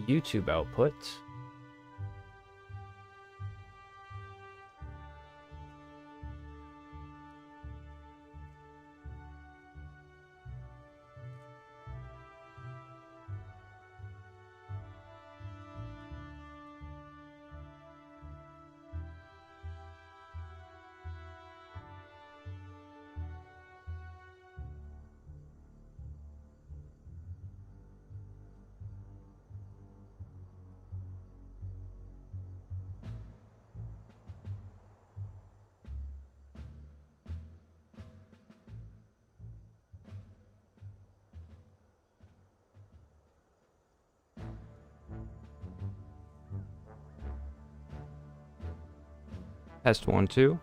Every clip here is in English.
YouTube output. Test 1, 2.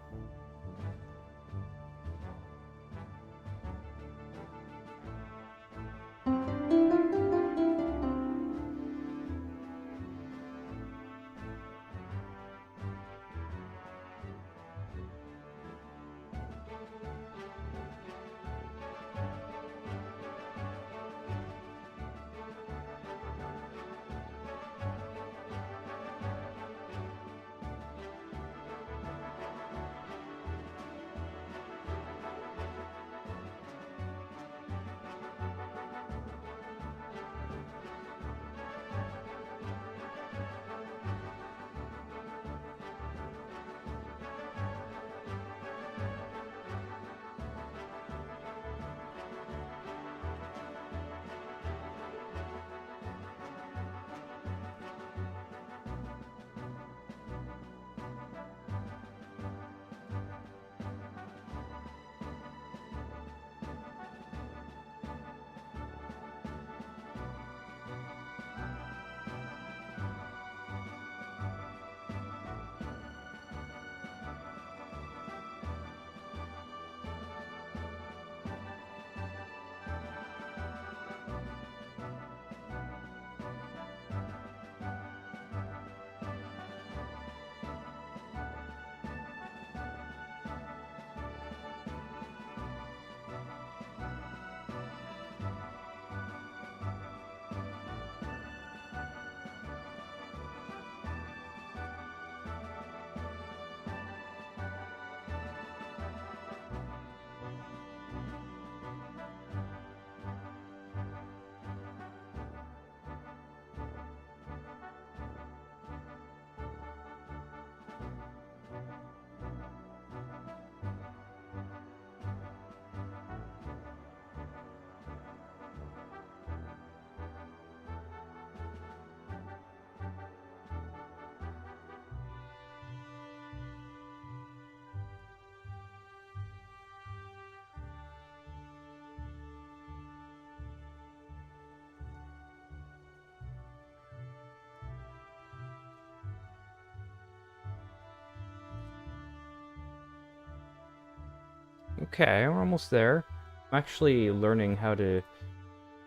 Okay, we're almost there. I'm actually learning how to...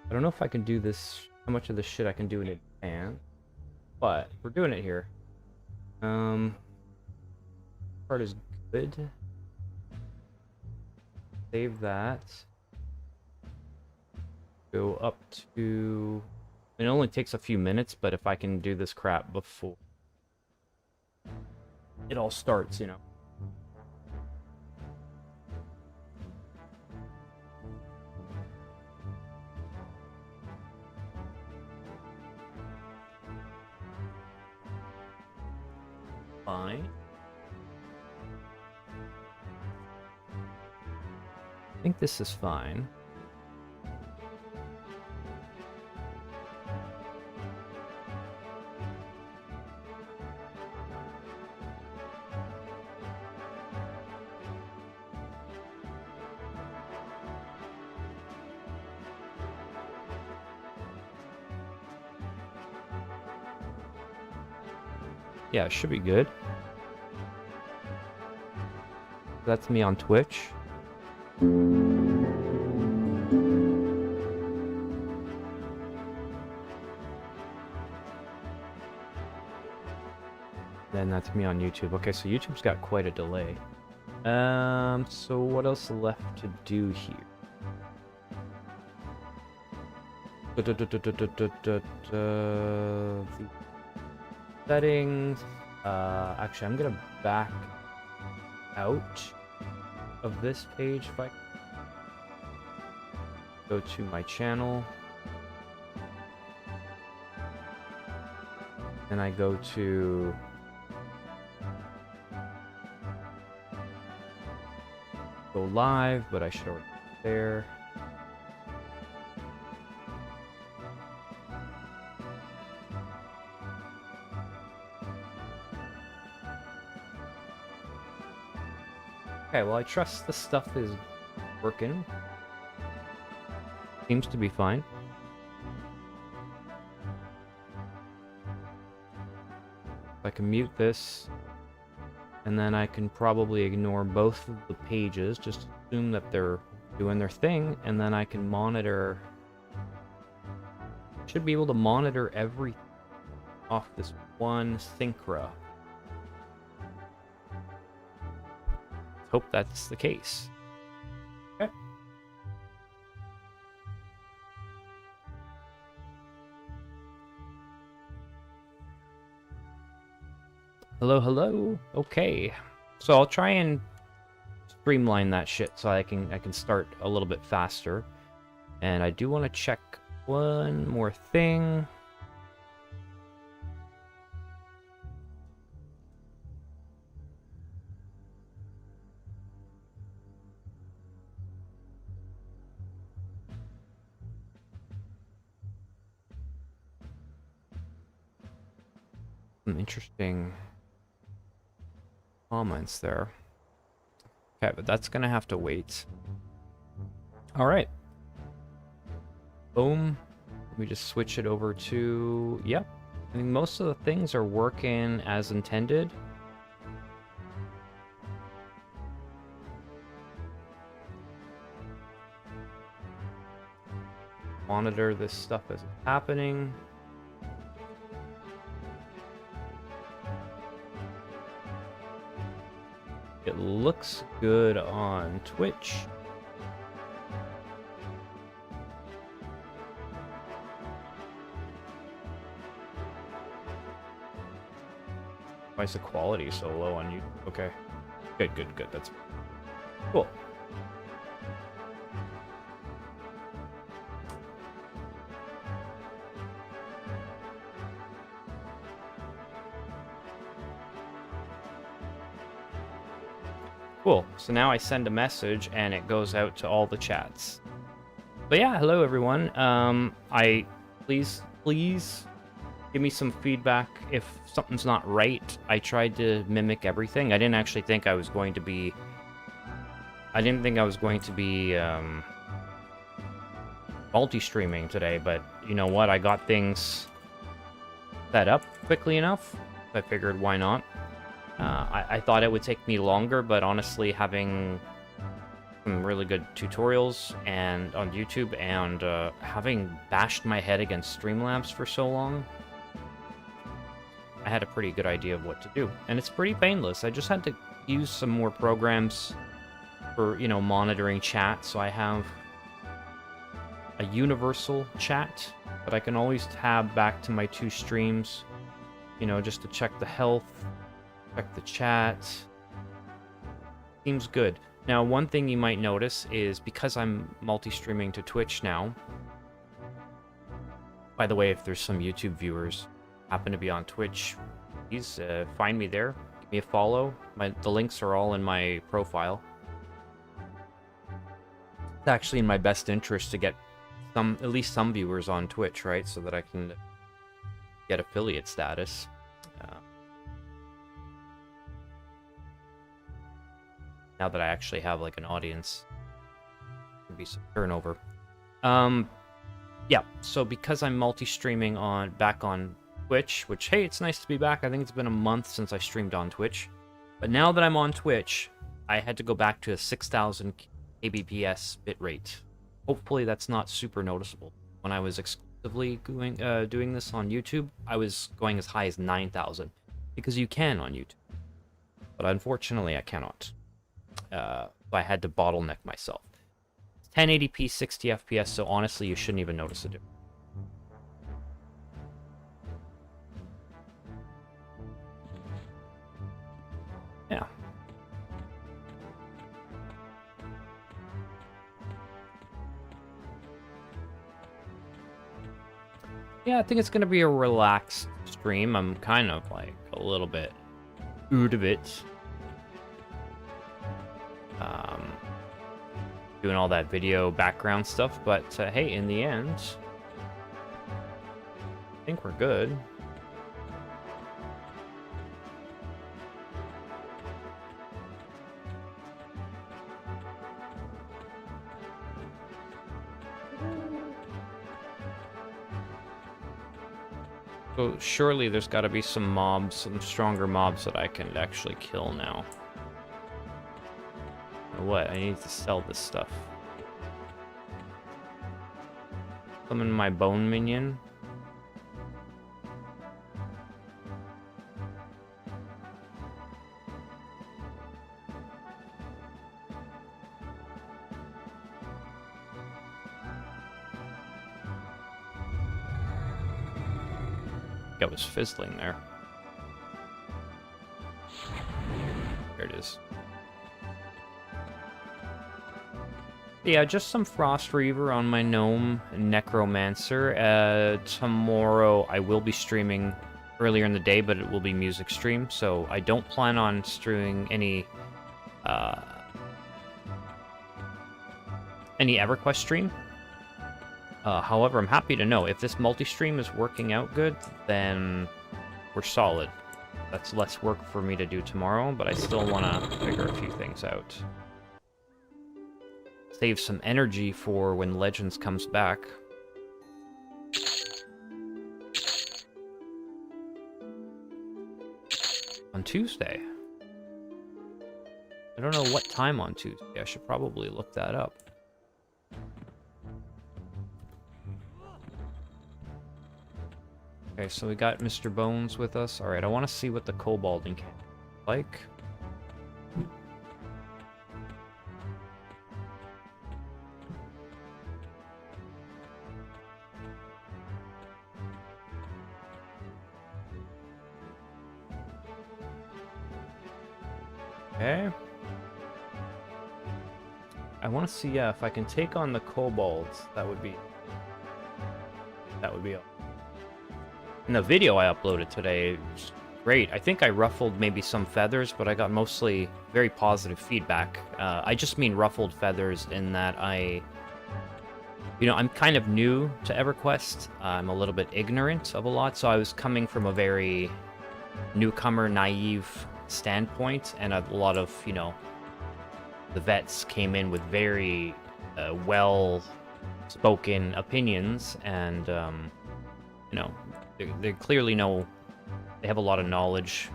I don't know if I can do this, how much of this shit I can do in advance, but we're doing it here. Part is good. Save that. Go up to... It only takes a few minutes, but if I can do this crap before it all starts, you know. Fine. I think this is fine. Yeah, it should be good. That's me on Twitch. Then that's me on YouTube. Okay, so YouTube's got quite a delay. So what else left to do here? settings. Actually, I'm gonna back out of this page if I go to my channel. And I go to go live, but I should already be there. Okay, well, I trust the stuff is working. Seems to be fine. I can mute this, and then I can probably ignore both of the pages, just assume that they're doing their thing, and then I can monitor. Should be able to monitor everything off this one Synchra. Hope that's the case. Okay. Hello, hello. Okay. So I'll try and streamline that shit so I can start a little bit faster. And I do want to check one more thing. Some interesting comments there. Okay, but that's gonna have to wait. All right. Boom. Let me just switch it over to, yep. I think most of the things are working as intended. Monitor this stuff as it's happening. It looks good on Twitch. Why is the quality so low on YouTube? Okay. Good, good, good. That's cool. Cool. So now I send a message and it goes out to all the chats. But yeah, hello everyone. Please give me some feedback if something's not right. I tried to mimic everything. I didn't actually think I was going to be multi-streaming today, but you know what? I got things set up quickly enough. I figured why not? I thought it would take me longer, but honestly, having some really good tutorials and on YouTube and having bashed my head against Streamlabs for so long, I had a pretty good idea of what to do. And it's pretty painless. I just had to use some more programs for, you know, monitoring chat. So I have a universal chat that I can always tab back to my two streams, you know, just to check the health, check the chat. Seems good. Now, one thing you might notice is because I'm multi-streaming to Twitch now. By the way, if there's some YouTube viewers happen to be on Twitch, please find me there. Give me a follow. The links are all in my profile. It's actually in my best interest to get at least some viewers on Twitch, right? So that I can get affiliate status. Now that I actually have like an audience, there'll be some turnover. Yeah, so because I'm multi-streaming back on Twitch, which, hey, it's nice to be back. I think it's been a month since I streamed on Twitch. But now that I'm on Twitch, I had to go back to a 6,000 kbps bitrate. Hopefully that's not super noticeable. When I was exclusively doing this on YouTube, I was going as high as 9,000. Because you can on YouTube. But unfortunately, I cannot. So I had to bottleneck myself. 1080p 60 FPS, so honestly you shouldn't even notice a difference. Yeah. Yeah, I think it's gonna be a relaxed stream. I'm kind of like a little bit out of it. Doing all that video background stuff, but hey, in the end, I think we're good. So surely there's got to be some mobs, some stronger mobs that I can actually kill now. What? I need to sell this stuff. Summon my bone minion. It was fizzling there. There it is. Yeah, just some Frostreaver on my Gnome Necromancer. Tomorrow I will be streaming earlier in the day, but it will be music stream, so I don't plan on streaming any EverQuest stream. However, I'm happy to know if this multi-stream is working out good, then we're solid. That's less work for me to do tomorrow, but I still want to figure a few things out. Save some energy for when Legends comes back. On Tuesday. I don't know what time on Tuesday. I should probably look that up. Okay, so we got Mr. Bones with us. Alright, I want to see what the kobolding can like. Okay. I want to see, yeah, if I can take on the kobolds. That would be all. In the video I uploaded today, was great. I think I ruffled maybe some feathers, but I got mostly very positive feedback. I just mean ruffled feathers in that I'm kind of new to EverQuest. I'm a little bit ignorant of a lot, so I was coming from a very newcomer, naive standpoint, and a lot of, the vets came in with very well-spoken opinions, and, they clearly know, they have a lot of knowledge,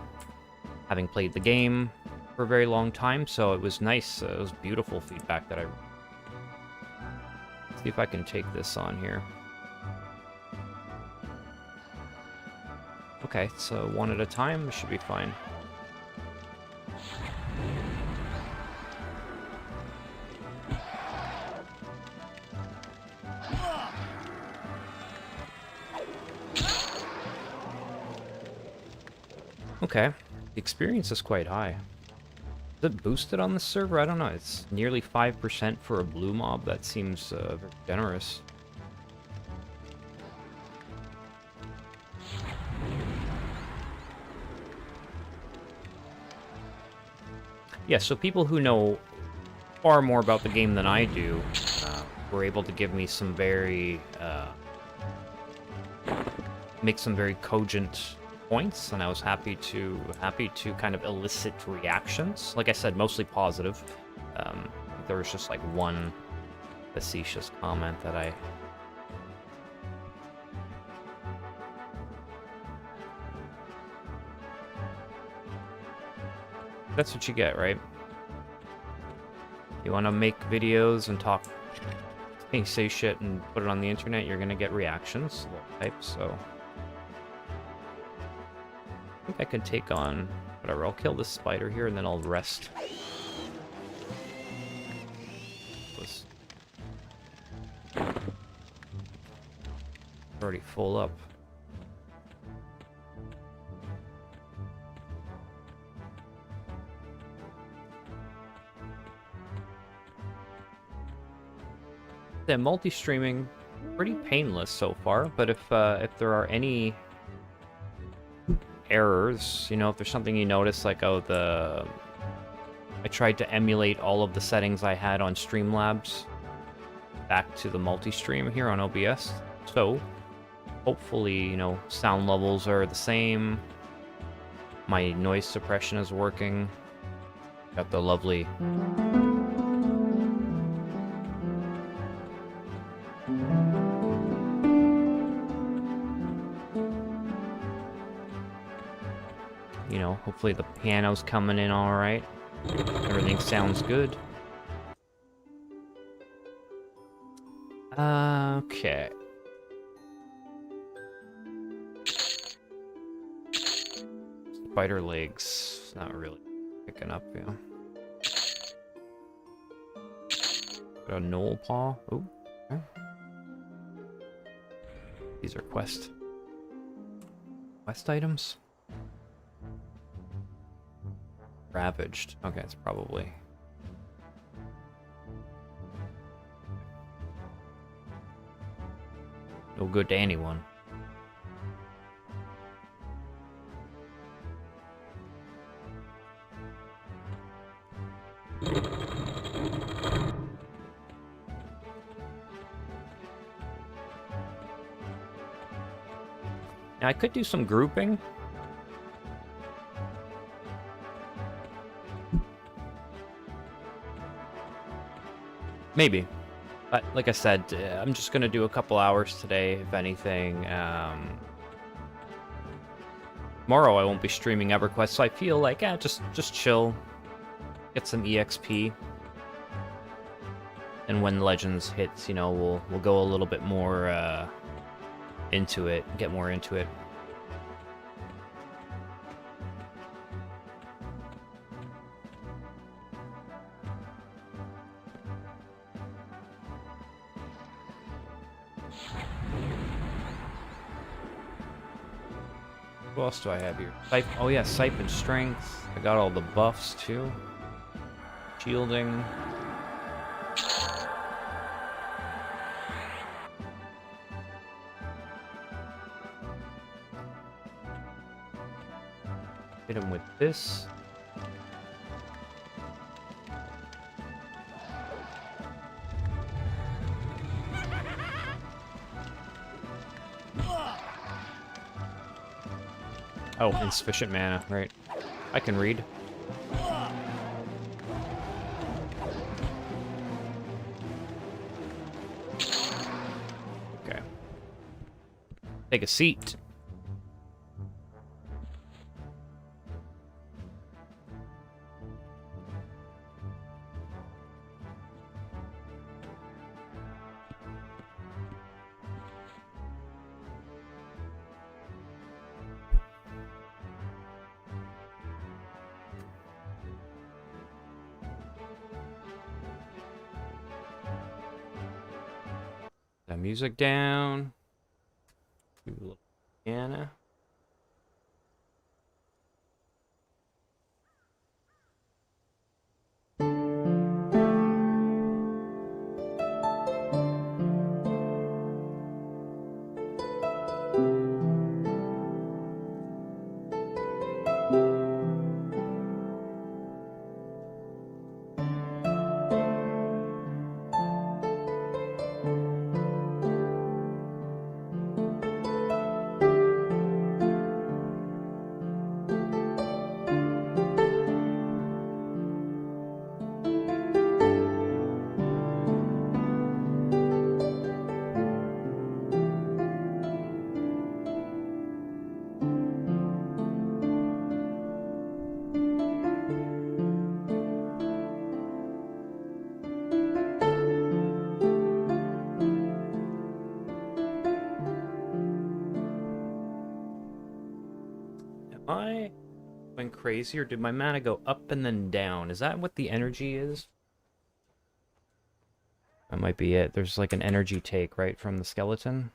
having played the game for a very long time, so it was nice. It was beautiful feedback that Let's see if I can take this on here. Okay, so one at a time, it should be fine. Okay, the experience is quite high. Is it boosted on this server? I don't know. It's nearly 5% for a blue mob. That seems very generous. Yeah, so people who know far more about the game than I do were able to give me some very... make some very cogent points, and I was happy to kind of elicit reactions. Like I said, mostly positive. There was just like one facetious comment that That's what you get, right? You want to make videos and talk, and say shit and put it on the internet, you're gonna get reactions, types, so... I think I could take on whatever. I'll kill this spider here and then I'll rest. Was already full up. The multi-streaming pretty painless so far, but if there are any errors, you know, if there's something you notice, like, oh, I tried to emulate all of the settings I had on Streamlabs back to the multi-stream here on OBS, so hopefully, you know, sound levels are the same, my noise suppression is working, got the lovely you know, hopefully the piano's coming in all right. Everything sounds good. Okay. Spider legs, not really picking up, yeah. Got a knoll paw. Oh, okay. These are quest items. Ravaged. Okay, it's probably no good to anyone. Now, I could do some grouping. Maybe. But, like I said, I'm just going to do a couple hours today, if anything. Tomorrow I won't be streaming EverQuest, so I feel like, just chill. Get some EXP. And when Legends hits, you know, we'll go a little bit more into it, get more into it. What else do I have here? Oh yeah, Siphon Strength. I got all the buffs too. Shielding. Hit him with this. Oh, insufficient mana, right. I can read. Okay. Take a seat. The music down. Do a little piano. Am I going crazy, or did my mana go up and then down? Is that what the energy is? That might be it. There's like an energy take, right, from the skeleton?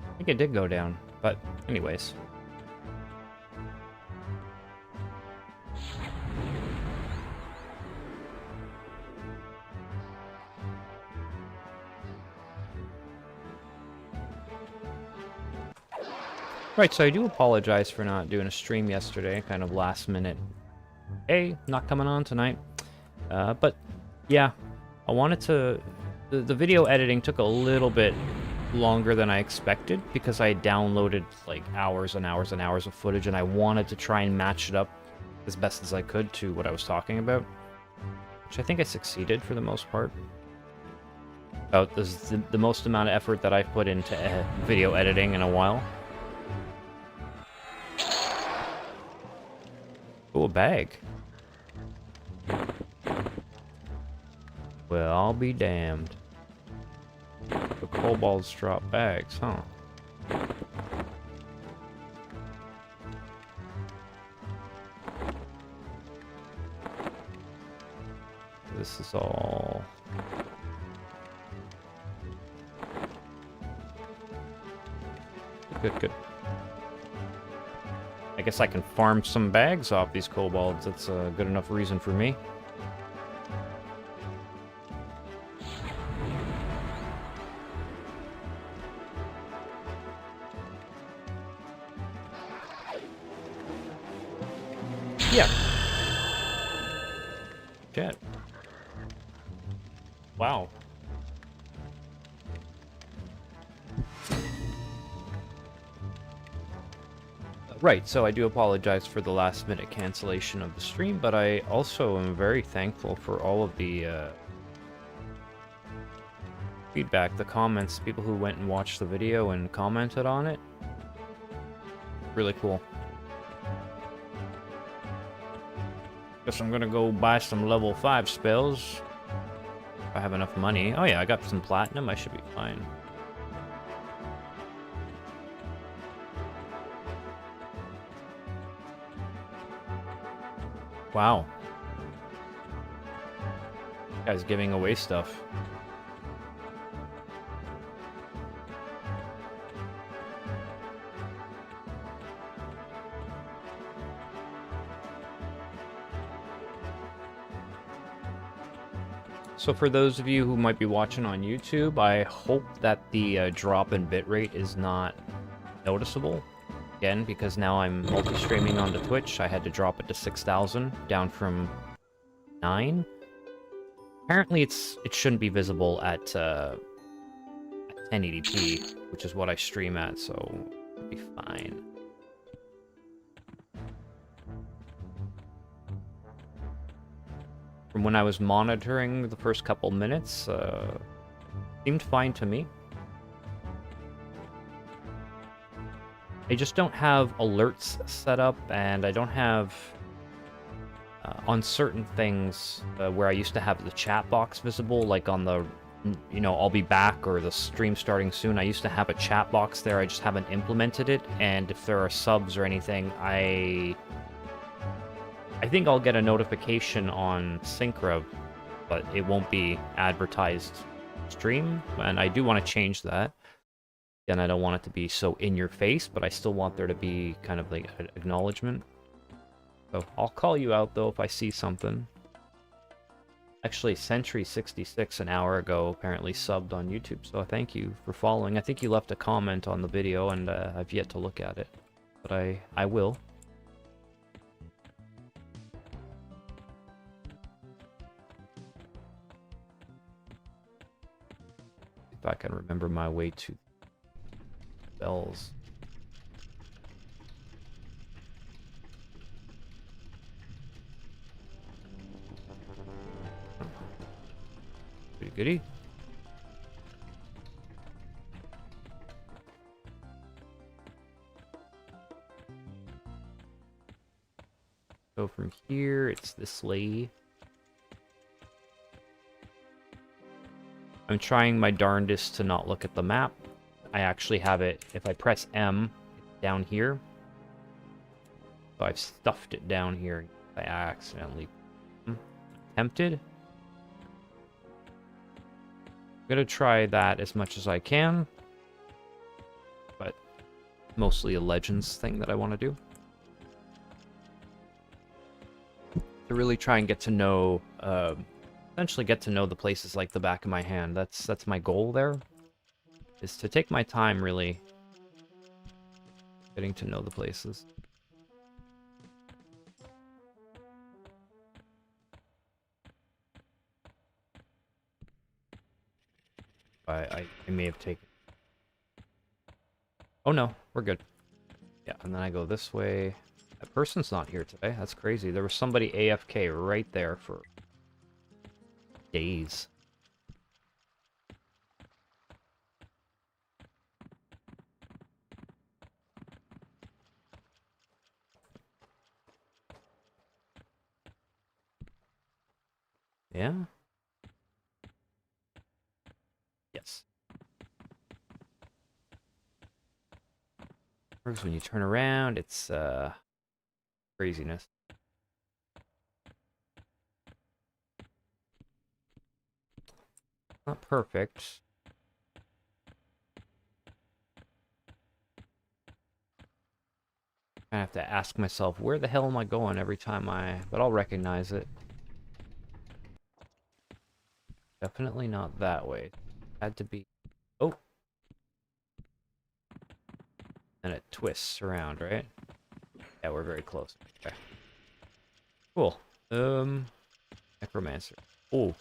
I think it did go down, but anyways. Right, so I do apologize for not doing a stream yesterday, kind of last minute. Hey, not coming on tonight. But yeah, I wanted to... The video editing took a little bit longer than I expected because I downloaded like hours and hours and hours of footage, and I wanted to try and match it up as best as I could to what I was talking about, which I think I succeeded for the most part. About this is the most amount of effort that I've put into video editing in a while. Oh, a bag. Well, I'll be damned. The kobolds drop bags, huh? This is all... Good, good. I guess I can farm some bags off these kobolds. That's a good enough reason for me. Yeah. Shit. Wow. Right, so I do apologize for the last minute cancellation of the stream, but I also am very thankful for all of the feedback, the comments, people who went and watched the video and commented on it. Really cool. Guess I'm gonna go buy some level 5 spells. If I have enough money. Oh yeah, I got some platinum, I should be fine. Wow. Guy's giving away stuff. So for those of you who might be watching on YouTube, I hope that the drop in bitrate is not noticeable. Again, because now I'm multi-streaming onto Twitch, I had to drop it to 6,000, down from 9. Apparently it shouldn't be visible at 1080p, which is what I stream at, so it'll be fine. From when I was monitoring the first couple minutes, seemed fine to me. I just don't have alerts set up, and I don't have, on certain things, where I used to have the chat box visible, like on the, you know, I'll be back, or the stream starting soon, I used to have a chat box there, I just haven't implemented it, and if there are subs or anything, I think I'll get a notification on Syncrev, but it won't be advertised stream, and I do want to change that. And I don't want it to be so in your face, but I still want there to be kind of like an acknowledgement. So I'll call you out though if I see something. Actually, Sentry66 an hour ago apparently subbed on YouTube, so thank you for following. I think you left a comment on the video, and I've yet to look at it, but I will. If I can remember my way to bells. Pretty goody. So from here, it's this way. I'm trying my darndest to not look at the map. I actually have it, if I press M, it's down here. So I've stuffed it down here. I accidentally tempted. I'm gonna try that as much as I can. But mostly a Legends thing that I want to do. To really try and get to know, essentially get to know the places like the back of my hand. That's my goal there. Is to take my time, really, Getting to know the places. I may have taken... Oh no, we're good. Yeah, and then I go this way. That person's not here today. That's crazy. There was somebody AFK right there for days. Yeah? Yes. Works when you turn around, it's craziness. Not perfect. I have to ask myself, where the hell am I going every time but I'll recognize it. Definitely not that way. Had to be... Oh! And it twists around, right? Yeah, we're very close. Okay. Cool. Necromancer. Oh.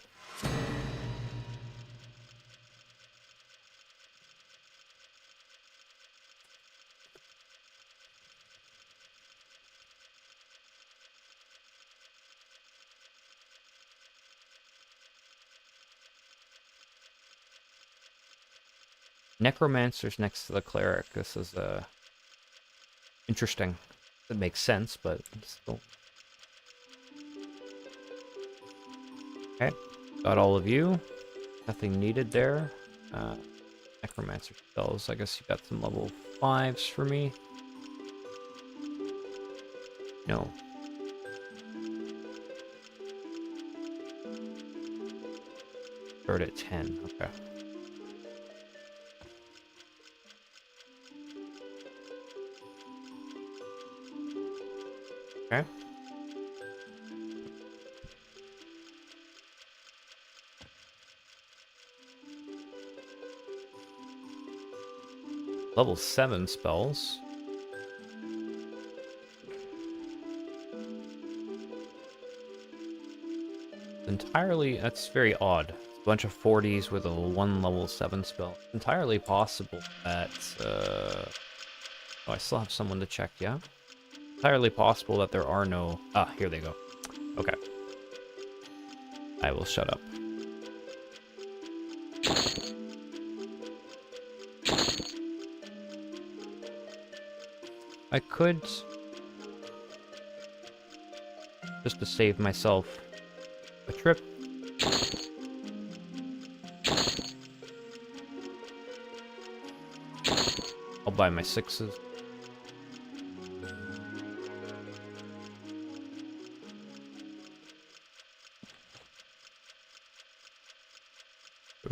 Necromancer's next to the cleric. This is interesting. It makes sense, but still. Okay, got all of you. Nothing needed there. Necromancer spells. I guess you got some level 5s for me. No. Start at 10. Okay. Okay. Level 7 spells. Entirely, that's very odd. A bunch of 40s with a 1 level 7 spell. Entirely possible that, oh, I still have someone to check, yeah? Entirely possible that there are no... Ah, here they go. Okay. I will shut up. I could... just to save myself a trip. I'll buy my 6s.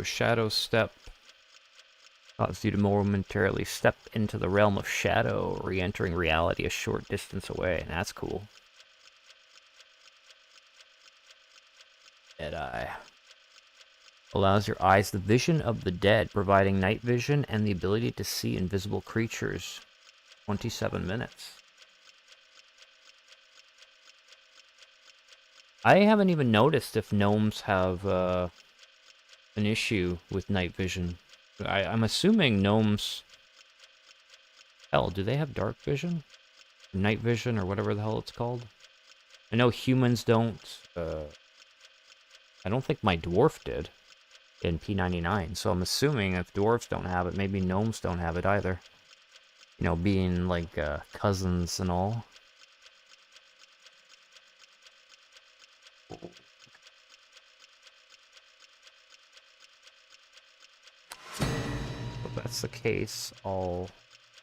Shadow step causes you to momentarily step into the realm of shadow, re-entering reality a short distance away. That's cool. Deadeye. Allows your eyes the vision of the dead, providing night vision and the ability to see invisible creatures. 27 minutes. I haven't even noticed if gnomes have an issue with night vision. I'm assuming gnomes... Hell, do they have dark vision? Or night vision, or whatever the hell it's called? I know humans don't. I don't think my dwarf did in P99, so I'm assuming if dwarves don't have it, maybe gnomes don't have it either. You know, being like cousins and all. If that's the case, I'll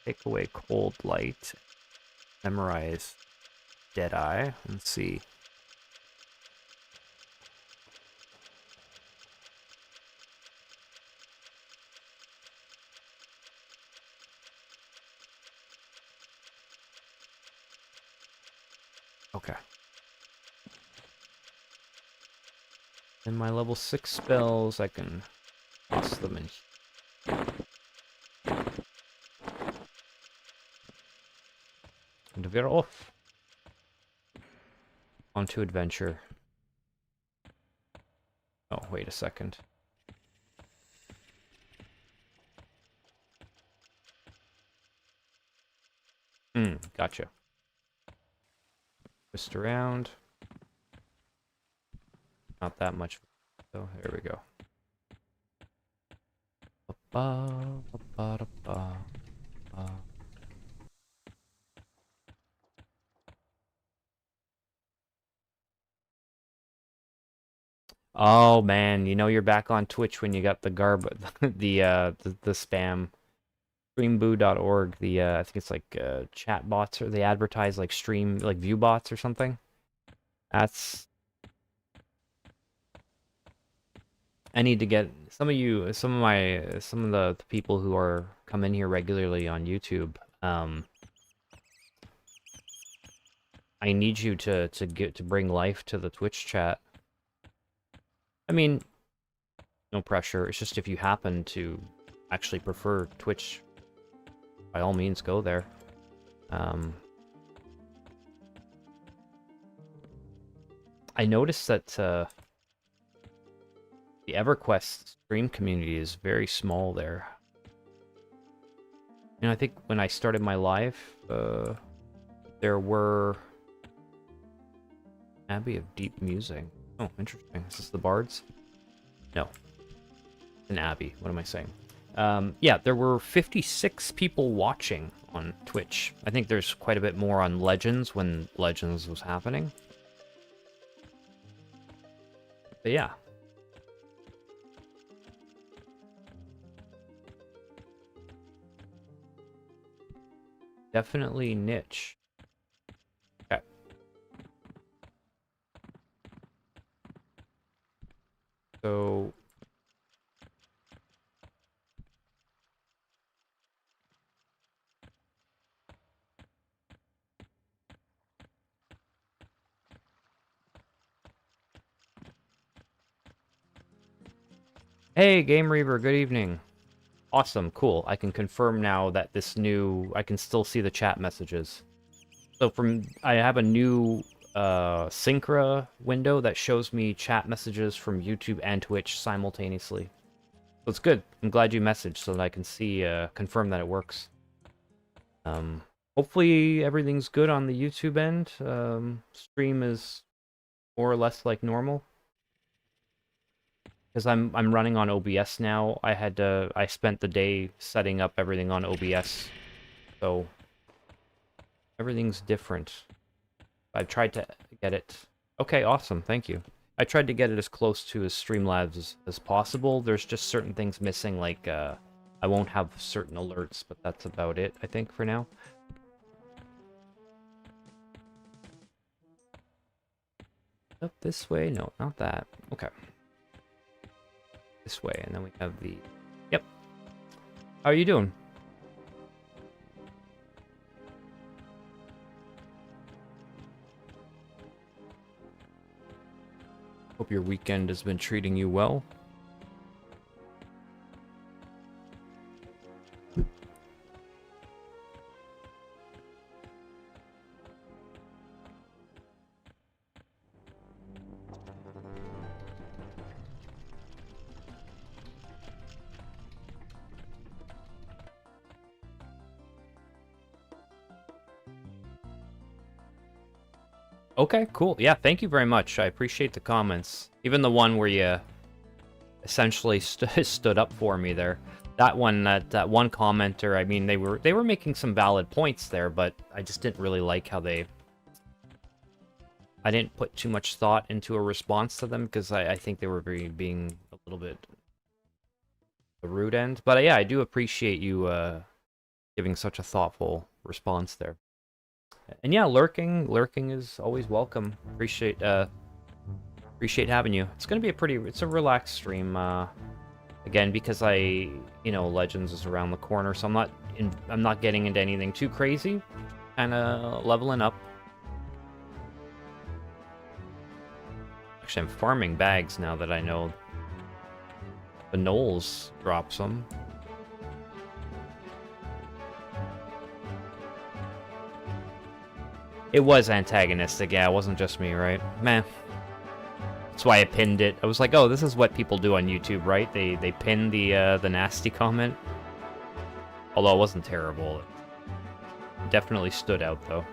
take away cold light, memorize Deadeye, and see. Okay. And my level 6 spells, I can toss them in. we're off. On to adventure. Oh, wait a second. Gotcha. Twist around. Not that much. So, there we go. Oh man, you know you're back on Twitch when you got the the spam. Streamboo.org, I think it's like chat bots, or they advertise like stream, like view bots or something. That's... I need to get some of the people who are come in here regularly on YouTube. I need you to bring life to the Twitch chat. I mean, no pressure. It's just if you happen to actually prefer Twitch, by all means, go there. I noticed that the EverQuest stream community is very small there. And I think when I started my live, there were... Abbey of Deep Musing. Oh, interesting. Is this the Bards? No. An Abbey. What am I saying? Yeah, there were 56 people watching on Twitch. I think there's quite a bit more on Legends when Legends was happening. But yeah. Definitely niche. Okay. So... Hey, Game Reaver, good evening. Awesome, cool. I can confirm now that this new... I can still see the chat messages. So I have a new Syncra window that shows me chat messages from YouTube and Twitch simultaneously. So it's good. I'm glad you messaged so that I can see, confirm that it works. Hopefully everything's good on the YouTube end. Stream is more or less like normal. Because I'm running on OBS now. I spent the day setting up everything on OBS. So everything's different. I've tried to get it... Okay, awesome, thank you. I tried to get it as close to as Streamlabs as possible. There's just certain things missing, like I won't have certain alerts, but that's about it, I think, for now. Up this way? No, not that. Okay. This way, and then we have the... Yep. How are you doing? Hope your weekend has been treating you well. Okay, cool. Yeah, thank you very much. I appreciate the comments. Even the one where you essentially stood up for me there. That one, that one commenter, I mean, they were making some valid points there, but I just didn't really like how I didn't put too much thought into a response to them, because I think they were being a little bit the rude end. But yeah, I do appreciate you giving such a thoughtful response there. And yeah, lurking is always welcome. Appreciate having you. It's gonna be it's a relaxed stream. Again, because Legends is around the corner, so I'm not getting into anything too crazy. Kind of leveling up. Actually, I'm farming bags now that I know the Knolls drops them. It was antagonistic, yeah, it wasn't just me, right? Meh. That's why I pinned it. I was like, oh, this is what people do on YouTube, right? They pin the nasty comment. Although it wasn't terrible. It definitely stood out, though.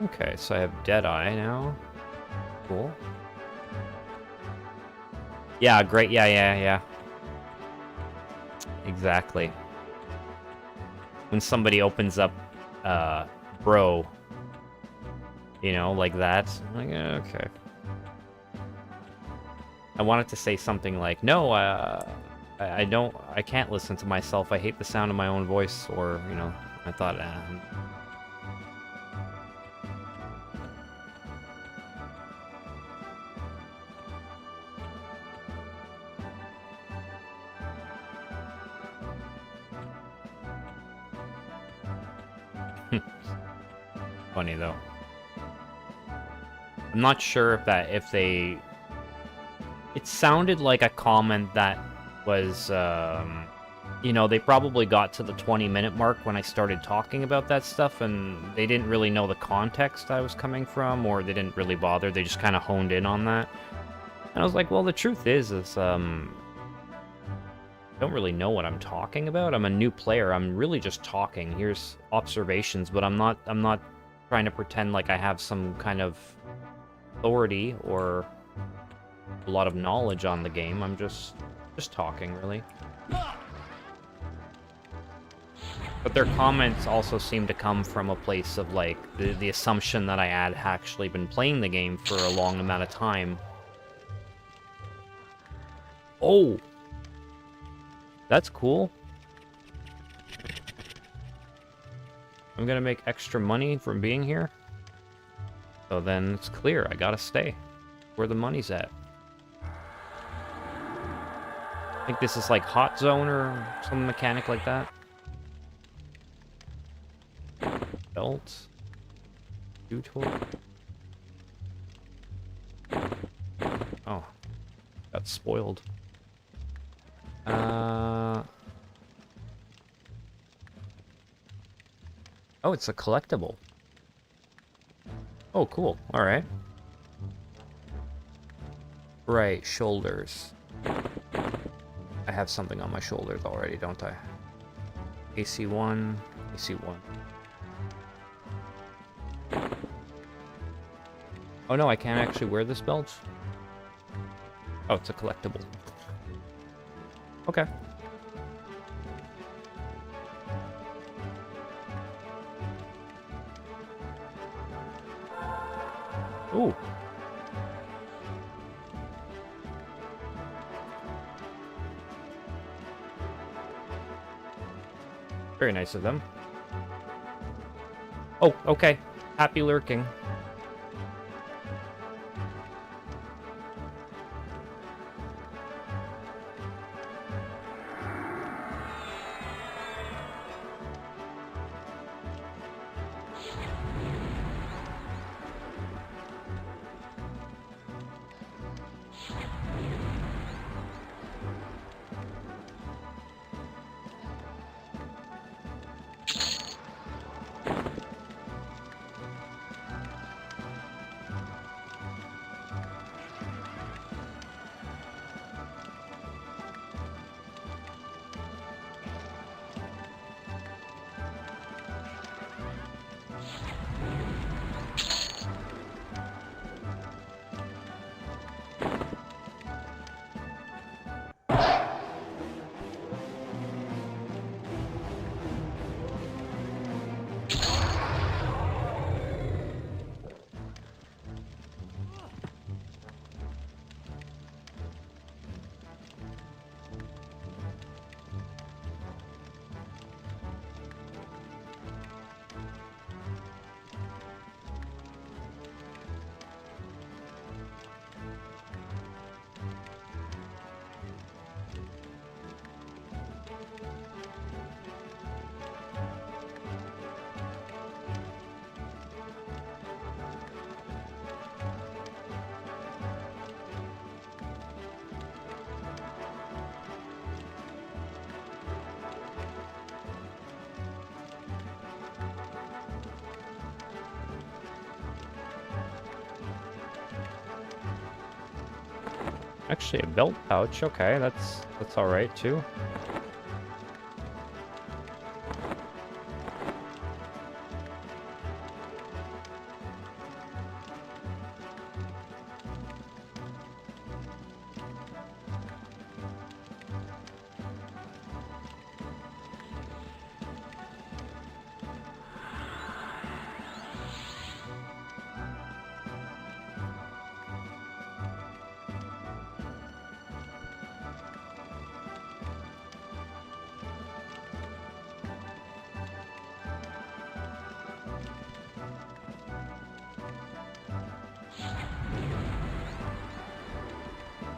Okay, so I have Deadeye now. Cool. Yeah, great. Yeah. Exactly. When somebody opens up, bro, you know, like that. I'm like, okay. I wanted to say something like, no, I can't listen to myself. I hate the sound of my own voice, or, you know, I thought, funny though. I'm not sure if they... It sounded like a comment that was, you know, they probably got to the 20-minute mark when I started talking about that stuff, and they didn't really know the context I was coming from, or they didn't really bother. They just kind of honed in on that. And I was like, well, the truth is I don't really know what I'm talking about. I'm a new player. I'm really just talking. Here's observations, but I'm not trying to pretend like I have some kind of authority or a lot of knowledge on the game. I'm just talking, really. But their comments also seem to come from a place of, like, the assumption that I had actually been playing the game for a long amount of time. Oh! That's cool. I'm gonna make extra money from being here. So then it's clear, I gotta stay where the money's at. I think this is like Hot Zone or some mechanic like that. Belt. Tool. Oh. Got spoiled. Oh, it's a collectible. Oh, cool. Alright. Right, shoulders. I have something on my shoulders already, don't I? AC1, AC1. Oh no, I can't actually wear this belt? Oh, it's a collectible. Okay. Ooh. Very nice of them. Oh, okay. Happy lurking. Actually, a belt pouch. Okay, that's all right too.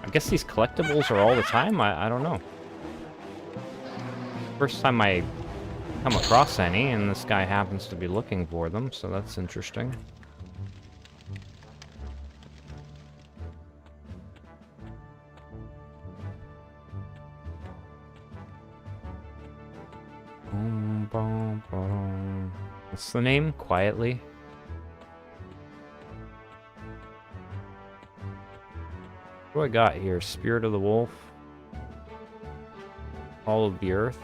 I guess these collectibles are all the time? I don't know. First time I come across any, and this guy happens to be looking for them, so that's interesting. What's the name? Quietly. What do I got here? Spirit of the Wolf. All of the Earth.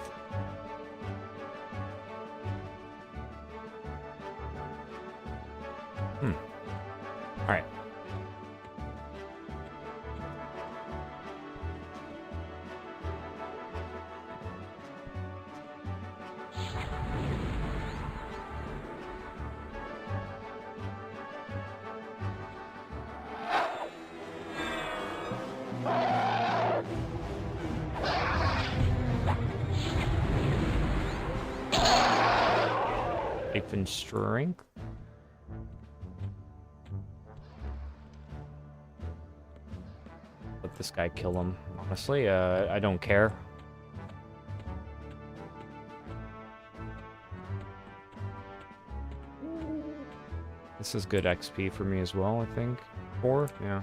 Alright. Life and strength. Let this guy kill him. Honestly, I don't care. This is good XP for me as well, I think. 4? Yeah.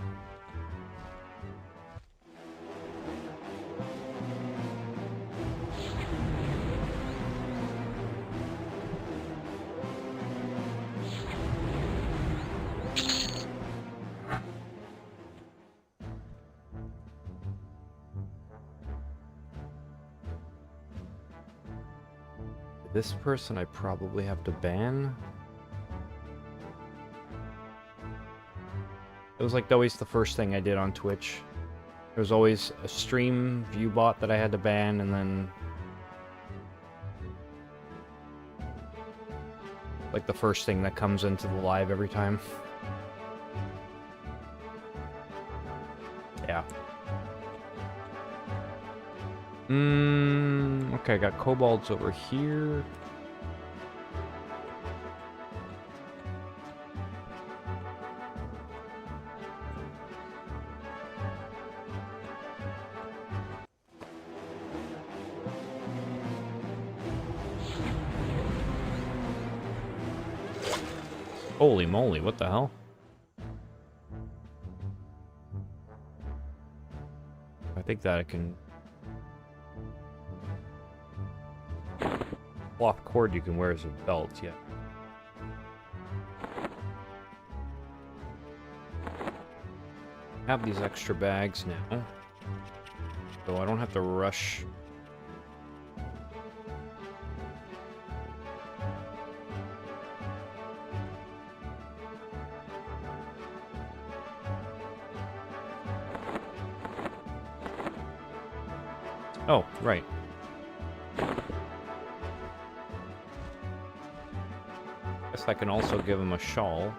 This person I probably have to ban. It was like always the first thing I did on Twitch. There was always a stream view bot that I had to ban, and then like the first thing that comes into the live every time. Yeah. Okay, I got kobolds over here. Holy moly, what the hell? I think that I can... Cloth cord you can wear as a belt, yeah. I have these extra bags now, so I don't have to rush. Oh, right. Guess I can also give him a shawl.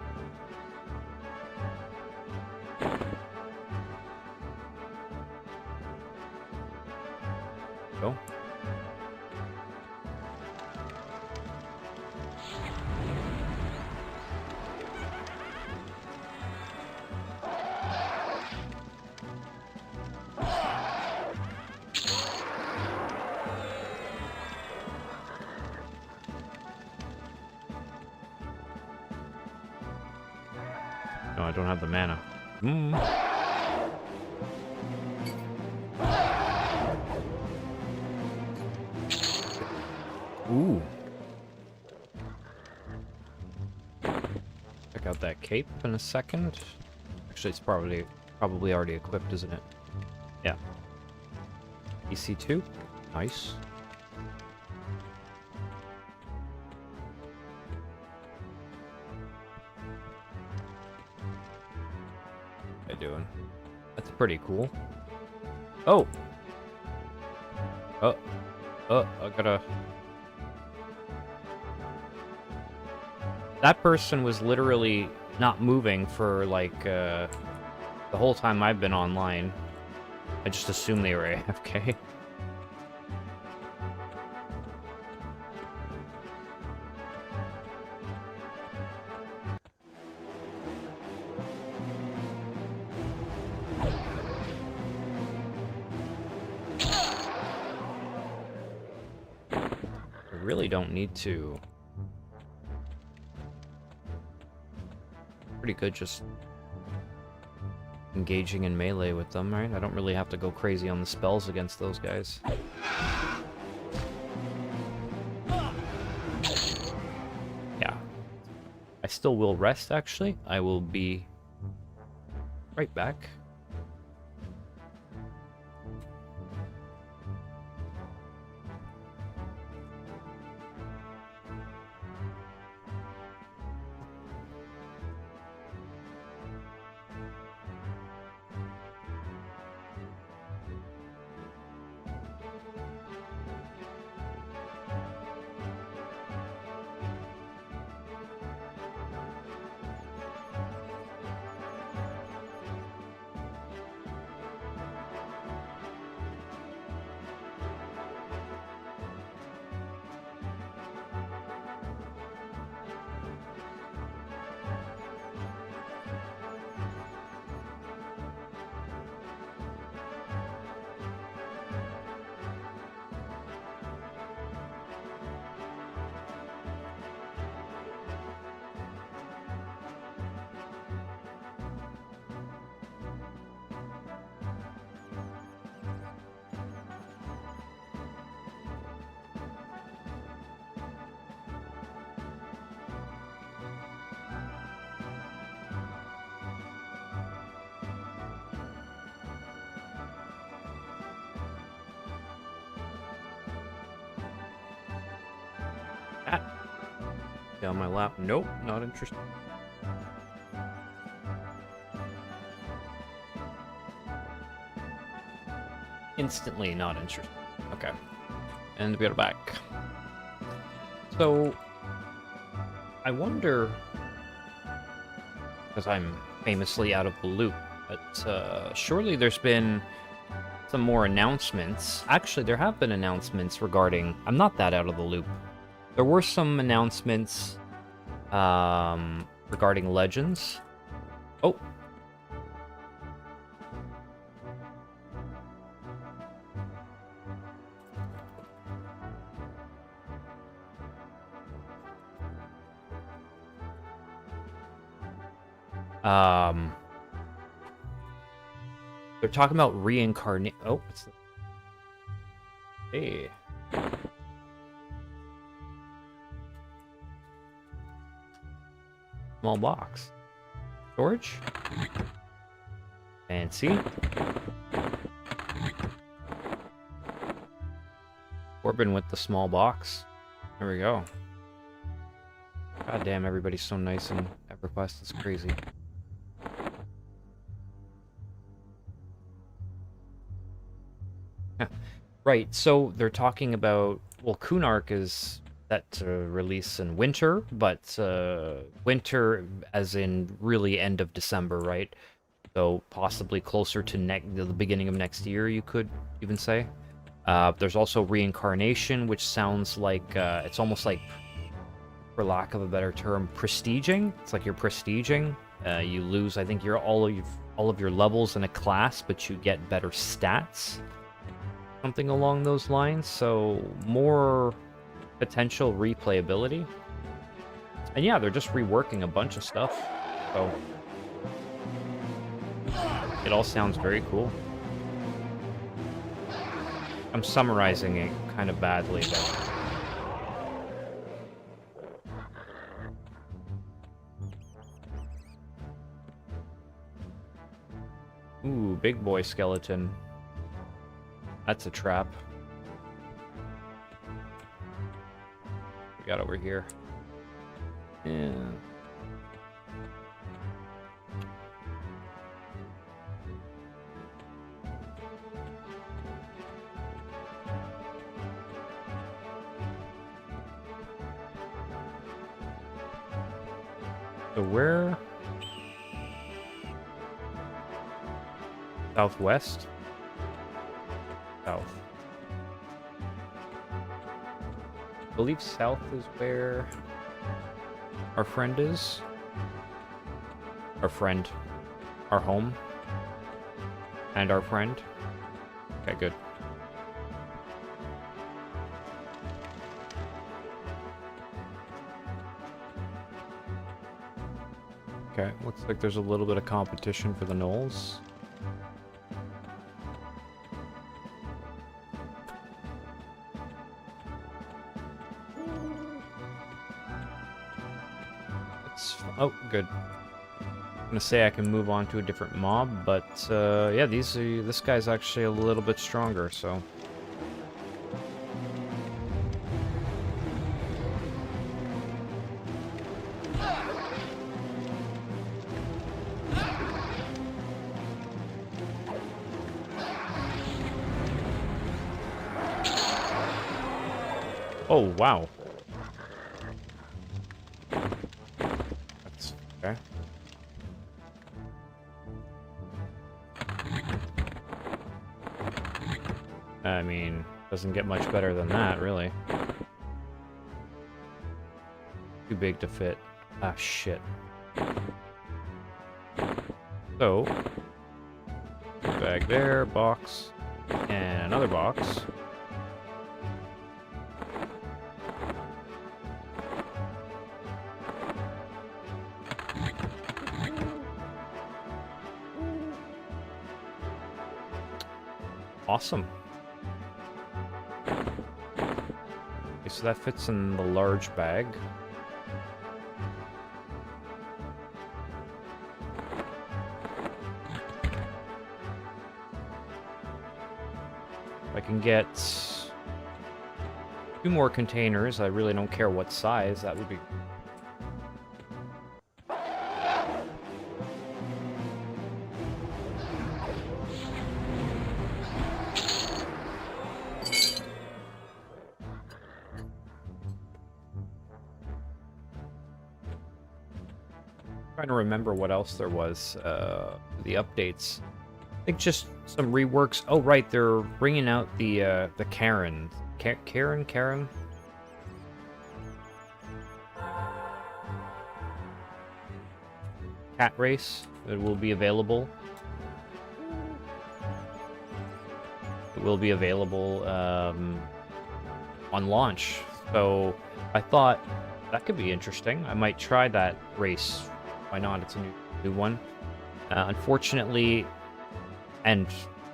Go. No, I don't have the mana. Ooh. Check out that cape in a second. Actually, it's probably already equipped, isn't it? Yeah. EC2. Nice. What are they doing? That's pretty cool. Oh! I gotta... That person was literally not moving for, like, the whole time I've been online. I just assumed they were AFK. I really don't need to... Pretty good just engaging in melee with them, right? I don't really have to go crazy on the spells against those guys. Yeah. I still will rest, actually. I will be right back. On my lap. Nope, not interested. Instantly not interested. Okay. And we are back. So, I wonder, because I'm famously out of the loop, but surely there's been some more announcements. Actually, there have been announcements regarding... I'm not that out of the loop. There were some announcements regarding Legends. Oh. They're talking about reincarnate. Oh, it's... Hey. Small box. Storage. Fancy. Corbin with the small box. There we go. God damn, everybody's so nice in EverQuest. It's crazy. Yeah. Right, so they're talking about... Well, Kunark is set to release in winter, but winter as in really end of December, right? So possibly closer to the beginning of next year, you could even say. There's also Reincarnation, which sounds like it's almost like, for lack of a better term, prestiging. It's like you're prestiging. You lose, I think, all of your levels in a class, but you get better stats. Something along those lines. So more potential replayability. And yeah, they're just reworking a bunch of stuff. So it all sounds very cool. I'm summarizing it kind of badly, but... Ooh, big boy skeleton. That's a trap. We got over here. Yeah. So where? Southwest? South. I believe south is where our friend is. Our friend. Our home. And our friend. Okay, good. Okay, looks like there's a little bit of competition for the gnolls. Oh, good. I'm gonna say I can move on to a different mob, but yeah, this guy's actually a little bit stronger, so. Oh, wow. That's okay. I mean, doesn't get much better than that, really. Too big to fit. Ah, shit. So, bag there, box, and another box. Awesome. Okay, so that fits in the large bag. If I can get 2 more containers, I really don't care what size, that would be... Trying to remember what else there was, the updates. I think just some reworks. Oh, right, they're bringing out the Karen. Karen? Cat race. It will be available. It will be available on launch. So I thought that could be interesting. I might try that race. Why not? It's a new one. Unfortunately, and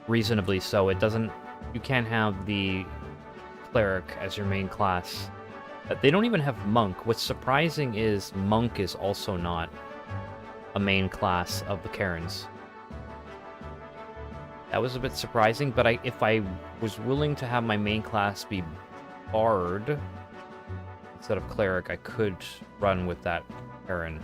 reasonably so, it doesn't... You can't have the cleric as your main class. They don't even have monk. What's surprising is monk is also not a main class of the Karens. That was a bit surprising, but if I was willing to have my main class be bard instead of cleric, I could run with that Karen.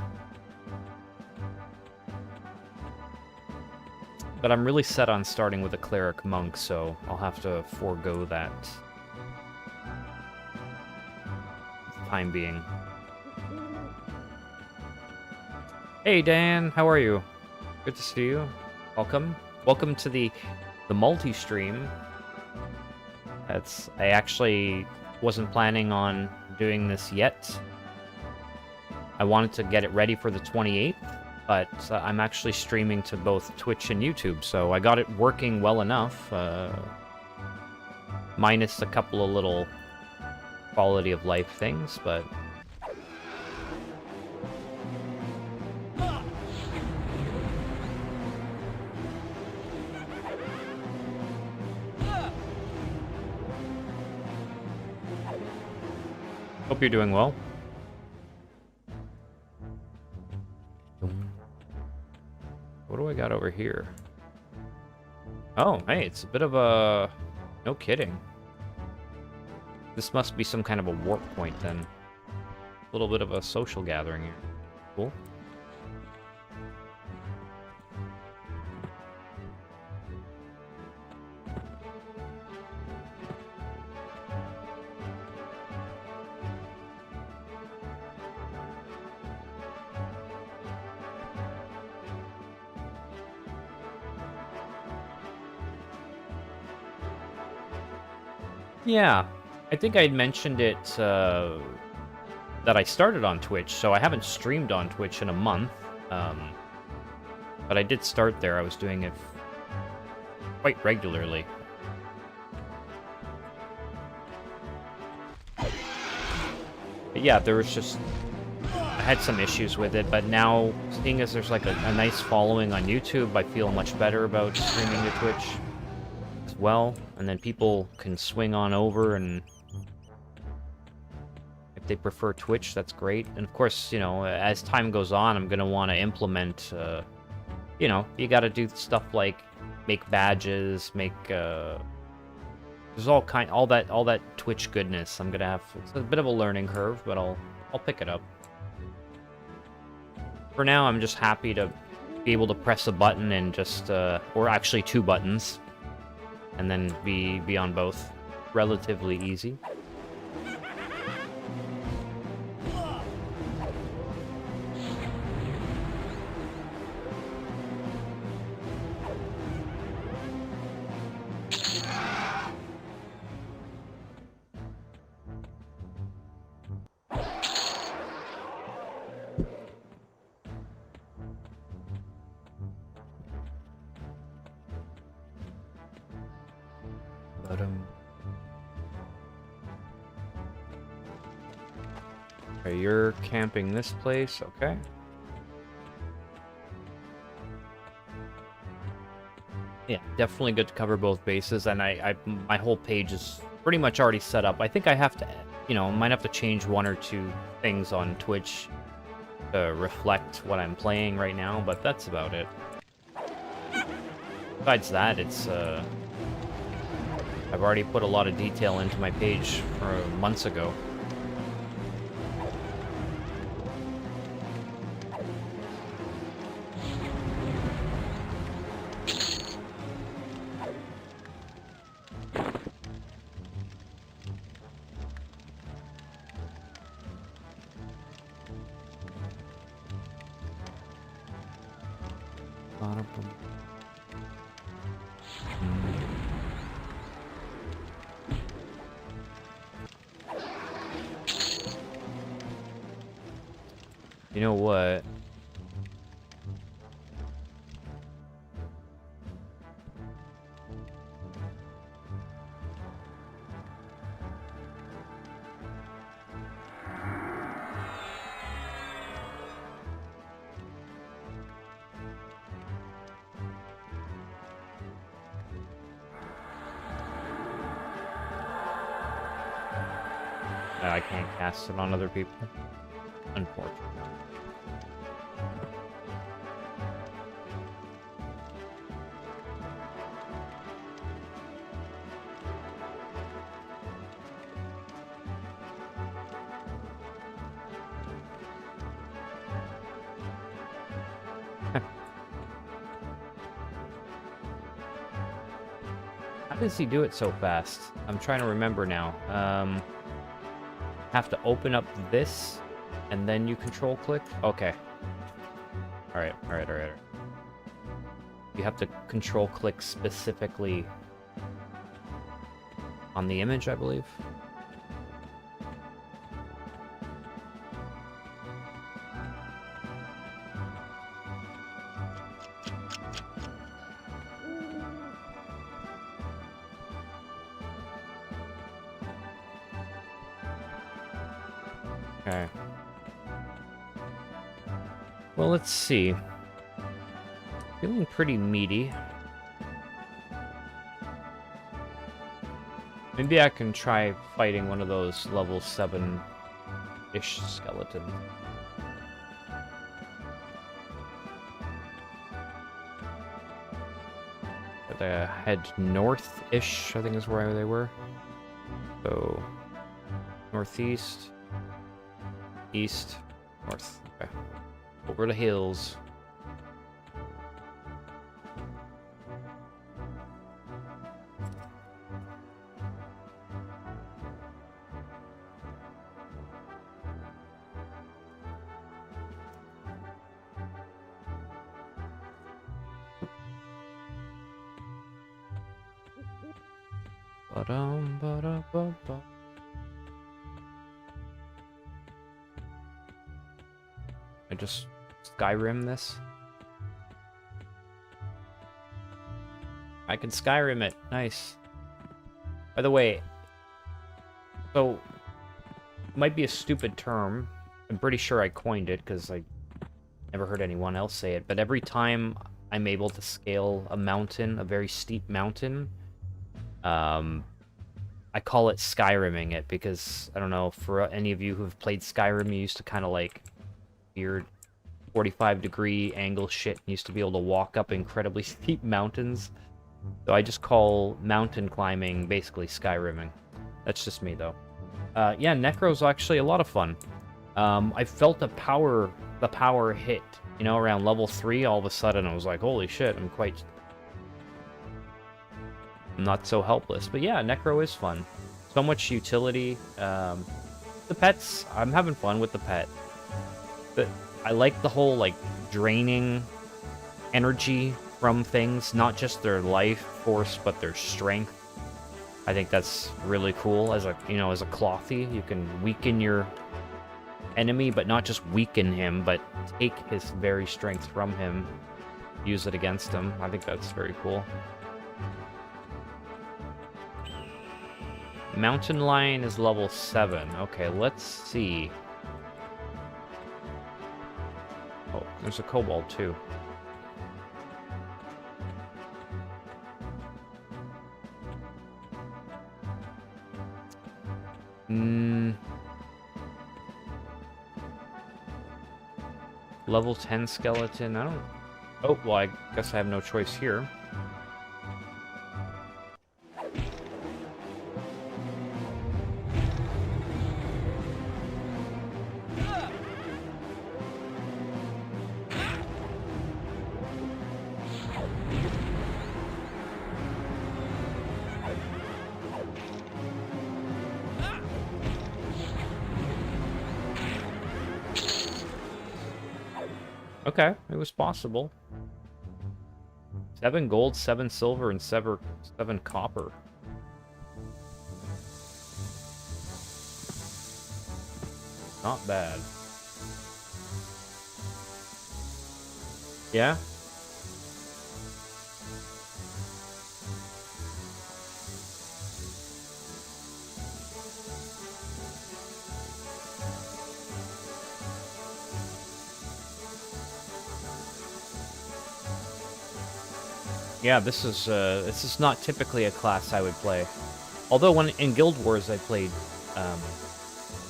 But I'm really set on starting with a cleric monk, so I'll have to forego that for the time being. Hey Dan, how are you? Good to see you. Welcome. Welcome to the multi-stream. I actually wasn't planning on doing this yet. I wanted to get it ready for the 28th. But I'm actually streaming to both Twitch and YouTube, so I got it working well enough, minus a couple of little quality of life things, but... Hope you're doing well. What do I got over here? Oh, hey, it's a bit of a No kidding. This must be some kind of a warp point then. A little bit of a social gathering here. Cool. Yeah, I think I'd mentioned it, that I started on Twitch, so I haven't streamed on Twitch in a month, but I did start there. I was doing it quite regularly. But yeah, there was just... I had some issues with it, but now, seeing as there's like a nice following on YouTube, I feel much better about streaming to Twitch as well, and then people can swing on over, and if they prefer Twitch, that's great. And of course, you know, as time goes on, I'm gonna want to implement, you know, you gotta do stuff like make badges, make, there's all that Twitch goodness. I'm gonna have, it's a bit of a learning curve, but I'll pick it up. For now, I'm just happy to be able to press a button and just, or actually 2 buttons, and then be on both. Relatively easy. Okay, you're camping this place, okay. Yeah, definitely good to cover both bases, and my whole page is pretty much already set up. I think I have to, you know, might have to change 1 or 2 things on Twitch to reflect what I'm playing right now, but that's about it. Besides that, it's, I've already put a lot of detail into my page months ago. You know what? I can't cast it on other people. Unfortunately. How does he do it so fast? I'm trying to remember now. Have to open up this, and then you control click? Okay. Alright. You have to control click specifically on the image, I believe. Okay. Well, let's see. Feeling pretty meaty. Maybe I can try fighting one of those level 7-ish skeletons. Gotta head north-ish, I think is where they were. So, northeast, east, north. Okay. Over the hills. Ba-dum-ba-da-ba-ba. I just Skyrim this. I can Skyrim it. Nice. By the way, so it might be a stupid term. I'm pretty sure I coined it because I never heard anyone else say it. But every time I'm able to scale a mountain, a very steep mountain, I call it Skyrimming it because, I don't know, for any of you who have played Skyrim, you used to kind of like weird 45-degree angle shit and used to be able to walk up incredibly steep mountains. So I just call mountain climbing basically Skyrimming. That's just me, though. Yeah, Necro's actually a lot of fun. I felt the power hit, you know, around level 3. All of a sudden, I was like, holy shit, I'm not so helpless. But yeah, Necro is fun. So much utility. The pets, I'm having fun with the pet. I like the whole, like, draining energy from things, not just their life force, but their strength. I think that's really cool. As a clothy, you can weaken your enemy, but not just weaken him, but take his very strength from him, use it against him. I think that's very cool. Mountain Lion is level 7. Okay, let's see. Oh, there's a kobold too. Level 10 skeleton, I don't... Oh, well, I guess I have no choice here. Okay, it was possible. 7 gold, 7 silver, and 7 copper. Not bad. Yeah? Yeah, this is not typically a class I would play. Although when in Guild Wars I played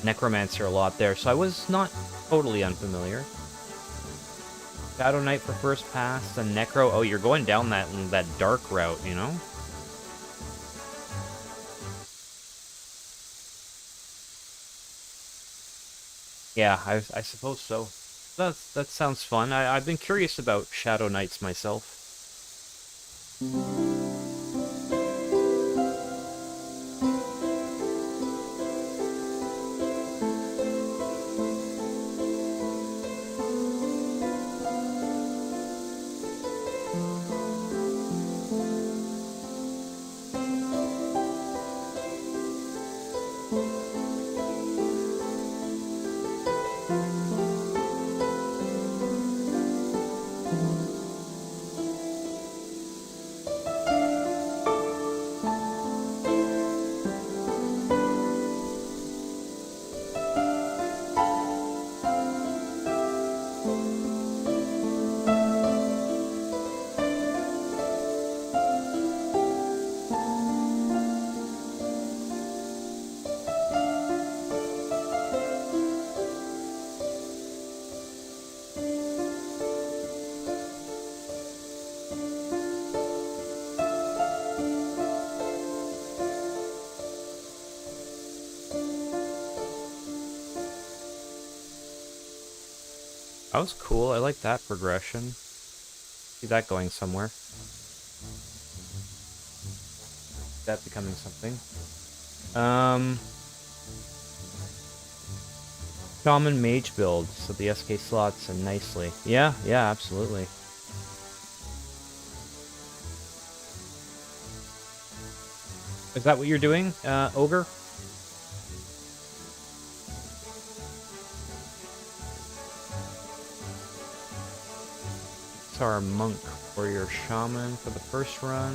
Necromancer a lot there, so I was not totally unfamiliar. Shadow Knight for first pass, and Necro. Oh, you're going down that dark route, you know? Yeah, I suppose so. That sounds fun. I've been curious about Shadow Knights myself. That was cool. I like that progression. See that going somewhere. That becoming something. Shaman mage build, so the SK slots in nicely. Yeah, absolutely. Is that what you're doing, Ogre? It's our monk warrior shaman for the first run.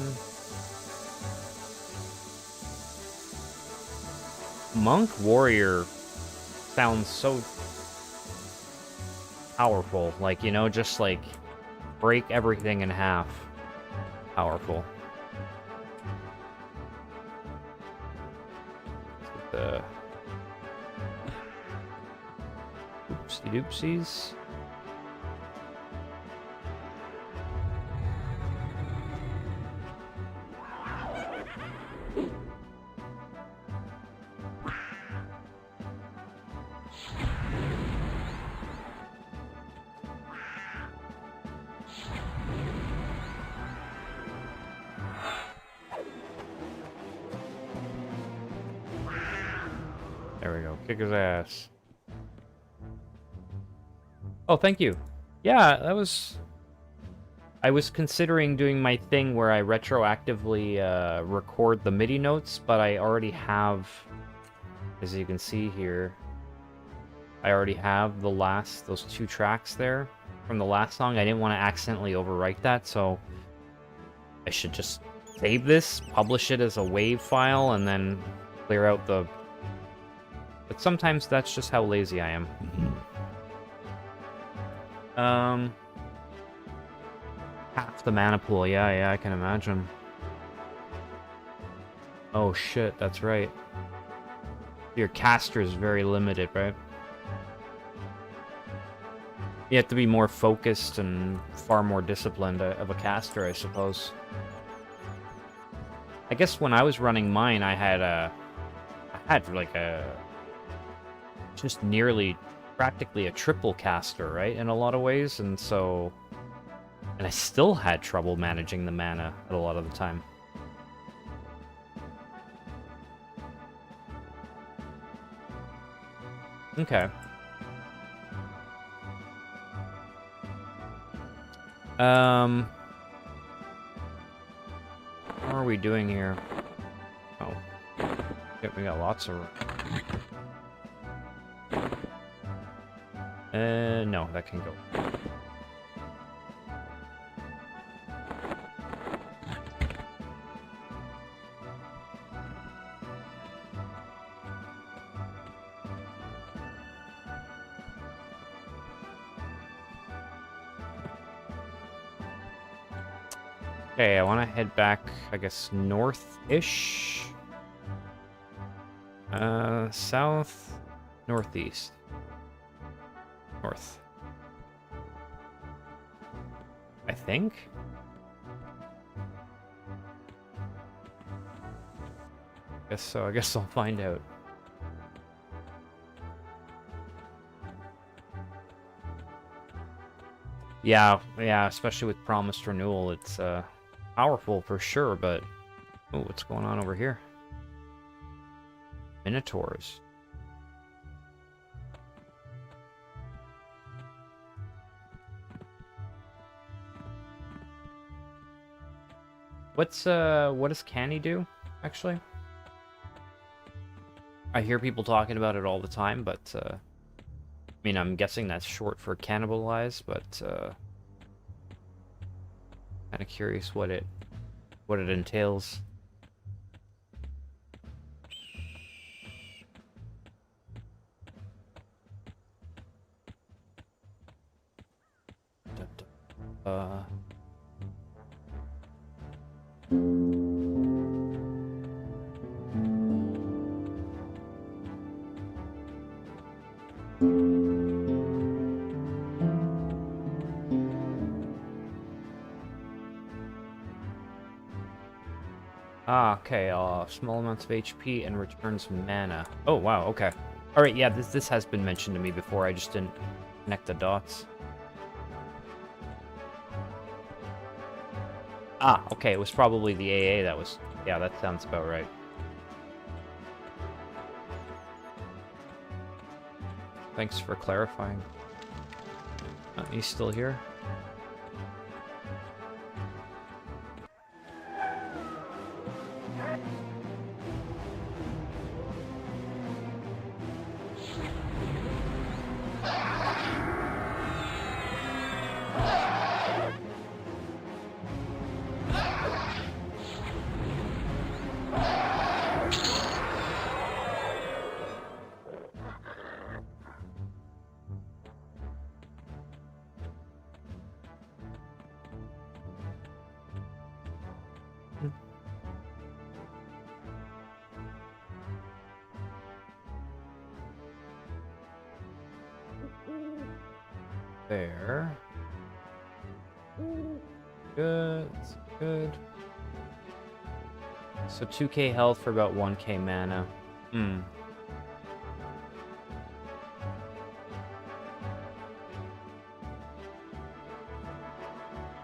Monk warrior sounds so powerful, like, you know, just like break everything in half. Powerful. The oopsie doopsies. There we go. Kick his ass. Oh, thank you. Yeah, that was... I was considering doing my thing where I retroactively record the MIDI notes, but I already have, as you can see here, I already have those 2 tracks there from the last song. I didn't want to accidentally overwrite that, so I should just save this, publish it as a WAV file, and then clear out the... But sometimes that's just how lazy I am. Half the mana pool, yeah, I can imagine. Oh shit, that's right. Your caster is very limited, right? You have to be more focused and far more disciplined of a caster, I suppose. I guess when I was running mine, I had like a... just nearly practically a triple caster, right? In a lot of ways, and so... And I still had trouble managing the mana a lot of the time. Okay. How are we doing here? Oh. Yep, we got lots of... no, that can go. Okay, I want to head back, I guess, north-ish? South? Northeast. North. I think? Guess so, I guess I'll find out. Yeah, especially with Promised Renewal, it's, powerful for sure, but... Oh, what's going on over here? Minotaurs. What does Canny do, actually? I hear people talking about it all the time, but, I mean, I'm guessing that's short for cannibalize, but, kind of curious what it entails. Okay, small amounts of HP and returns mana. Oh, wow, okay. Alright, yeah, this has been mentioned to me before, I just didn't connect the dots. Ah, okay, it was probably the AA that was... Yeah, that sounds about right. Thanks for clarifying. He's still here? There. Good, good. So 2k health for about 1k mana.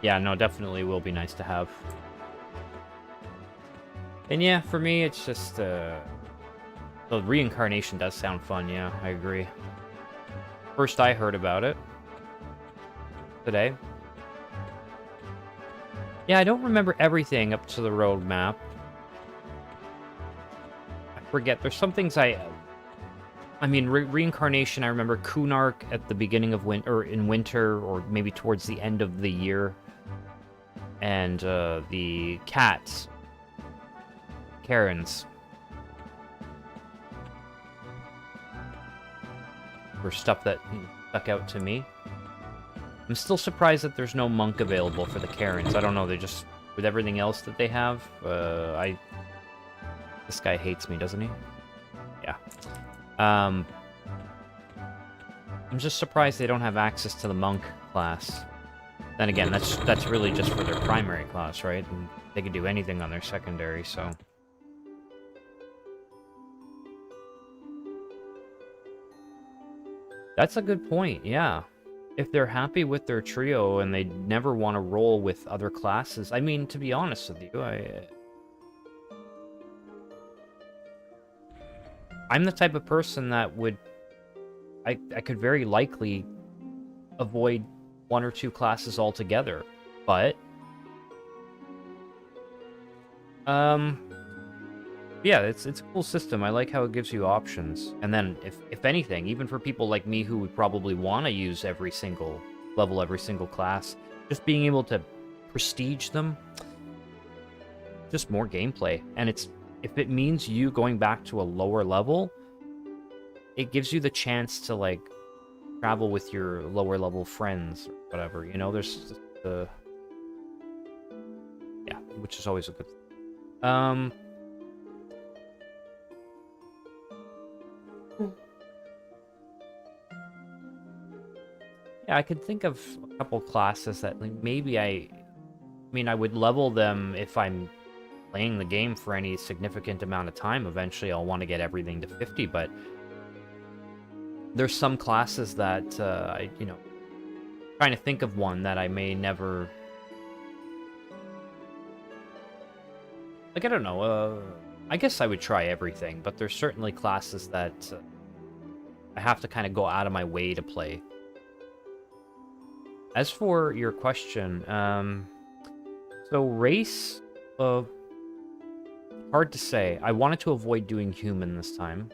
Yeah, no, definitely will be nice to have. And yeah, for me, it's just, the reincarnation does sound fun, yeah, I agree. First I heard about it. Today. Yeah, I don't remember everything up to the roadmap. I forget. There's some things I mean, reincarnation, I remember Kunark at the beginning of winter, or in winter, or maybe towards the end of the year. And, the cats. Karens. Were stuff that stuck out to me. I'm still surprised that there's no monk available for the Karens. I don't know, they just... With everything else that they have, This guy hates me, doesn't he? Yeah. I'm just surprised they don't have access to the monk class. Then again, that's really just for their primary class, right? And they can do anything on their secondary, so... That's a good point, yeah. If they're happy with their trio and they never want to roll with other classes... I mean, to be honest with you, I'm the type of person that would... I could very likely avoid one or two classes altogether, but... Yeah, it's a cool system. I like how it gives you options. And then, if anything, even for people like me who would probably want to use every single level, every single class, just being able to prestige them, just more gameplay. And if it means you going back to a lower level, it gives you the chance to, like, travel with your lower level friends or whatever. You know, there's the... Yeah, which is always a good thing. Yeah, I could think of a couple classes that, like, maybe I mean, I would level them if I'm playing the game for any significant amount of time. Eventually, I'll want to get everything to 50, but there's some classes that, trying to think of one that I may never... Like, I don't know, I guess I would try everything, but there's certainly classes that I have to kind of go out of my way to play. As for your question, so race, hard to say. I wanted to avoid doing human this time.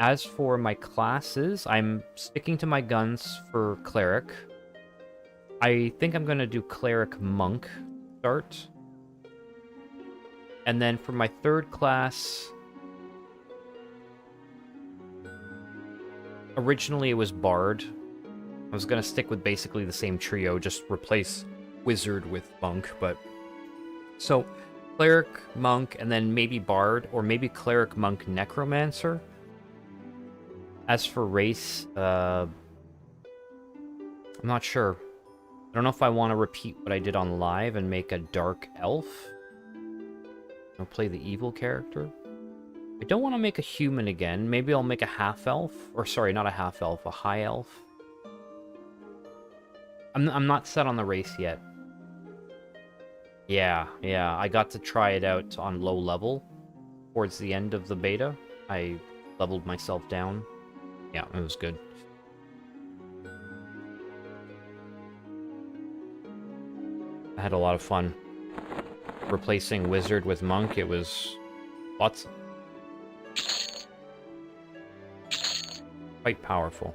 As for my classes, I'm sticking to my guns for cleric. I think I'm going to do cleric monk start. And then for my third class, originally it was bard. I was going to stick with basically the same trio, just replace wizard with monk, but... So, cleric, monk, and then maybe bard, or maybe cleric, monk, necromancer. As for race, I'm not sure. I don't know if I want to repeat what I did on live and make a dark elf. I'll play the evil character. I don't want to make a human again. Maybe I'll make a half-elf. Or, sorry, not a half-elf, a high elf. I'm not set on the race yet. Yeah, yeah. I got to try it out on low level towards the end of the beta. I leveled myself down. Yeah, it was good. I had a lot of fun. Replacing Wizard with Monk, it was lots... quite powerful.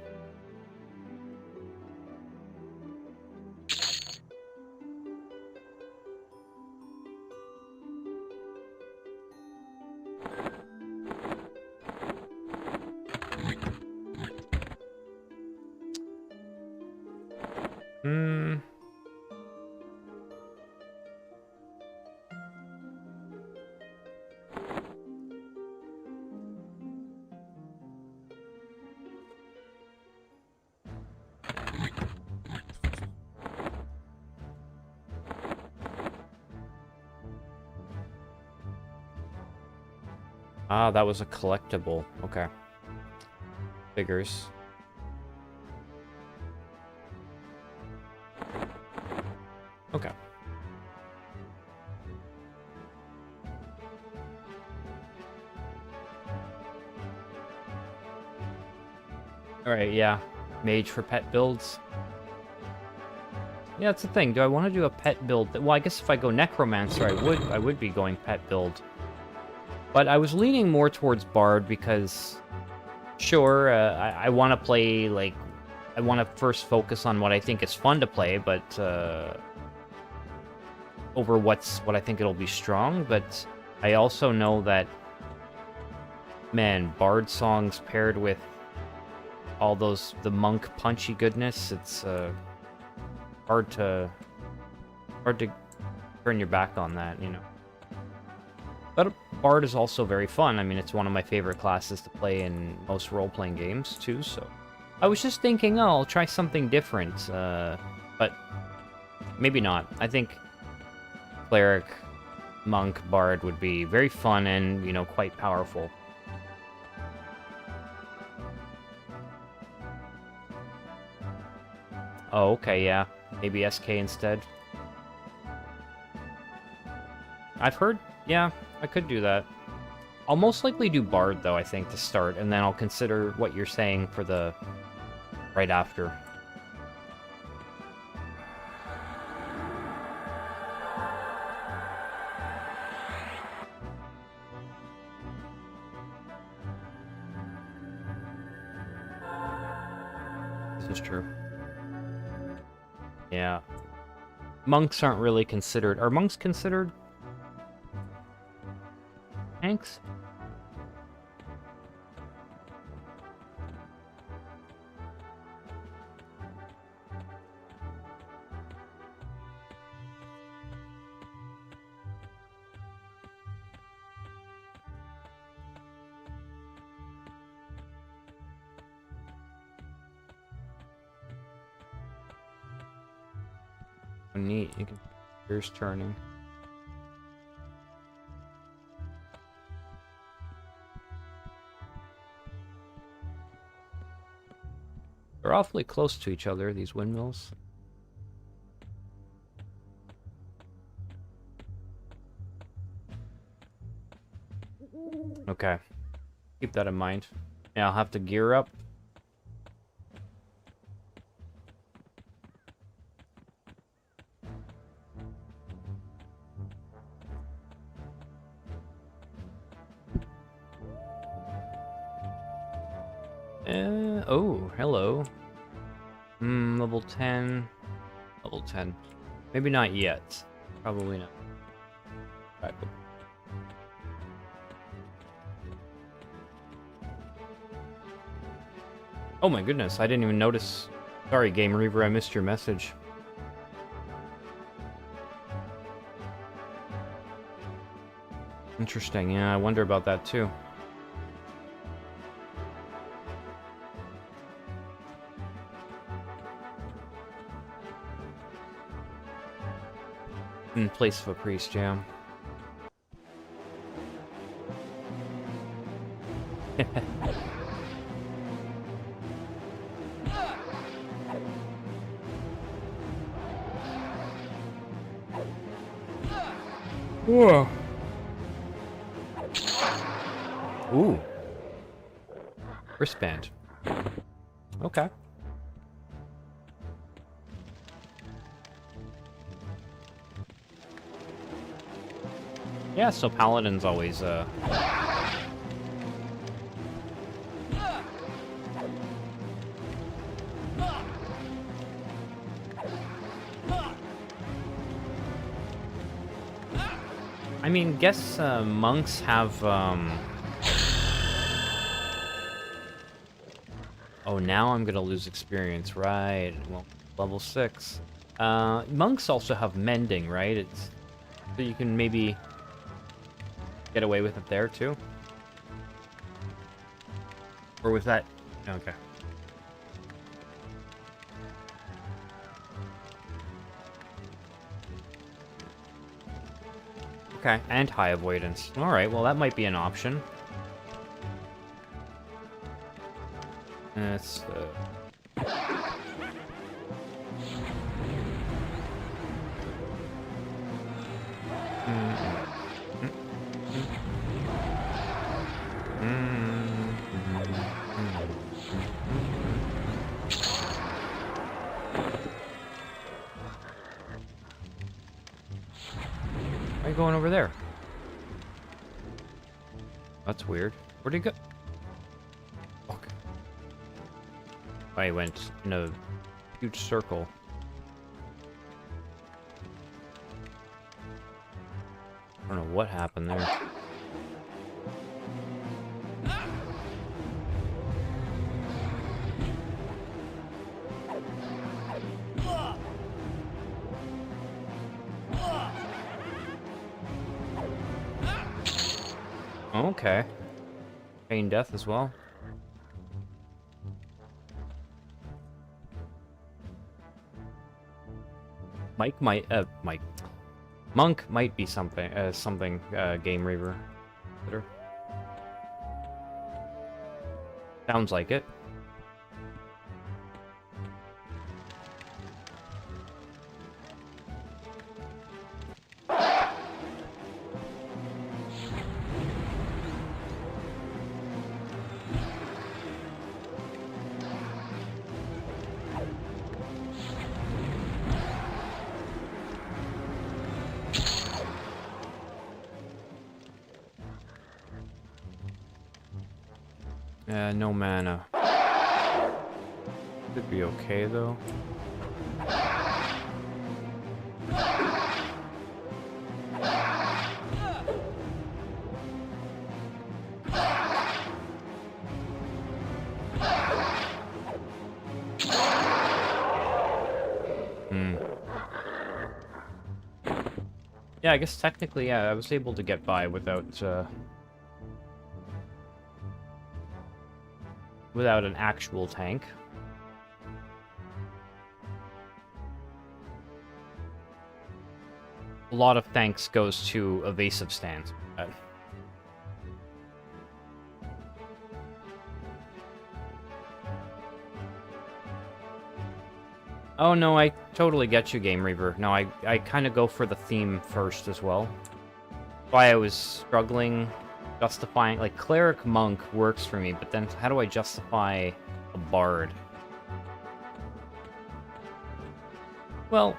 Ah, that was a collectible. Okay. Figures. Okay. Alright, yeah. Mage for pet builds. Yeah, that's the thing. Do I want to do a pet build? Well, I guess if I go Necromancer, I would be going pet build. But I was leaning more towards Bard because, sure, I want to play, like, I want to first focus on what I think is fun to play, but, over what I think it'll be strong, but I also know that, man, Bard songs paired with all the monk punchy goodness, it's, hard to turn your back on that, you know. But Bard is also very fun. I mean, it's one of my favorite classes to play in most role-playing games, too, so... I was just thinking, oh, I'll try something different, but maybe not. I think Cleric, Monk, Bard would be very fun and, you know, quite powerful. Oh, okay, yeah. Maybe SK instead. I've heard, yeah, I could do that. I'll most likely do Bard, though, I think, to start, and then I'll consider what you're saying for the... right after. This is true. Yeah. Monks aren't really considered... Are monks considered... tanks? Neat. You can... Gears turning. They're awfully close to each other, these windmills. Okay. Keep that in mind. Yeah, I'll have to gear up. Oh, hello. Level 10. Level 10. Maybe not yet. Probably not. Right. Oh my goodness, I didn't even notice. Sorry, Game Reaver, I missed your message. Interesting, yeah, I wonder about that too. In place of a priest, yeah. Whoa. Ooh. Wristband. Okay. Yeah, so Paladin's always, I mean, guess, monks have, Oh, now I'm gonna lose experience, right? Well, level 6. Monks also have mending, right? It's... So you can maybe get away with it there, too? Or with that... Okay. Okay, and high avoidance. Alright, well that might be an option. It's... Why are you going over there? That's weird. Where'd he go? Okay. I went in a huge circle. I don't know what happened there. Okay. Pain death as well. Monk might be something, Game Reaver. Sounds like it. No mana. Could be okay, though. Yeah, I guess technically, yeah, I was able to get by without, without an actual tank. A lot of thanks goes to evasive stance. Oh no, I totally get you, Game Reaver. No, I kind of go for the theme first as well. Why I was struggling justifying, like, Cleric Monk works for me, but then how do I justify a Bard? Well,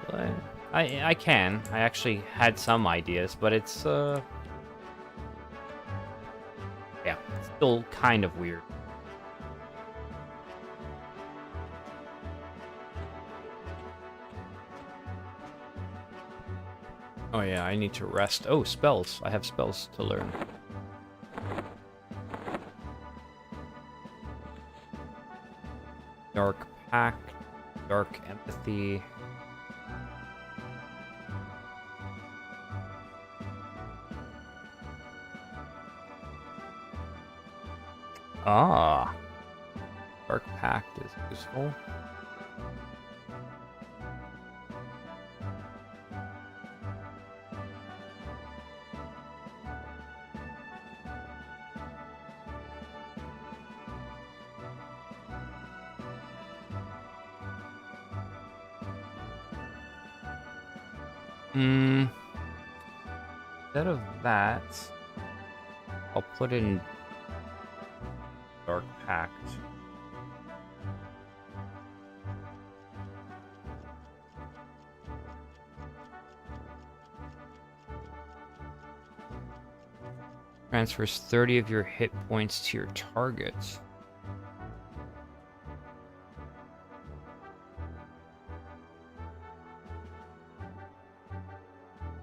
I can. I actually had some ideas, but it's, yeah, it's still kind of weird. Oh yeah, I need to rest. Oh, spells. I have spells to learn. Dark Pact, Dark Empathy. Ah. Dark Pact is useful. Instead of that, I'll put in Dark Pact. Transfers 30 of your hit points to your target.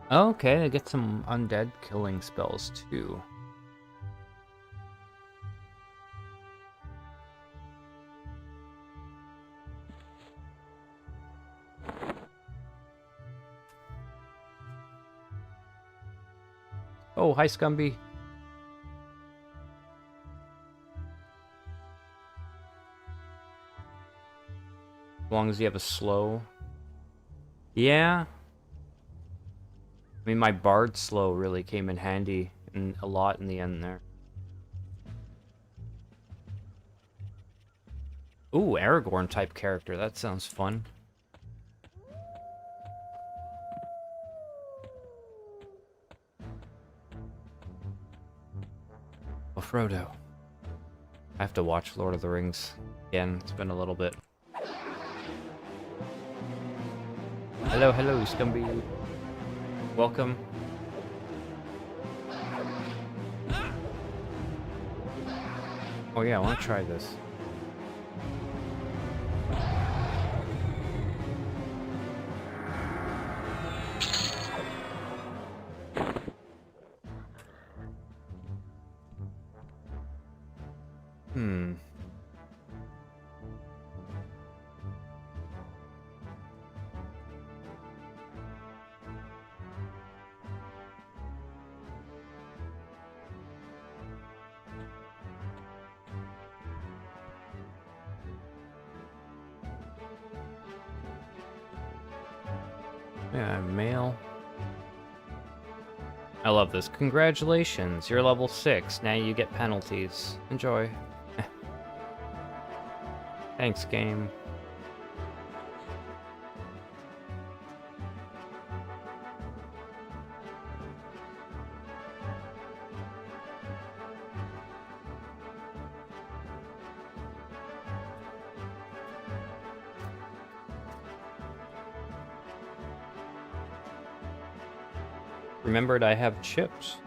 Okay, I get some undead killing spells too. Oh, hi, Scumby. As long as you have a slow. Yeah. I mean, my bard slow really came in handy and a lot in the end there. Ooh, Aragorn type character. That sounds fun. Well, Frodo. I have to watch Lord of the Rings again. It's been a little bit. Hello, hello, Scumby. Welcome. Oh yeah, I want to try this. Yeah, male. I love this. Congratulations, you're level 6. Now you get penalties. Enjoy. Thanks, game. Remembered I have chips.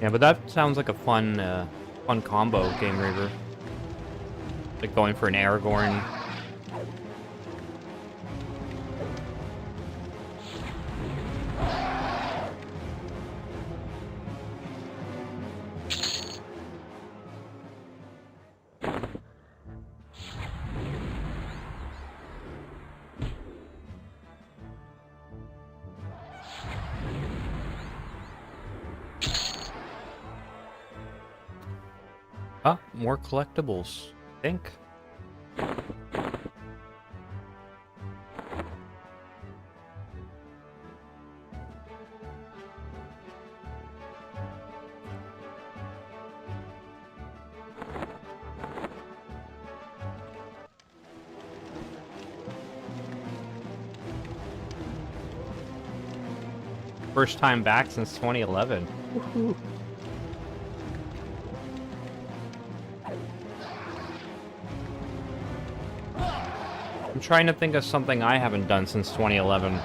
Yeah, but that sounds like a fun, fun combo, Game Reaver. Like going for an Aragorn. Ah, more collectibles, I think. First time back since 2011. Woohoo. I'm trying to think of something I haven't done since 2011.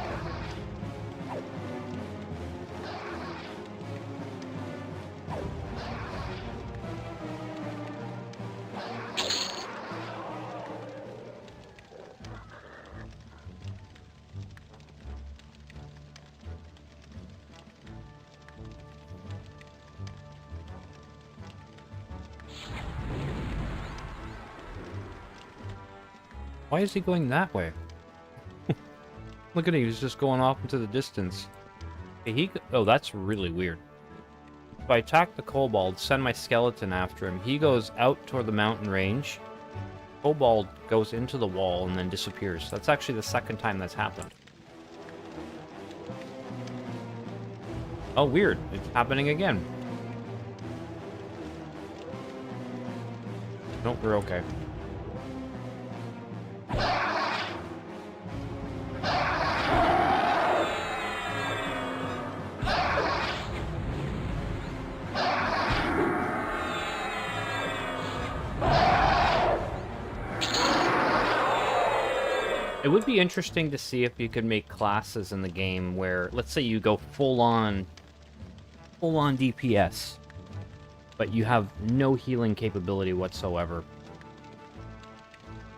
Why is he going that way? Look at him, he's just going off into the distance. Hey, oh, that's really weird. If I attack the kobold, send my skeleton after him, he goes out toward the mountain range. Kobold goes into the wall and then disappears. That's actually the second time that's happened. Oh, weird. It's happening again. Nope, we're okay. It would be interesting to see if you could make classes in the game where, let's say you go full-on DPS, but you have no healing capability whatsoever.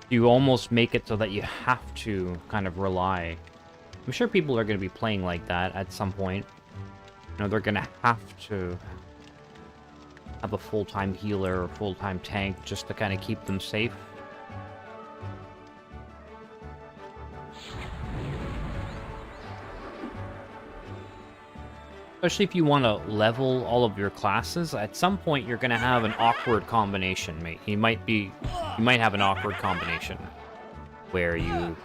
You almost make it so that you have to kind of rely. I'm sure people are going to be playing like that at some point. You know, they're going to have to have a full-time healer or full-time tank just to kind of keep them safe. Especially if you want to level all of your classes, at some point you're going to have an awkward combination, mate. You might have an awkward combination where you're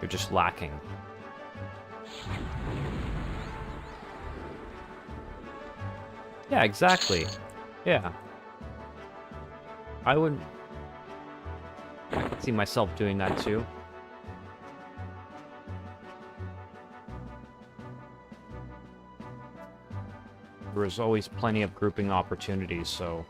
just lacking. Yeah, exactly. Yeah. I could see myself doing that too. There's always plenty of grouping opportunities, so...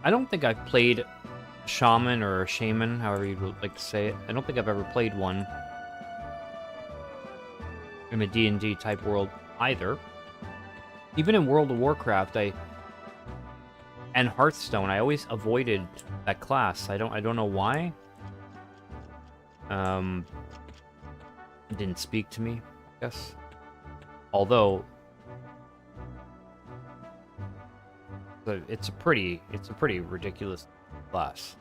I don't think I've played Shaman or Shaman, however you would like to say it. I don't think I've ever played one in a D&D type world either. Even in World of Warcraft, and Hearthstone, I always avoided that class. I don't know why. It didn't speak to me, I guess. Although it's a pretty ridiculous class.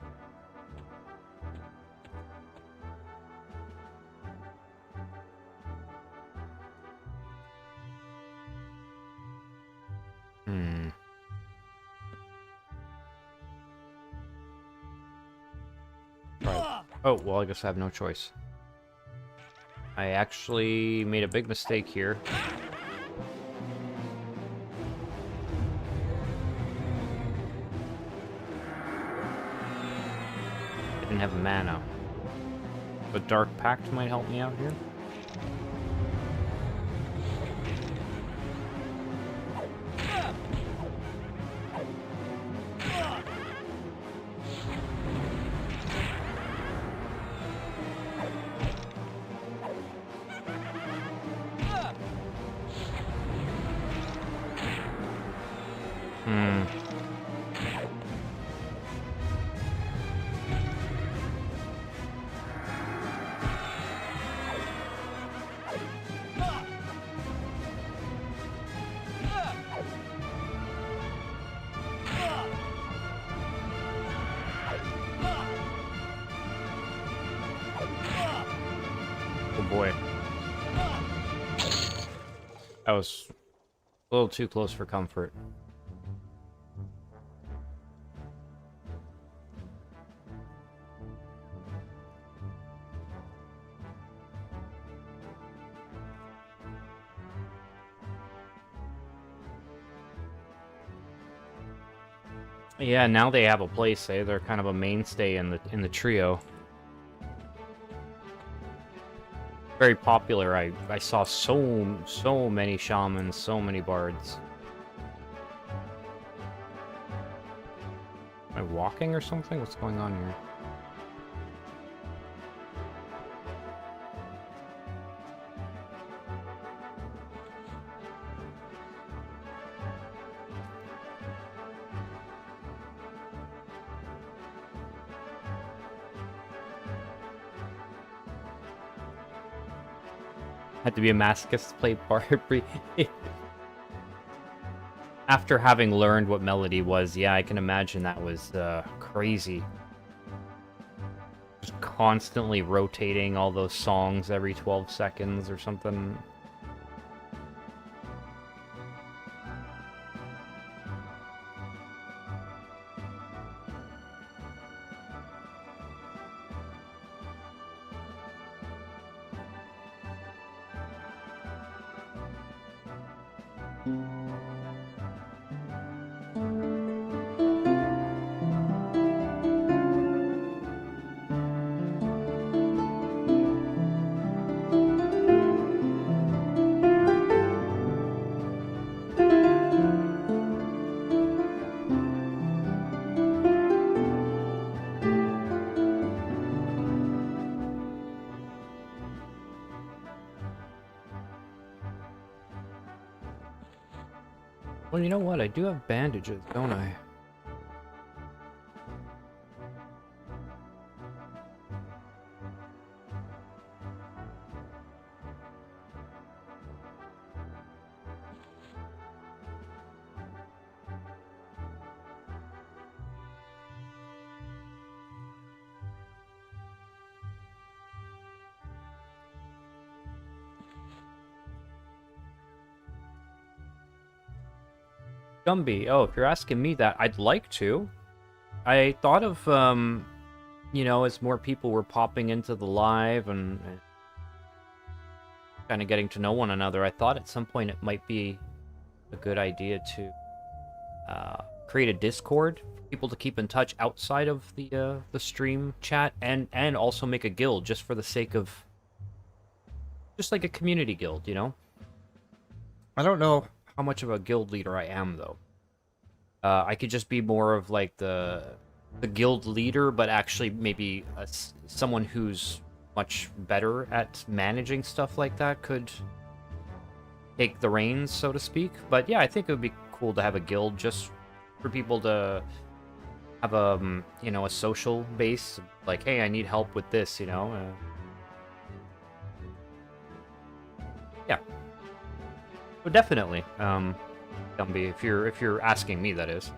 Right. Oh, well, I guess I have no choice. I actually made a big mistake here. Didn't have mana. The Dark Pact might help me out here. Boy. That was a little too close for comfort. Yeah, now they have a place, eh? They're kind of a mainstay in the trio. Very popular. I saw so many shamans, so many bards. Am I walking or something? What's going on here? Had to be a masochist to play Barbary. After having learned what melody was, yeah, I can imagine that was crazy. Just constantly rotating all those songs every 12 seconds or something. Well, you know what? I do have bandages, don't I? Gumby, oh, if you're asking me that, I'd like to. I thought of, you know, as more people were popping into the live and kind of getting to know one another, I thought at some point it might be a good idea to create a Discord for people to keep in touch outside of the stream chat, and also make a guild just for the sake of just like a community guild, you know? I don't know how much of a guild leader I am, though. I could just be more of like the guild leader, but actually maybe someone who's much better at managing stuff like that could take the reins, so to speak. But yeah, I think it would be cool to have a guild just for people to have a, you know, a social base. Like, hey, I need help with this, you know? Yeah. But definitely, Gumby, if you're asking me, that is.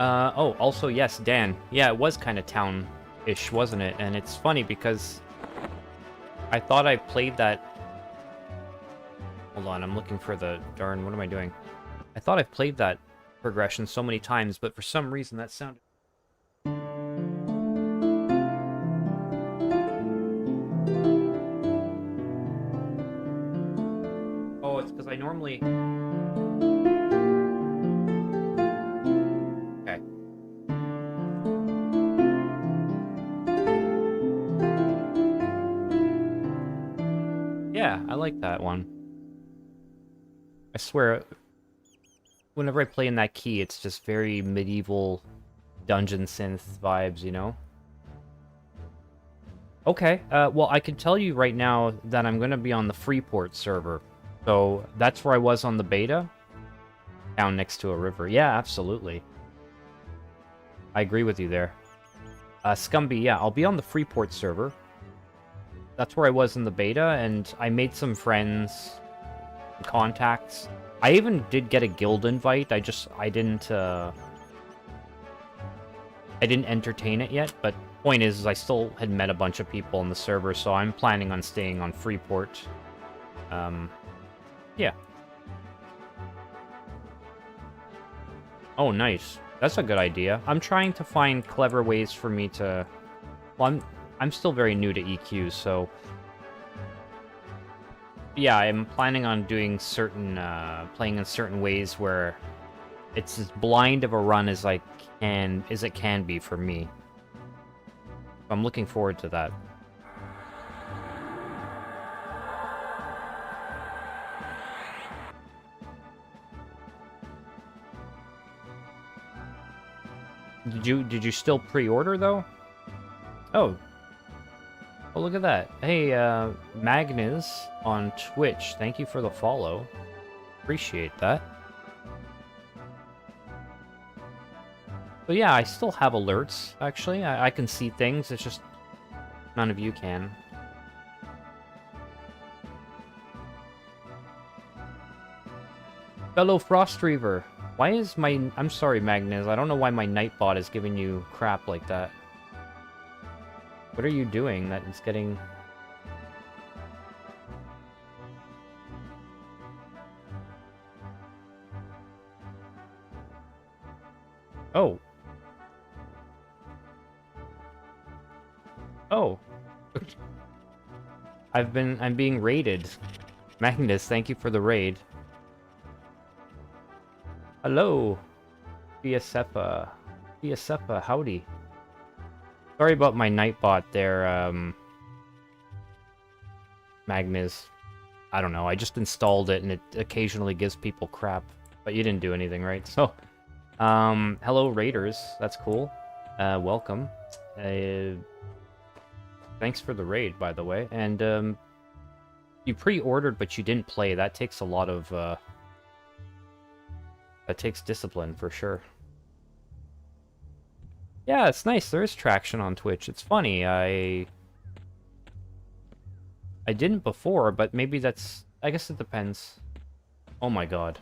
Oh, also, yes, Dan. Yeah, it was kind of town-ish, wasn't it? And it's funny because I thought I played that... Hold on, I'm looking for the... Darn, what am I doing? I thought I've played that progression so many times, but for some reason that sounded... Oh, it's because I normally... Okay. Yeah, I like that one. I swear, whenever I play in that key, it's just very medieval dungeon synth vibes, you know? Okay, well, I can tell you right now that I'm going to be on the Freeport server. So, that's where I was on the beta. Down next to a river. Yeah, absolutely. I agree with you there. Scumby, yeah, I'll be on the Freeport server. That's where I was in the beta, and I made some friends, contacts. I even did get a guild invite. I didn't entertain it yet, but point is I still had met a bunch of people on the server, so I'm planning on staying on Freeport. Yeah. Oh, nice. That's a good idea. I'm trying to find clever ways for me to... Well, I'm still very new to EQs, so... Yeah, I'm planning on doing certain, playing in certain ways where it's as blind of a run as it can be for me. I'm looking forward to that. Did you still pre-order though? Oh. Oh, look at that. Hey, Magnus on Twitch. Thank you for the follow. Appreciate that. But yeah, I still have alerts, actually. I can see things. It's just none of you can. Fellow Frostreaver. Why is my... I'm sorry, Magnus. I don't know why my Nightbot is giving you crap like that. What are you doing that is getting... Oh. Oh. I'm being raided. Magnus, thank you for the raid. Hello. Viasepa. Viasepa, howdy. Sorry about my Nightbot there, Magnus. I don't know, I just installed it and it occasionally gives people crap. But you didn't do anything, right? So, hello Raiders, that's cool. Welcome. Thanks for the raid, by the way. And, you pre-ordered but you didn't play. That takes a lot of, that takes discipline, for sure. Yeah, it's nice. There is traction on Twitch. It's funny. I didn't before, but maybe that's... I guess it depends. Oh my god.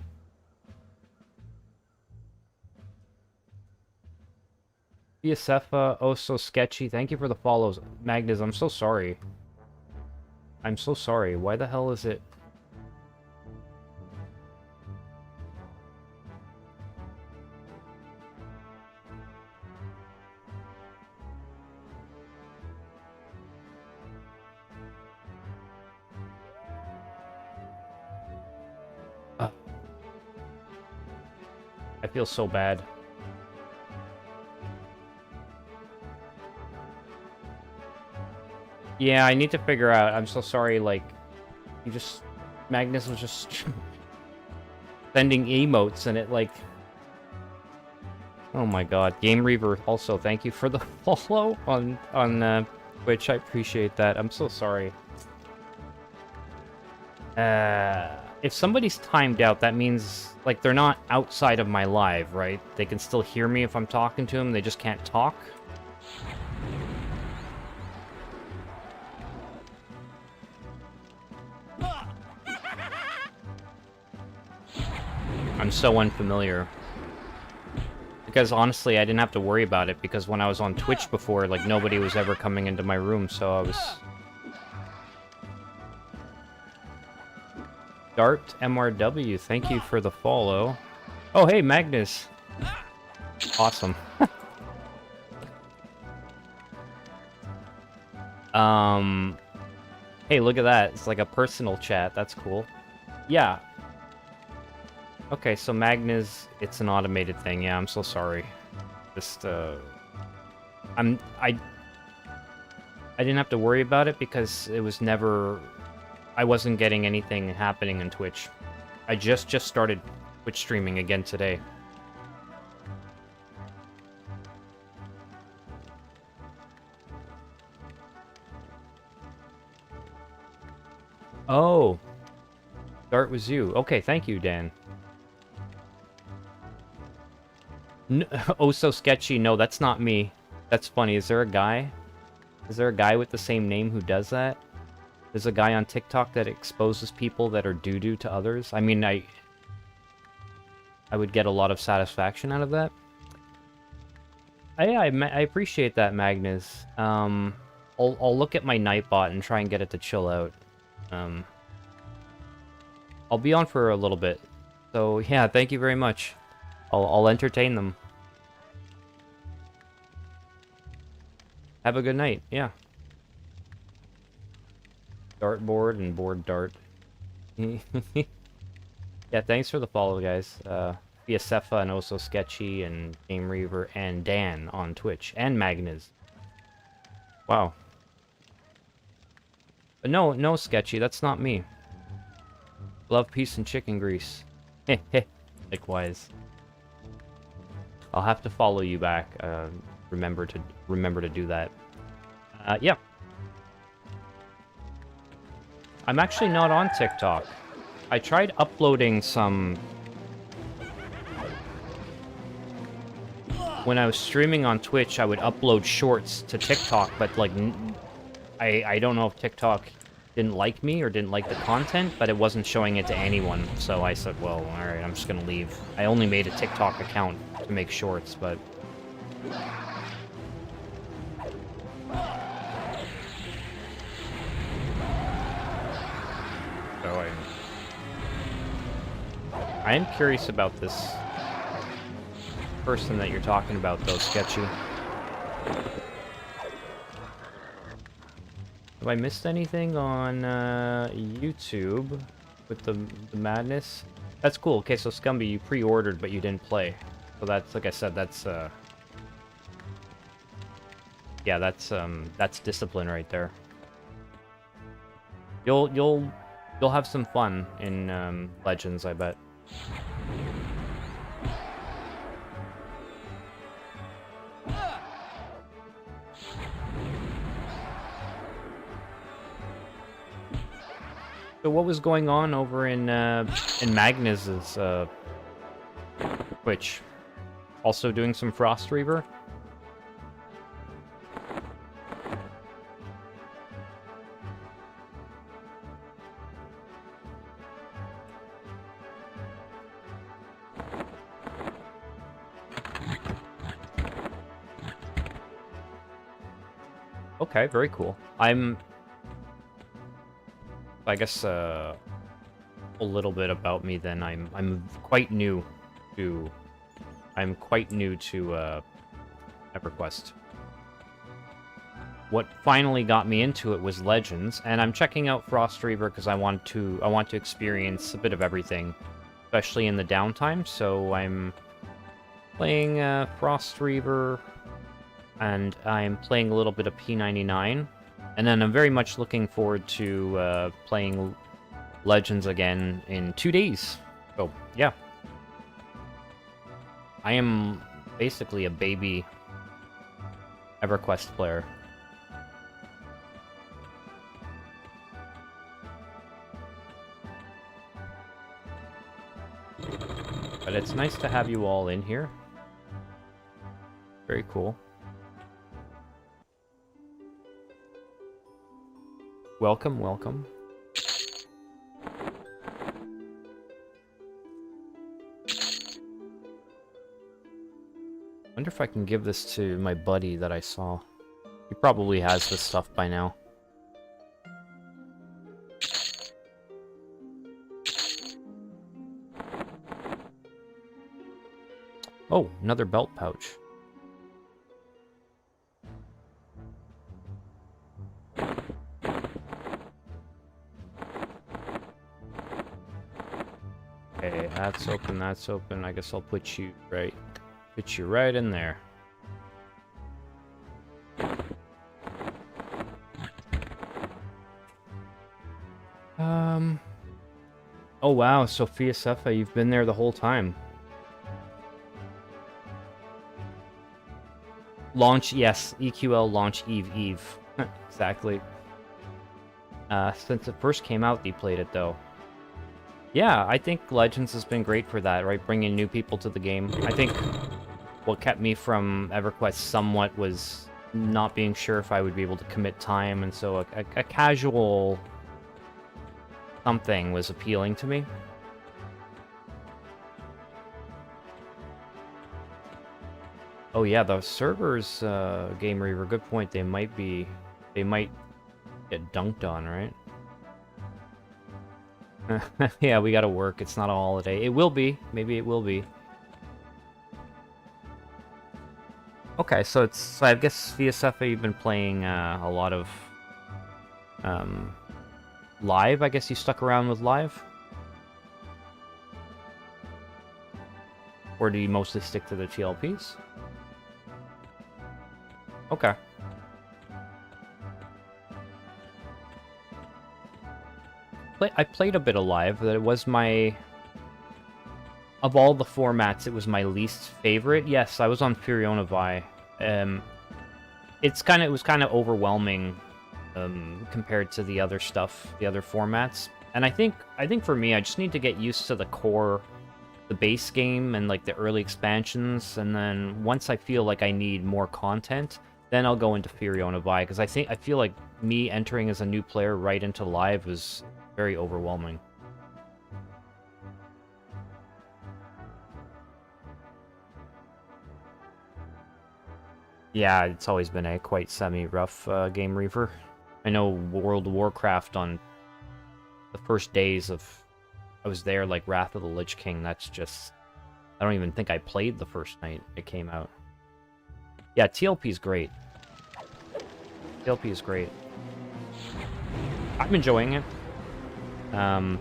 Yosefa, oh so sketchy. Thank you for the follows. Magnus, I'm so sorry. I'm so sorry. Why the hell is it... I feel so bad. Yeah, I need to figure out. I'm so sorry, like... You just... Magnus was just... sending emotes and it, like... Oh my god. Game Reaver, also, thank you for the follow on Twitch. I appreciate that. I'm so sorry. If somebody's timed out, that means, like, they're not outside of my live, right? They can still hear me if I'm talking to them, they just can't talk. I'm so unfamiliar. Because, honestly, I didn't have to worry about it, because when I was on Twitch before, like, nobody was ever coming into my room, so I was... Dart MRW, thank you for the follow. Oh, hey, Magnus. Awesome. Hey, look at that. It's like a personal chat. That's cool. Yeah. Okay, so Magnus, it's an automated thing. Yeah, I'm so sorry. Just, I didn't have to worry about it because it was never... I wasn't getting anything happening on Twitch. I just started Twitch streaming again today. Oh. Dart was you. Okay, thank you, Dan. No, oh, so sketchy. No, that's not me. That's funny. Is there a guy? Is there a guy with the same name who does that? There's a guy on TikTok that exposes people that are doo-doo to others. I mean, I would get a lot of satisfaction out of that. I appreciate that, Magnus. I'll look at my Nightbot and try and get it to chill out. I'll be on for a little bit. So, yeah, thank you very much. I'll entertain them. Have a good night, yeah. Dartboard and board dart. Yeah, thanks for the follow, guys. Viasefa and Also Sketchy and Game Reaver and Dan on Twitch. And Magnus. Wow. But no, Sketchy, that's not me. Love, peace, and chicken grease. Likewise. I'll have to follow you back. Remember to do that. Yeah. I'm actually not on TikTok. I tried uploading some... When I was streaming on Twitch, I would upload shorts to TikTok, but, like, I don't know if TikTok didn't like me or didn't like the content, but it wasn't showing it to anyone. So I said, well, alright, I'm just gonna leave. I only made a TikTok account to make shorts, but... So I am curious about this person that you're talking about, though, Sketchy. Have I missed anything on YouTube with the madness? That's cool. Okay, so Scumby, you pre-ordered, but you didn't play. So that's, like I said, that's yeah, that's discipline right there. You'll have some fun in Legends, I bet. So what was going on over in Magnus's Twitch? Also doing some Frostreaver? Okay, very cool. I guess a little bit about me then. I'm quite new to EverQuest. What finally got me into it was Legends, and I'm checking out Frostreaver because I want to experience a bit of everything, especially in the downtime. So I'm playing Frostreaver, and I'm playing a little bit of P99. And then I'm very much looking forward to playing Legends again in 2 days. So, yeah. I am basically a baby EverQuest player. But it's nice to have you all in here. Very cool. Welcome, welcome. Wonder if I can give this to my buddy that I saw. He probably has this stuff by now. Oh, another belt pouch. Okay, that's open, that's open. I guess I'll put you right in there. Oh wow, Sophia Cepha, you've been there the whole time. Launch, yes, EQL launch Eve. Exactly. Since it first came out, they played it though. Yeah, I think Legends has been great for that, right? Bringing new people to the game. I think what kept me from EverQuest somewhat was not being sure if I would be able to commit time, and so a casual something was appealing to me. Oh yeah, the servers, Game Reaver, good point. They might get dunked on, right? Yeah, we gotta work. It's not a holiday. It will be. Maybe it will be. Okay, so I guess VSFA, you've been playing a lot of live. I guess you stuck around with live? Or do you mostly stick to the TLPs? Okay. I played a bit of live. That it was my... Of all the formats, it was my least favorite. Yes, I was on Furiona Vi. It was kind of overwhelming compared to the other stuff, the other formats. And I think for me, I just need to get used to the core, the base game, and like the early expansions. And then once I feel like I need more content, then I'll go into Furiona Vi, because I feel like me entering as a new player right into live was very overwhelming. Yeah, it's always been a quite semi-rough game, Reaver. I know World of Warcraft on the first days of... I was there, like, Wrath of the Lich King, that's just... I don't even think I played the first night it came out. Yeah, TLP's great. TLP is great. I'm enjoying it. I'll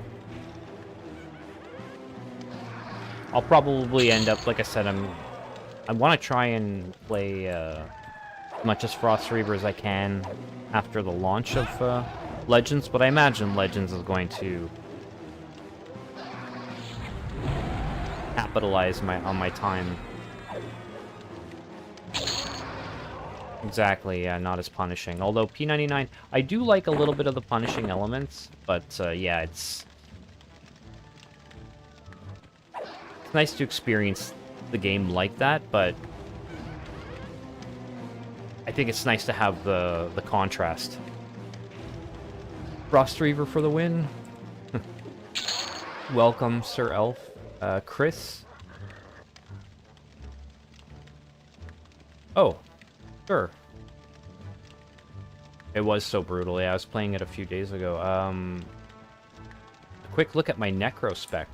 probably end up, like I said, I want to try and play as much as Frostreaver as I can after the launch of Legends, but I imagine Legends is going to capitalize on my time. Exactly, yeah, not as punishing. Although P99, I do like a little bit of the punishing elements, but yeah, it's nice to experience the game like that, but I think it's nice to have the contrast. Frostreaver for the win. Welcome, Sir Elf. Chris? Oh, sure. It was so brutal. Yeah, I was playing it a few days ago. A quick look at my Necro spec.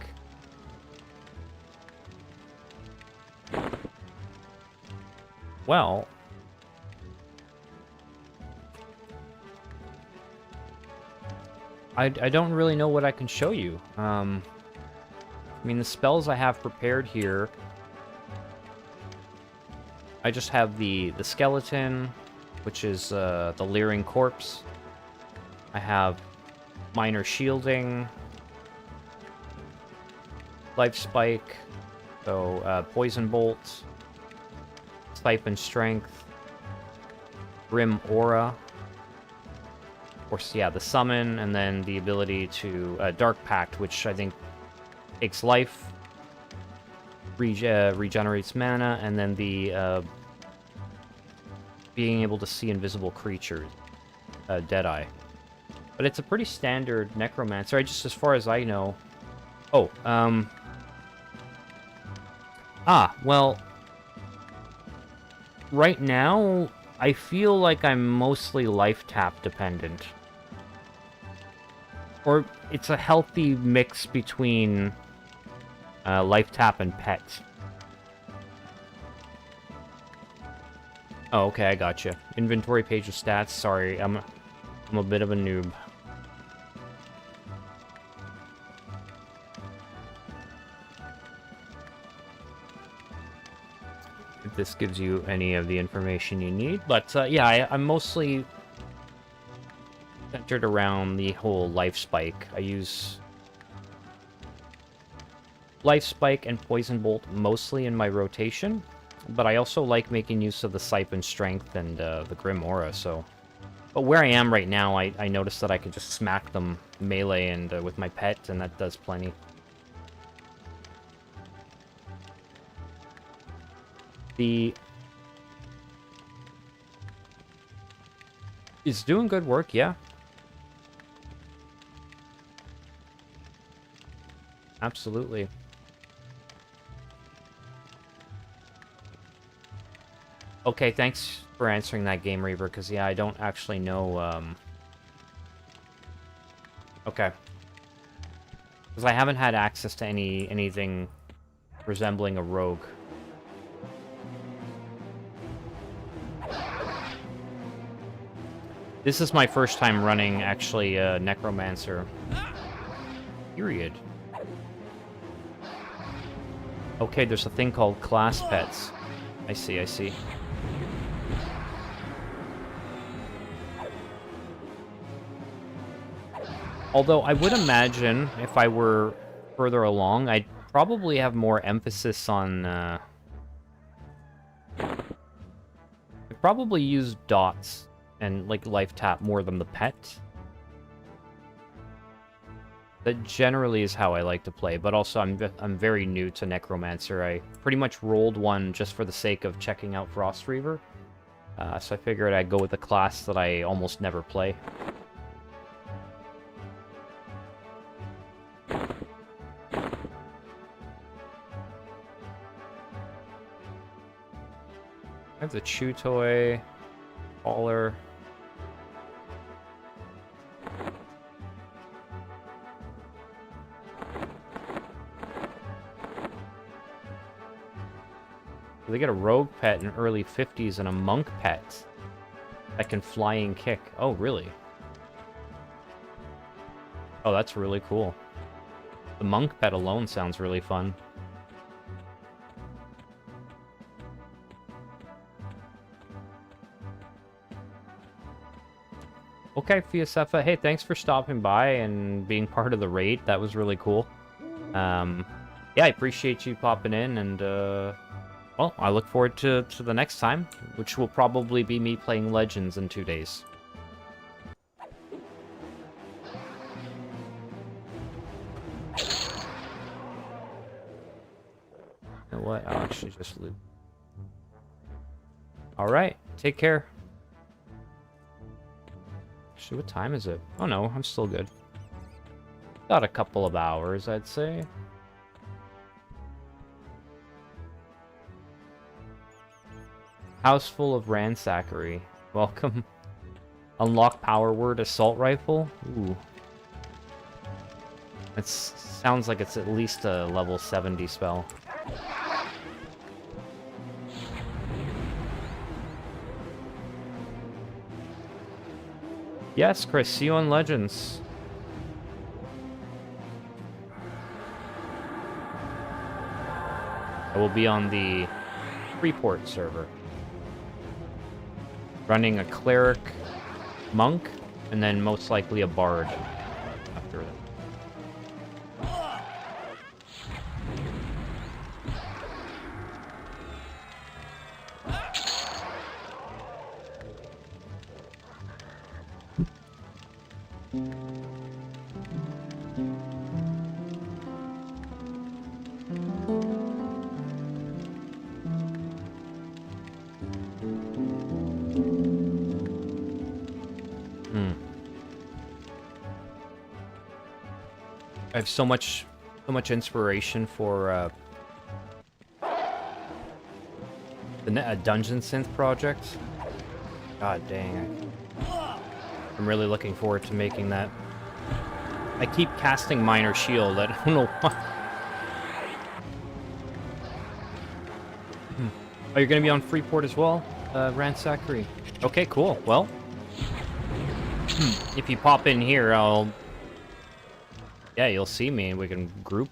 Well, I don't really know what I can show you. I mean, the spells I have prepared here, I just have the skeleton, which is the leering corpse. I have minor shielding, life spike, so poison bolt, siphon strength, grim aura. Of course, yeah, the summon, and then the ability to Dark Pact, which I think takes life, regenerates mana, and then the being able to see invisible creatures, Deadeye. But it's a pretty standard Necromancer, just as far as I know. Oh, well, right now, I feel like I'm mostly life tap dependent. Or it's a healthy mix between life tap and pet. Oh, okay, I gotcha. Inventory page of stats. Sorry, I'm a bit of a noob. If this gives you any of the information you need, but yeah, I'm mostly centered around the whole life spike. I use life spike and poison bolt mostly in my rotation, but I also like making use of the siphon strength and the grim aura. So, but where I am right now, I noticed that I can just smack them melee and with my pet, and that does plenty. It's doing good work, yeah. Absolutely. Okay, thanks for answering that, Game Reaver, because, yeah, I don't actually know, Okay. Because I haven't had access to anything resembling a rogue. This is my first time running, actually, Necromancer. Period. Okay, there's a thing called class pets. I see, I see. Although, I would imagine, if I were further along, I'd probably have more emphasis on, I'd probably use dots and, like, life tap more than the pet. That generally is how I like to play, but also I'm very new to Necromancer. I pretty much rolled one just for the sake of checking out Frostreaver. So I figured I'd go with a class that I almost never play. I have the chew toy, baller. They get a rogue pet in early 50s and a monk pet that can fly and kick. Oh, really? Oh, that's really cool. The monk pet alone sounds really fun. Okay, Fiasefa, hey, thanks for stopping by and being part of the raid. That was really cool. Yeah, I appreciate you popping in, and, well, I look forward to the next time, which will probably be me playing Legends in 2 days. You know what? I'll actually just loot. Alright, take care. Actually, what time is it? Oh no, I'm still good. Got a couple of hours, I'd say. House full of ransackery. Welcome. Unlock power word assault rifle. Ooh. It sounds like it's at least a level 70 spell. Yes, Chris, see you on Legends. I will be on the Freeport server. Running a cleric, monk, and then most likely a bard after that. I have so much inspiration for the Dungeon Synth project. God dang, I'm really looking forward to making that. I keep casting Minor Shield. I don't know why. Oh, you're gonna be on Freeport as well, Ransackery. Okay, cool. Well, if you pop in here, yeah, you'll see me and we can group.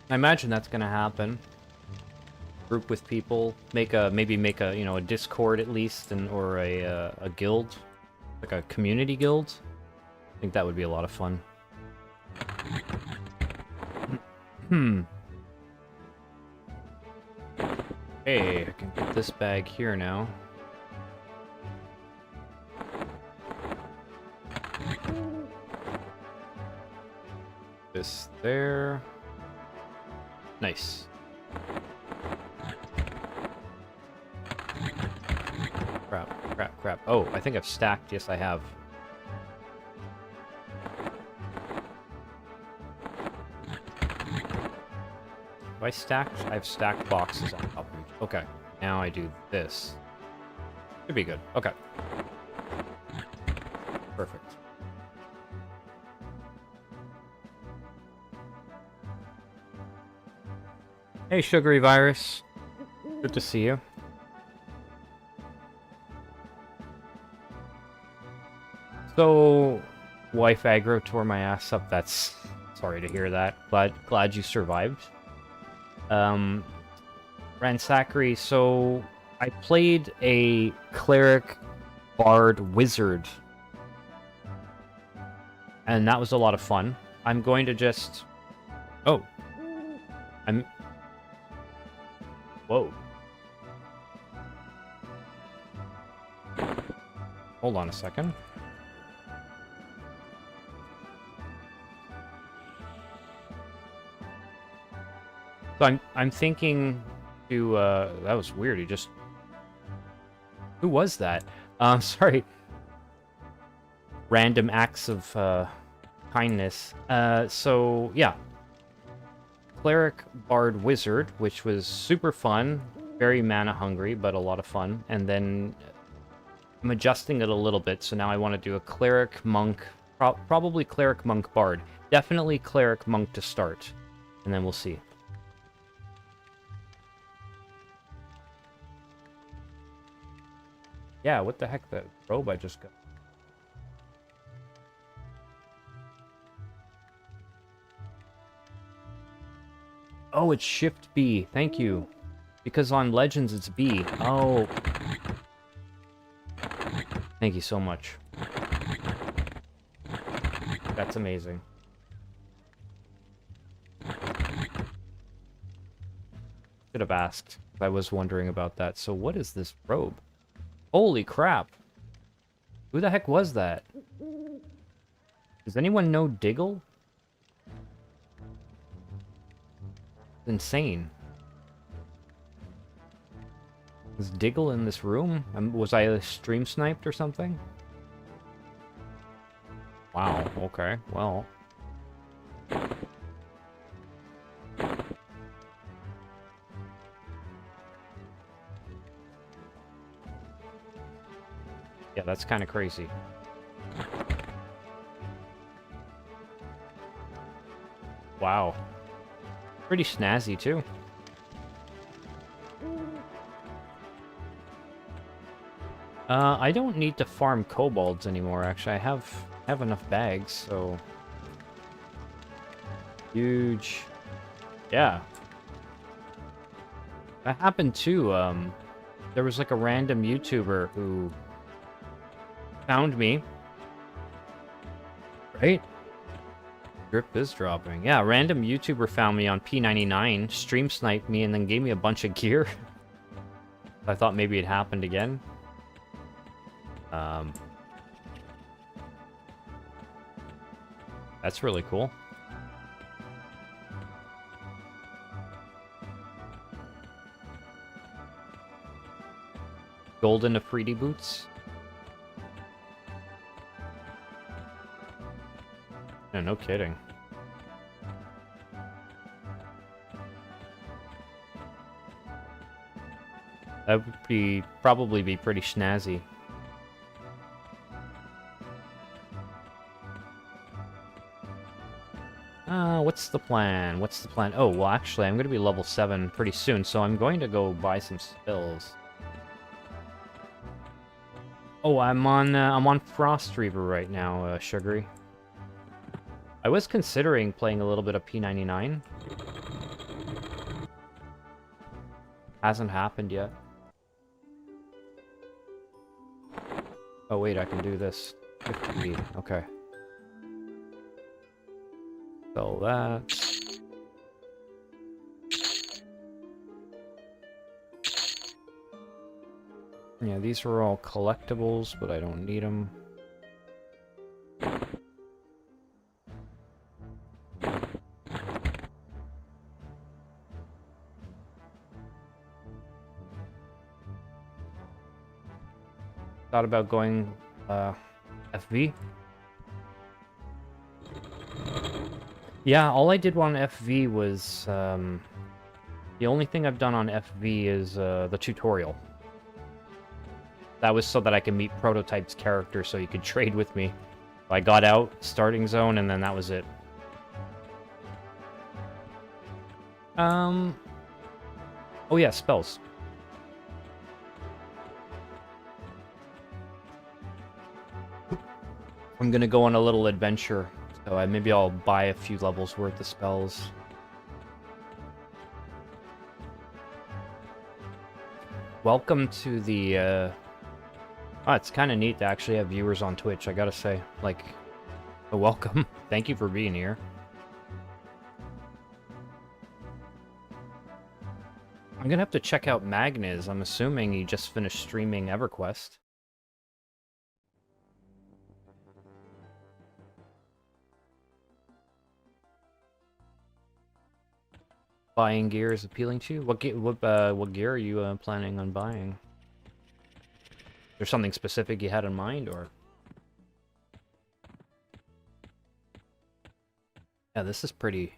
I imagine that's gonna happen. Group with people, maybe make a you know a Discord at least, or a guild, like a community guild. I think that would be a lot of fun. Hey, I can put this bag here now. This there. Nice. Crap. Oh, I think I've stacked. Yes, I have. Have I stacked? I've stacked boxes on top of each. Okay, now I do this. Should be good. Okay. Perfect. Hey, Sugary Virus. Good to see you. So, wife aggro tore my ass up. That's... Sorry to hear that. Glad you survived. Ransackery, so... I played a cleric, bard, wizard. And that was a lot of fun. I'm going to just... Oh. Whoa. Hold on a second. So I'm thinking to, that was weird. He just... Who was that? Sorry. Random acts of, kindness. So, yeah. Cleric, Bard, Wizard, which was super fun. Very mana hungry, but a lot of fun. And then I'm adjusting it a little bit, so now I want to do a Cleric, Monk, probably Cleric, Monk, Bard. Definitely Cleric, Monk to start. And then we'll see. Yeah, what the heck, that robe I just got. Oh, it's Shift B. Thank you. Because on Legends, it's B. Oh. Thank you so much. That's amazing. Should have asked. I was wondering about that. So what is this robe? Holy crap. Who the heck was that? Does anyone know Diggle? Insane. Is Diggle in this room? Was I stream sniped or something? Wow, okay, well. Yeah, that's kind of crazy. Wow. Pretty snazzy, too. I don't need to farm kobolds anymore, actually. I have enough bags, so... Huge. Yeah. That happened, too. There was, like, a random YouTuber who found me. Right? Drip is dropping. Yeah, a random YouTuber found me on P99, stream sniped me, and then gave me a bunch of gear. I thought maybe it happened again. That's really cool. Golden Afridi boots? Yeah, no kidding. That would probably be pretty snazzy. What's the plan? What's the plan? Oh, well, actually, I'm going to be level 7 pretty soon, so I'm going to go buy some spells. Oh, I'm on Frostreaver right now, Sugary. I was considering playing a little bit of P99. Hasn't happened yet. Oh, wait, I can do this. 50. Okay. Sell that. Yeah, these are all collectibles, but I don't need them. Thought about going FV. Yeah, all I did on FV was the only thing I've done on FV is the tutorial. That was so that I could meet Prototype's character so he could trade with me. I got out, starting zone, and then that was it. Oh yeah, spells. I'm gonna go on a little adventure, so maybe I'll buy a few levels worth of spells. Welcome to the, Oh, it's kind of neat to actually have viewers on Twitch, I gotta say. Like, welcome. Thank you for being here. I'm gonna have to check out Magnus. I'm assuming he just finished streaming EverQuest. buying gear is appealing to you? What gear are you planning on buying? There's something specific you had in mind, or? Yeah, this is pretty.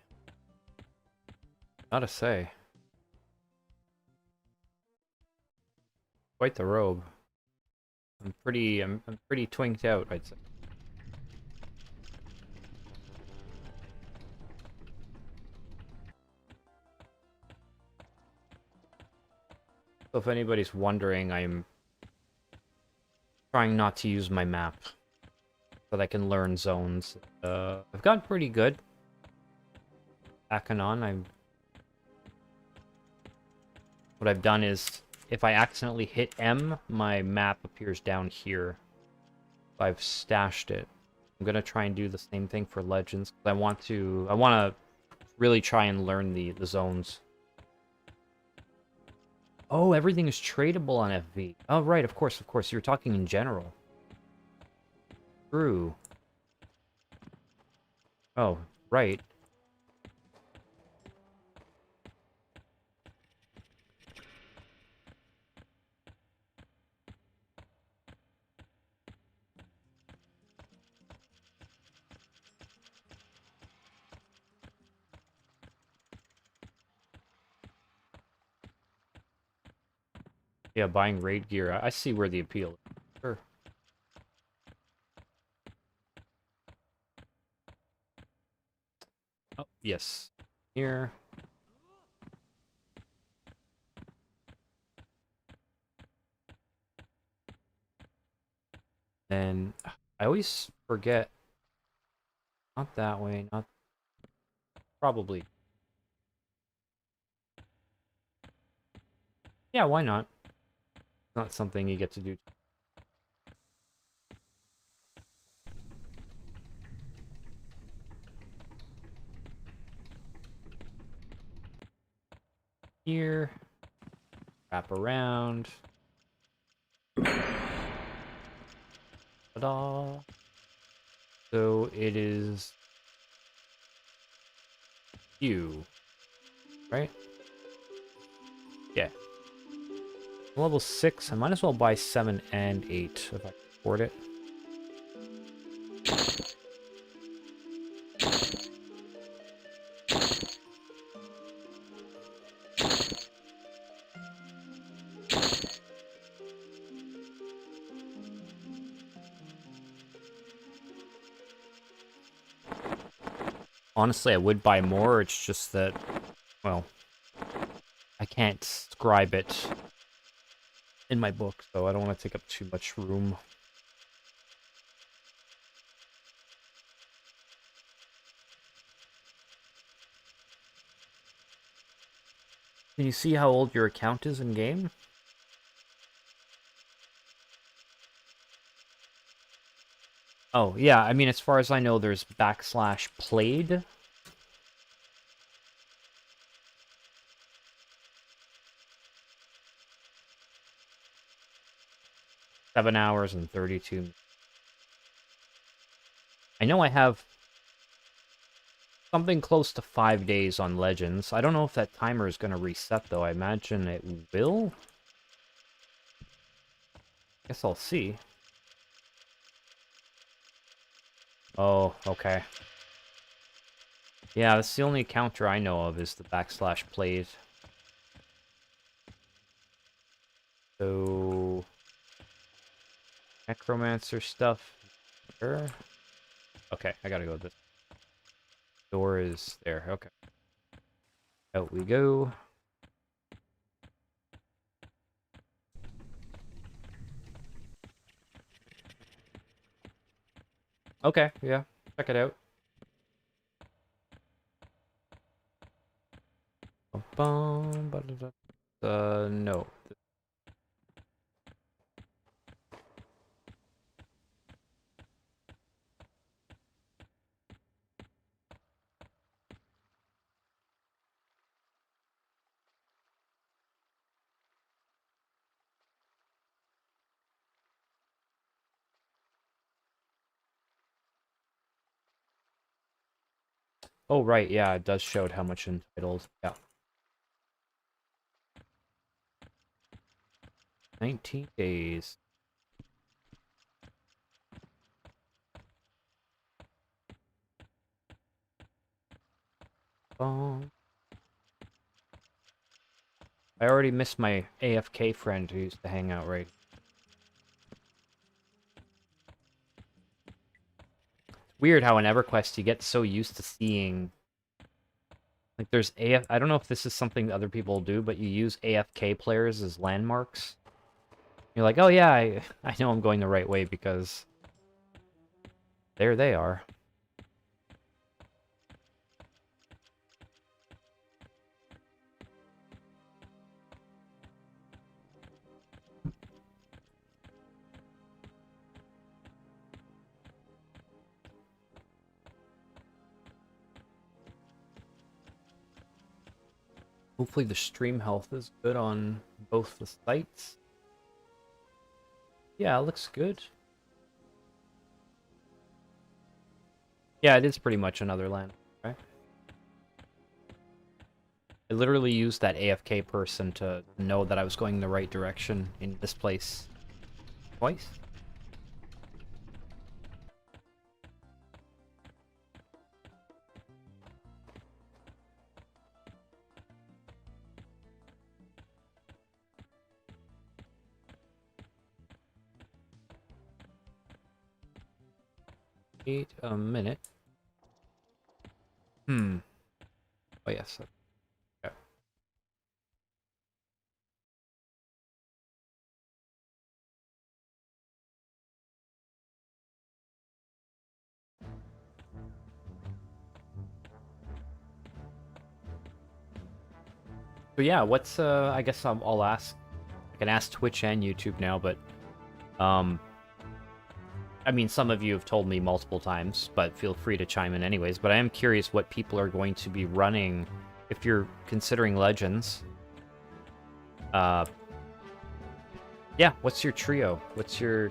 Gotta say, quite the robe. I'm pretty twinked out, I'd say. So if anybody's wondering, I'm trying not to use my map so that I can learn zones. I've gotten pretty good. Back and on, what I've done is, if I accidentally hit M, my map appears down here. I've stashed it. I'm gonna try and do the same thing for Legends, because I want to really try and learn the zones. Oh, everything is tradable on FV. Oh, right, of course, you're talking in general. True. Oh, right. Yeah, buying raid gear. I see where the appeal is. Sure. Oh, yes. Here. And I always forget. Not that way, not probably. Yeah, why not? Not something you get to do. Here. Wrap around. Ta-da. So it is you, right? Yeah. Level 6. I might as well buy 7 and 8 if I can afford it. Honestly, I would buy more. It's just that, well, I can't scribe it in my book, so I don't want to take up too much room. Can you see how old your account is in game? Oh, yeah, I mean, as far as I know, there's /played. Seven hours and 32. I know I have something close to 5 days on Legends. I don't know if that timer is going to reset, though. I imagine it will. Guess I'll see. Oh, okay. Yeah, that's the only counter I know of is the /played. So... Necromancer stuff. Sure. Okay, I gotta go. This door is there. Okay. Out we go. Okay, yeah. Check it out. No. Oh, right, yeah, it does show how much entitled. Yeah. 19 days. Oh. I already missed my AFK friend who used to hang out right. Weird how in EverQuest you get so used to seeing, like, there's I don't know if this is something that other people do, but you use AFK players as landmarks. You're like, oh yeah, I know I'm going the right way because there they are. Hopefully the stream health is good on both the sites. Yeah, it looks good. Yeah, it is pretty much another land, right? I literally used that AFK person to know that I was going the right direction in this place twice. Wait a minute. Oh yes. Okay. So yeah, what's I guess I'll ask. I can ask Twitch and YouTube now, but I mean, some of you have told me multiple times, but feel free to chime in anyways. But I am curious what people are going to be running if you're considering Legends. Yeah, what's your trio? What's your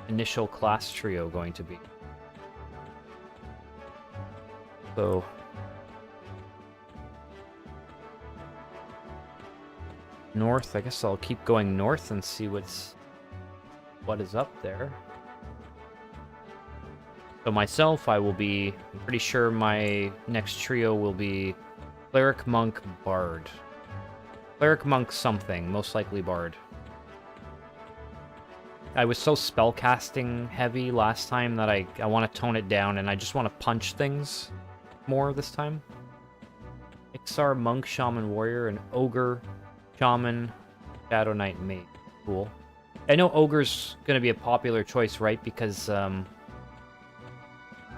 initial class trio going to be? So... north, I guess I'll keep going north and see what is up there. So myself, I'm pretty sure my next trio will be Cleric, Monk, Bard. Cleric, Monk, something, most likely Bard. I was so spellcasting heavy last time that I want to tone it down and I just want to punch things more this time. Ixar, Monk, Shaman, Warrior, and Ogre, Shaman, Shadow Knight, Mage. Cool. I know Ogre's going to be a popular choice, right? Because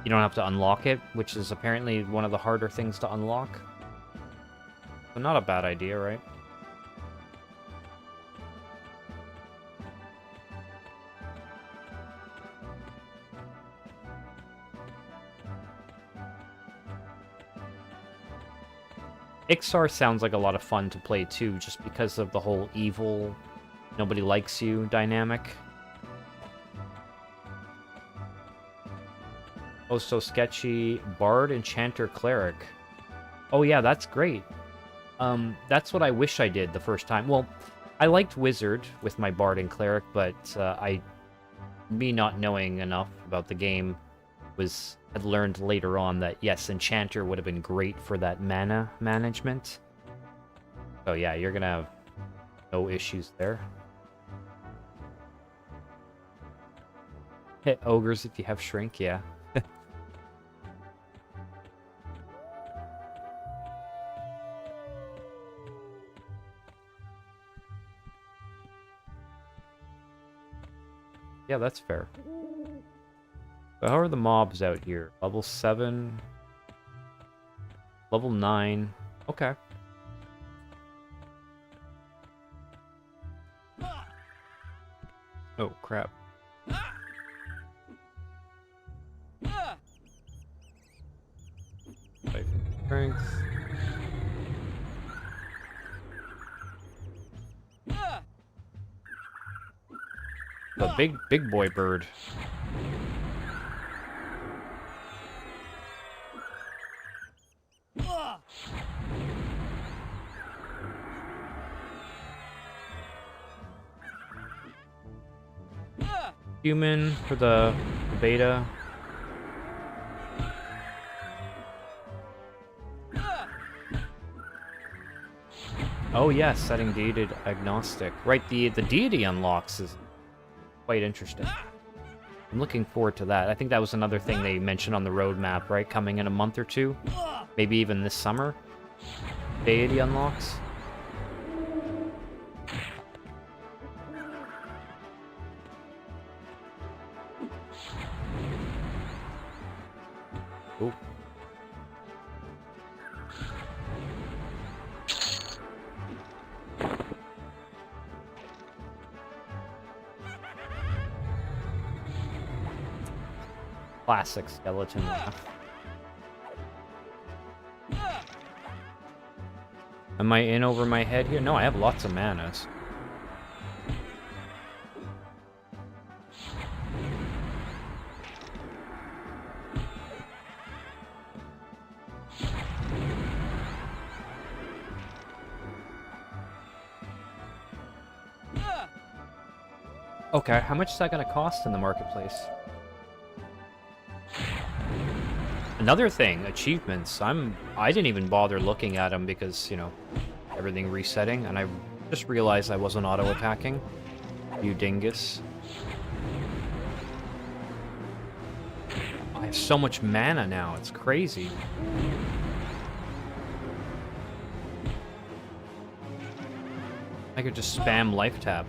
you don't have to unlock it, which is apparently one of the harder things to unlock. So not a bad idea, right? Ixar sounds like a lot of fun to play too, just because of the whole evil, nobody likes you dynamic. Oh, so sketchy. Bard, Enchanter, Cleric. Oh yeah, that's great. That's what I wish I did the first time. Well, I liked Wizard with my Bard and Cleric, but me not knowing enough about the game had learned later on that, yes, Enchanter would have been great for that mana management. So yeah, you're gonna have no issues there. Hit ogres if you have shrink, yeah. Yeah, that's fair. So how are the mobs out here? Level 7? Level 9? Okay. Oh, crap. Strength. The big boy bird. Human for the beta. Oh yes, setting deity agnostic. Right, the deity unlocks is quite interesting. I'm looking forward to that. I think that was another thing they mentioned on the roadmap, right? Coming in a month or two. Maybe even this summer. Deity unlocks. Ooh. Classic skeleton laugh. Am I in over my head here? No, I have lots of manas. Okay, how much is that gonna cost in the marketplace? Another thing, achievements. I didn't even bother looking at them because, you know, everything resetting, and I just realized I wasn't auto-attacking. You dingus. I have so much mana now, it's crazy. I could just spam life tap.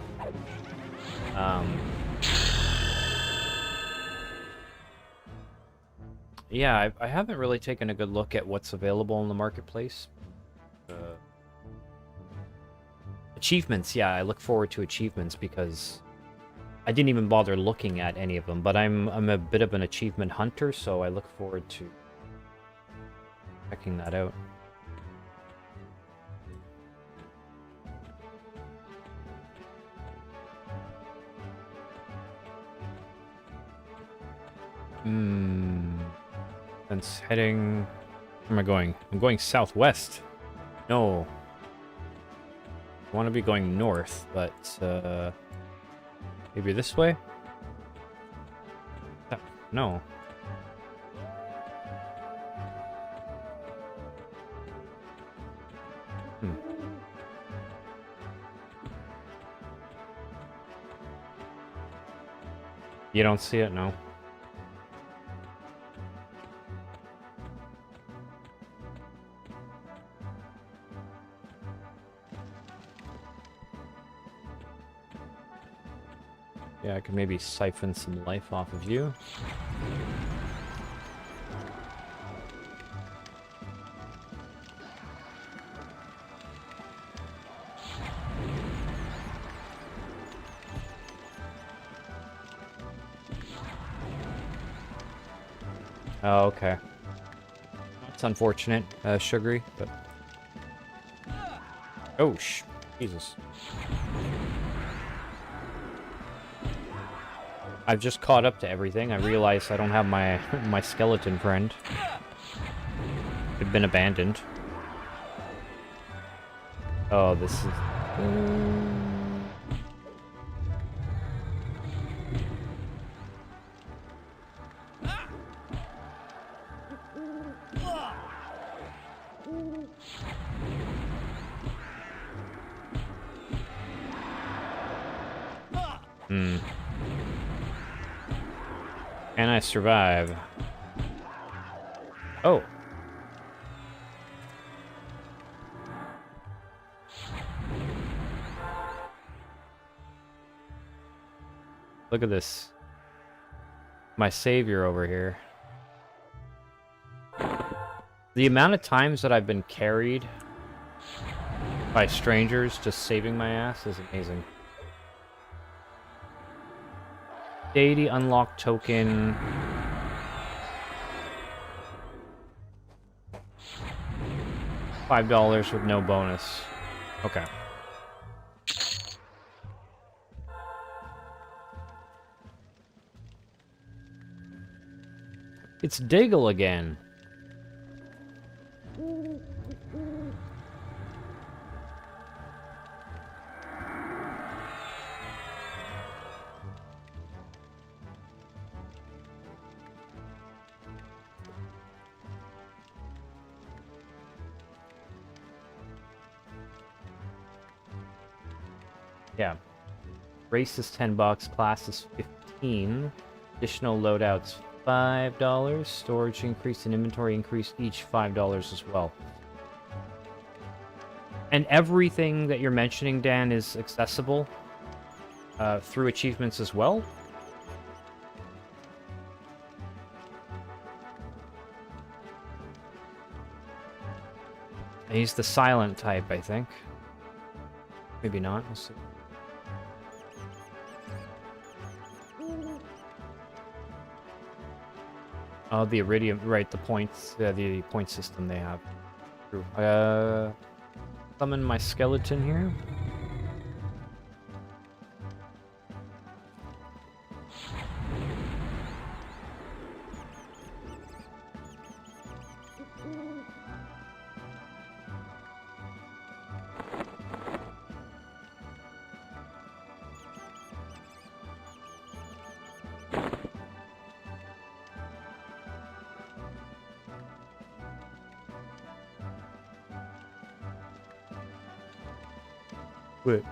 Yeah, I haven't really taken a good look at what's available in the marketplace. Achievements, yeah, I look forward to achievements because I didn't even bother looking at any of them, but I'm a bit of an achievement hunter, so I look forward to checking that out. Since heading... Where am I going? I'm going southwest. No. I want to be going north, but, maybe this way? No. You don't see it? No. Yeah, I could maybe siphon some life off of you. Oh, okay. It's unfortunate, sugary, but... Oh, Jesus. I've just caught up to everything. I realized I don't have my my skeleton friend. They've been abandoned. Oh, this is... Can I survive? Oh. Look at this. My savior over here. The amount of times that I've been carried by strangers just saving my ass is amazing. Deity unlock token. $5 with no bonus. Okay. It's Diggle again. Yeah. Race is $10. Class is 15. Additional loadouts $5. Storage increase and inventory increase each $5 as well. And everything that you're mentioning, Dan, is accessible through achievements as well. He's the silent type, I think. Maybe not. We'll see. Oh, the iridium, right? The points, the point system they have. True. Summon my skeleton here. Wait.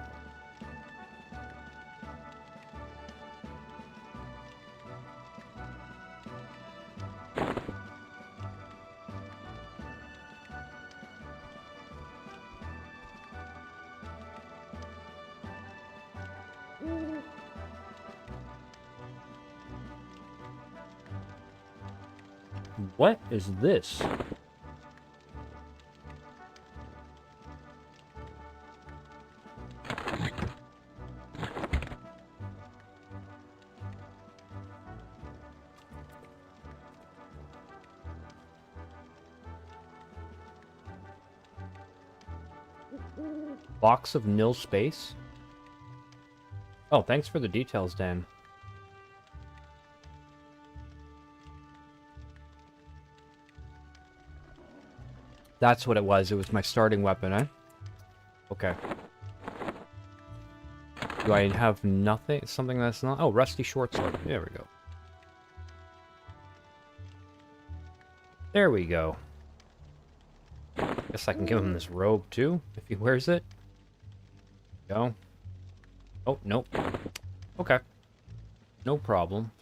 What is this? Box of nil space? Oh, thanks for the details, Dan. That's what it was. It was my starting weapon, eh? Okay. Do I have nothing? Something that's not... Oh, rusty short sword. There we go. There we go. Guess I can give him this robe, too, if he wears it. Go. Oh, nope. Okay. No problem.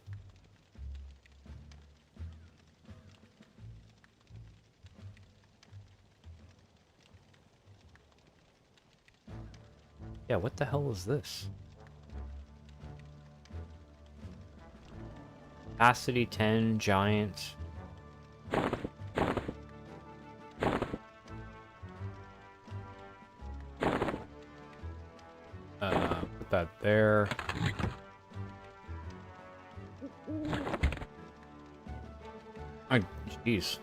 Yeah, what the hell is this? Capacity 10, giant. Put that there. Oh, jeez.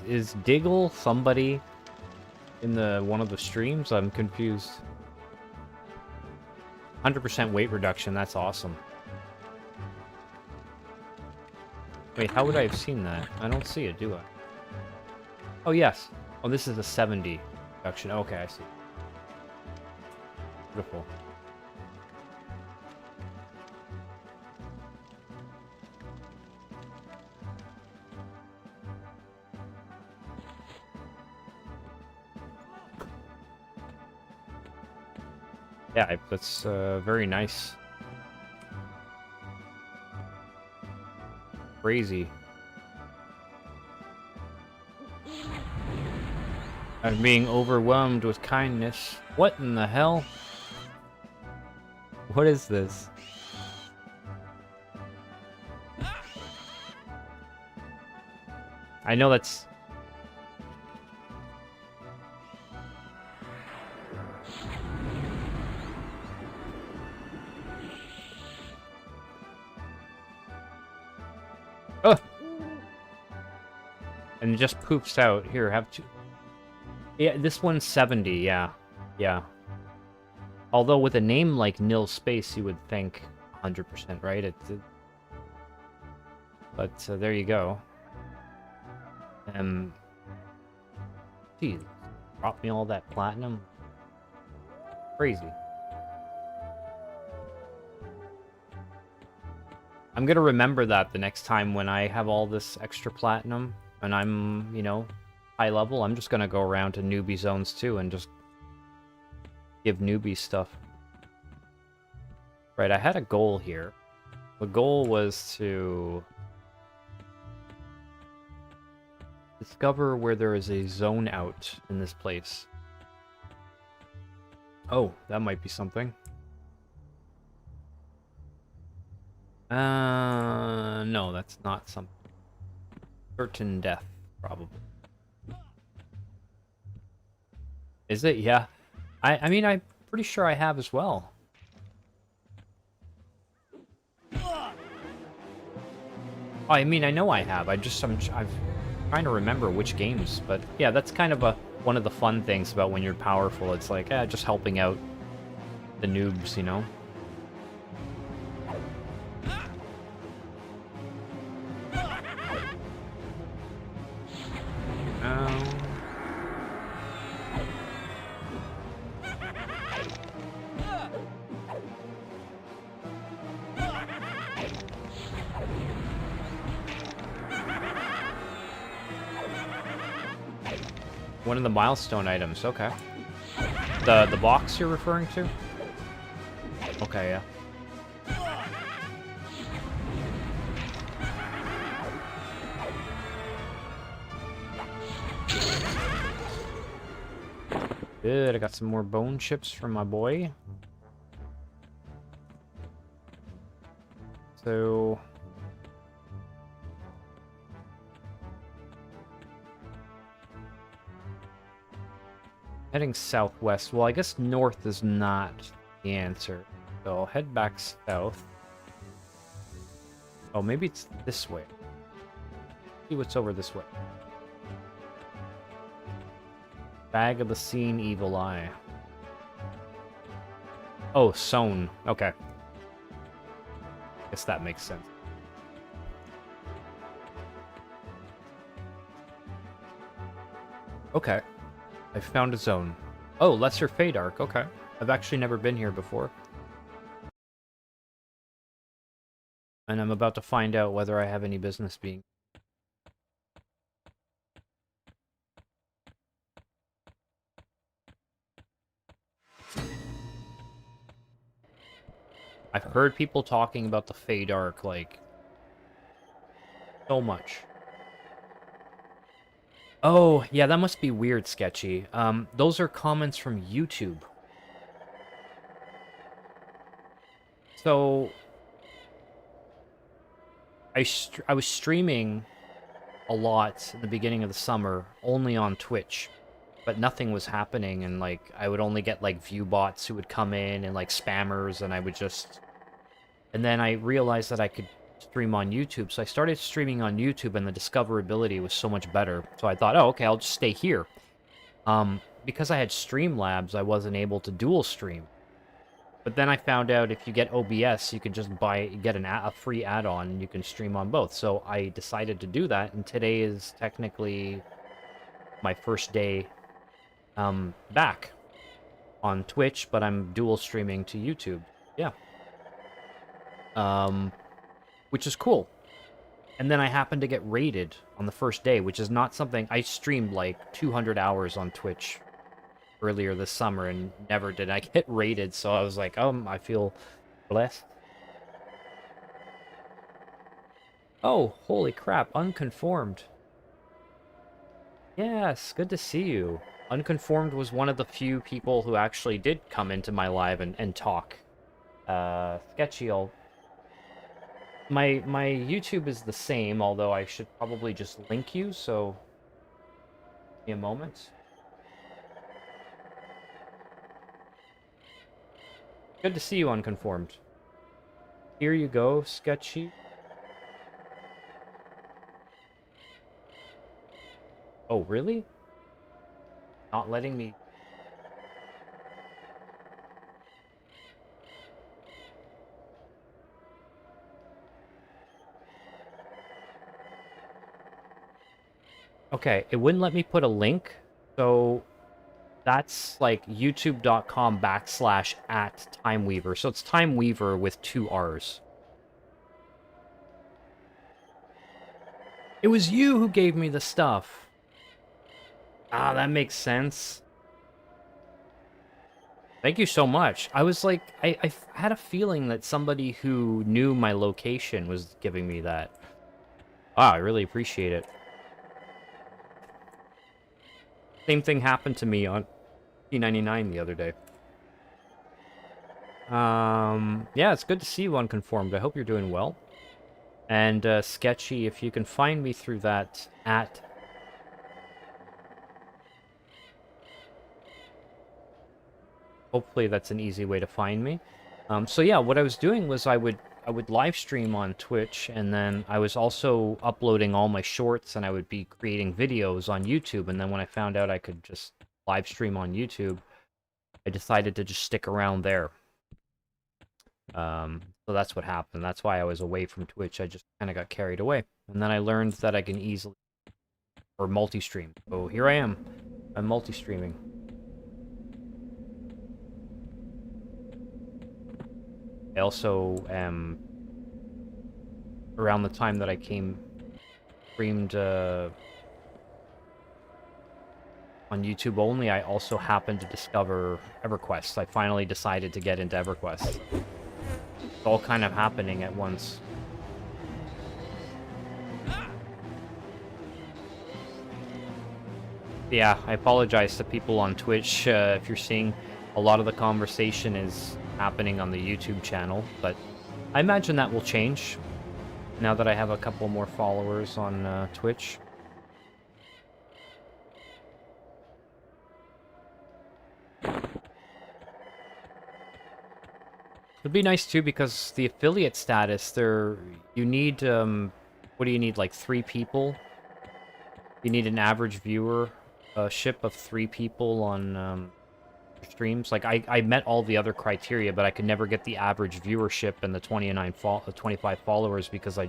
Is Diggle somebody in one of the streams? I'm confused. 100% weight reduction, that's awesome. Wait, how would I have seen that? I don't see it, do I? Oh, yes. Oh, this is a 70 reduction. Okay, I see. Beautiful. Yeah, that's very nice. Crazy. I'm being overwhelmed with kindness. What in the hell? What is this? I know that's... Oh! And it just poops out. Here, have two. Yeah, this one's 70, yeah. Yeah. Although with a name like Nil Space, you would think 100%, right? But there you go. Geez, drop me all that platinum. Crazy. I'm gonna remember that the next time when I have all this extra platinum and I'm, you know, high level. I'm just gonna go around to newbie zones too and just give newbies stuff. Right, I had a goal here. The goal was to discover where there is a zone out in this place. Oh, that might be something. No, that's not something. Certain death, probably. Is it? Yeah. I mean, I'm pretty sure I have as well. Oh, I mean, I know I have. I'm trying to remember which games, but yeah, that's kind of one of the fun things about when you're powerful. It's like, just helping out the noobs, you know? One of the milestone items, okay. The box you're referring to? Okay, yeah. Good, I got some more bone chips from my boy. So... heading southwest. Well, I guess north is not the answer. So I'll head back south. Oh, maybe it's this way. See what's over this way. Bag of the Scene Evil Eye. Oh, Sown. Okay. Guess that makes sense. Okay. I found a zone. Oh, Lesser Fadark. Okay. I've actually never been here before. And I'm about to find out whether I have any business being... I've heard people talking about the Fadark, like, so much. Oh, yeah, that must be weird, Sketchy. Those are comments from YouTube. So, I was streaming a lot in the beginning of the summer, only on Twitch, but nothing was happening, and, like, I would only get, like, view bots who would come in, and, like, spammers, and I would just... And then I realized that I could stream on YouTube, so I started streaming on YouTube, and the discoverability was so much better. So I thought, oh, okay, I'll just stay here. Because I had Streamlabs, I wasn't able to dual stream. But then I found out if you get OBS, you can just get a free add-on, and you can stream on both. So I decided to do that, and today is technically my first day back on Twitch, but I'm dual streaming to YouTube. Yeah. Which is cool. And then I happened to get raided on the first day, which is not something... I streamed like 200 hours on Twitch earlier this summer, and never did I get raided, so I was like, I feel blessed. Oh, holy crap, Unconformed. Yes, good to see you. Unconformed was one of the few people who actually did come into my live and talk. Sketchy, My YouTube is the same, although I should probably just link you, so... Give me a moment. Good to see you, Unconformed. Here you go, Sketchy. Oh, really? Not letting me... Okay, it wouldn't let me put a link, so that's like youtube.com/@Timeweaver. So it's Timeweaver with 2 R's. It was you who gave me the stuff. Ah, that makes sense. Thank you so much. I was like, I had a feeling that somebody who knew my location was giving me that. Wow, I really appreciate it. Same thing happened to me on P99 the other day. Yeah, it's good to see you unconformed. I hope you're doing well. And, Sketchy, if you can find me through that at... Hopefully that's an easy way to find me. So yeah, what I was doing was I would live stream on Twitch, and then I was also uploading all my shorts, and I would be creating videos on YouTube, and then when I found out I could just live stream on YouTube, I decided to just stick around there. So that's what happened. That's why I was away from Twitch. I just kind of got carried away. And then I learned that I can easily... or multi-stream. So here I am. I'm multi-streaming. I also am... around the time that I streamed on YouTube only, I also happened to discover EverQuest. I finally decided to get into EverQuest. It's all kind of happening at once. Yeah, I apologize to people on Twitch if you're seeing a lot of the conversation is happening on the YouTube channel, but I imagine that will change now that I have a couple more followers on Twitch. It'd be nice too because the affiliate status you need what do you need, like 3 people? You need an average viewer ship of 3 people on streams. Like I met all the other criteria, but I could never get the average viewership and the 25 followers because I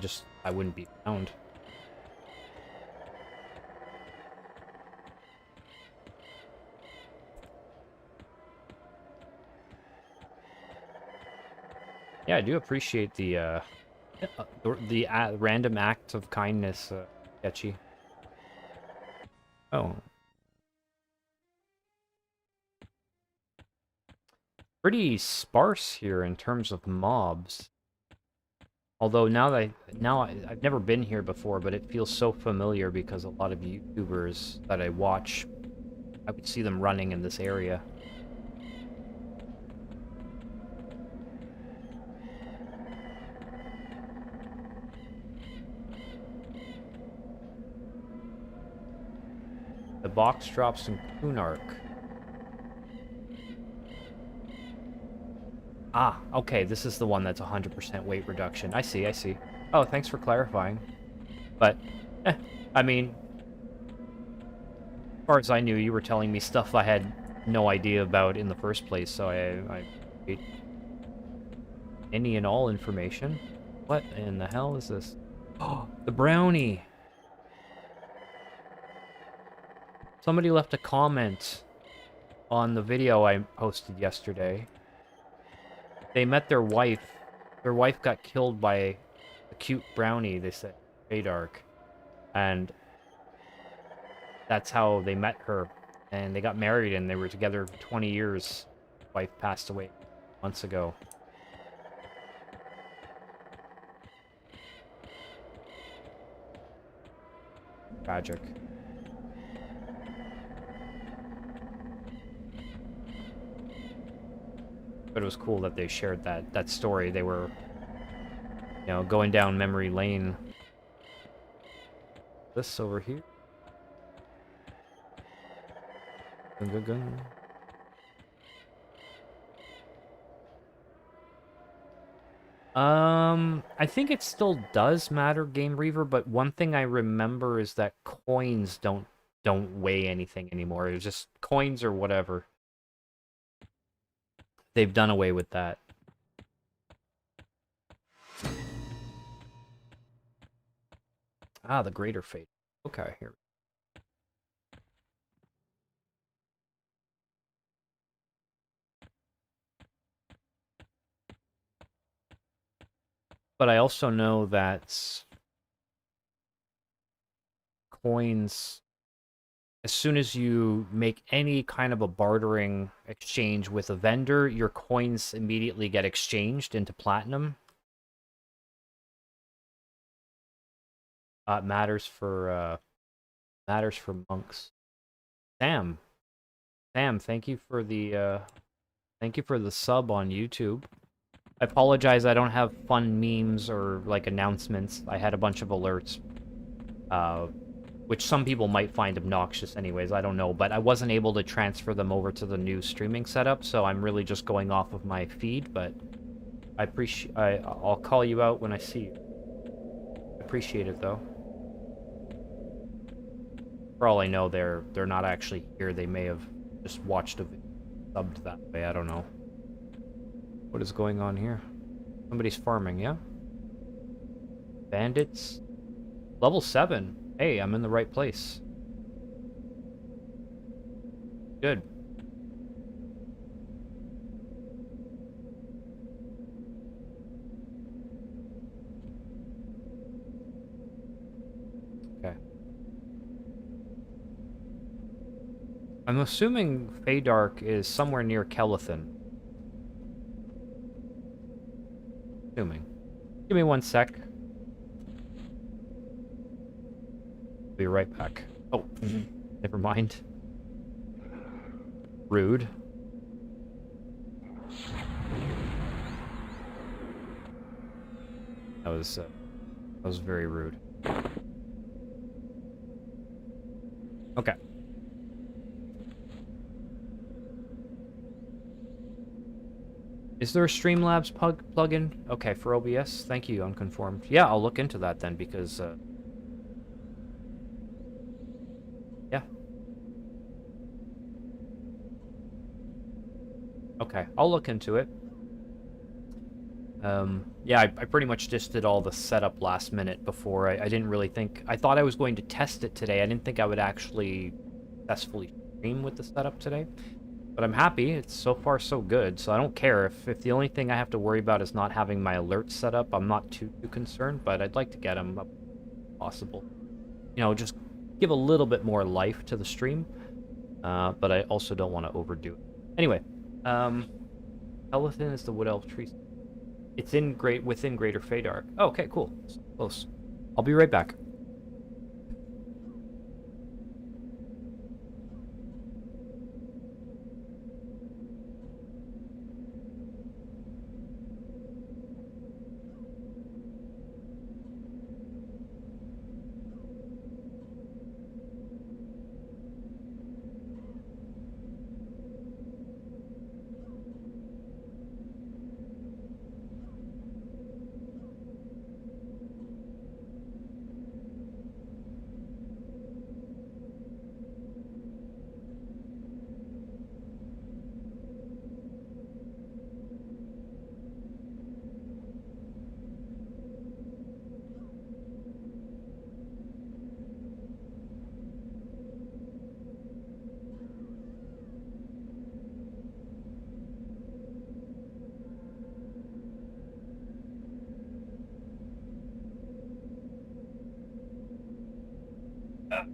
wouldn't be found. Yeah, I do appreciate the random act of kindness, Sketchy. Oh. Pretty sparse here in terms of mobs. Although I've never been here before, but it feels so familiar because a lot of YouTubers that I watch, I would see them running in this area. The box drops in Kunark. Ah, okay, this is the one that's 100% weight reduction. I see, I see. Oh, thanks for clarifying. But, I mean, as far as I knew, you were telling me stuff I had no idea about in the first place, so I appreciate any and all information. What in the hell is this? Oh, the brownie! Somebody left a comment on the video I posted yesterday. They met their wife. Their wife got killed by a cute brownie, they said, Shaydark. And that's how they met her. And they got married and they were together for 20 years. Wife passed away months ago. Tragic. But it was cool that they shared that story. They were, you know, going down memory lane. This over here. Gun, gun, gun. I think it still does matter, Game Reaver, but one thing I remember is that coins don't weigh anything anymore. It's just coins or whatever. They've done away with that. Ah, the Greater Fate. Okay, here. But I also know that coins, as soon as you make any kind of a bartering exchange with a vendor, your coins immediately get exchanged into platinum. It matters for monks. Sam, thank you for the sub on YouTube. I apologize, I don't have fun memes or, like, announcements. I had a bunch of alerts, which some people might find obnoxious anyways, I don't know, but I wasn't able to transfer them over to the new streaming setup, so I'm really just going off of my feed, but I'll call you out when I see you. I appreciate it, though. For all I know, they're not actually here. They may have just watched a video subbed that way, I don't know. What is going on here? Somebody's farming, yeah? Bandits? Level 7. Hey, I'm in the right place. Good. Okay. I'm assuming Feydark is somewhere near Kelethin. Assuming. Give me 1 sec. Be right back. Oh, never mind. Rude. That was very rude. Okay. Is there a Streamlabs plugin? Okay, for OBS? Thank you, Unconformed. Yeah, I'll look into that then, because, yeah. Okay, I'll look into it. Yeah, I pretty much just did all the setup last minute before. I didn't really think... I thought I was going to test it today. I didn't think I would actually successfully stream with the setup today. But I'm happy. It's so far so good, so I don't care. If the only thing I have to worry about is not having my alerts set up, I'm not too concerned, but I'd like to get them up if possible. You know, just give a little bit more life to the stream, but I also don't want to overdo it. Anyway, Kelethin is the Wood Elf tree. It's within Greater Feydark. Oh, okay, cool. So close. I'll be right back.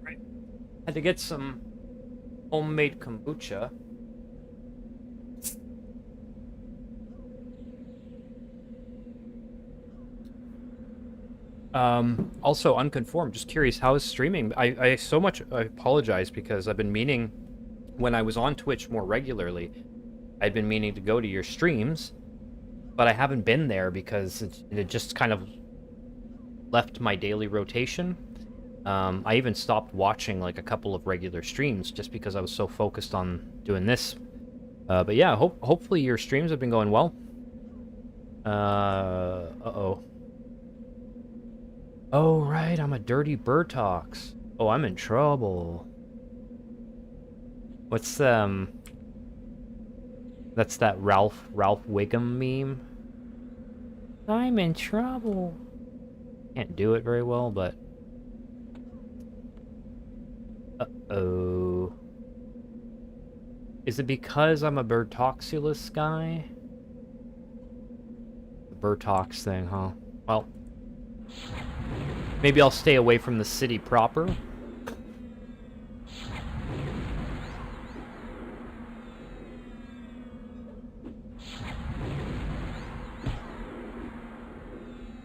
Right. Had to get some homemade kombucha. Also Unconformed, just curious, how is streaming? I apologize because I've been meaning, when I was on Twitch more regularly, I'd been meaning to go to your streams, but I haven't been there because it just kind of left my daily rotation. I even stopped watching like a couple of regular streams just because I was so focused on doing this. But yeah, hopefully your streams have been going well. Uh-oh. Oh, right, I'm a dirty Burtox. Oh, I'm in trouble. What's, that's that Ralph Wiggum meme? I'm in trouble. Can't do it very well, but... Uh-oh. Is it because I'm a Burtoxulus guy? The Burtox thing, huh? Well... maybe I'll stay away from the city proper.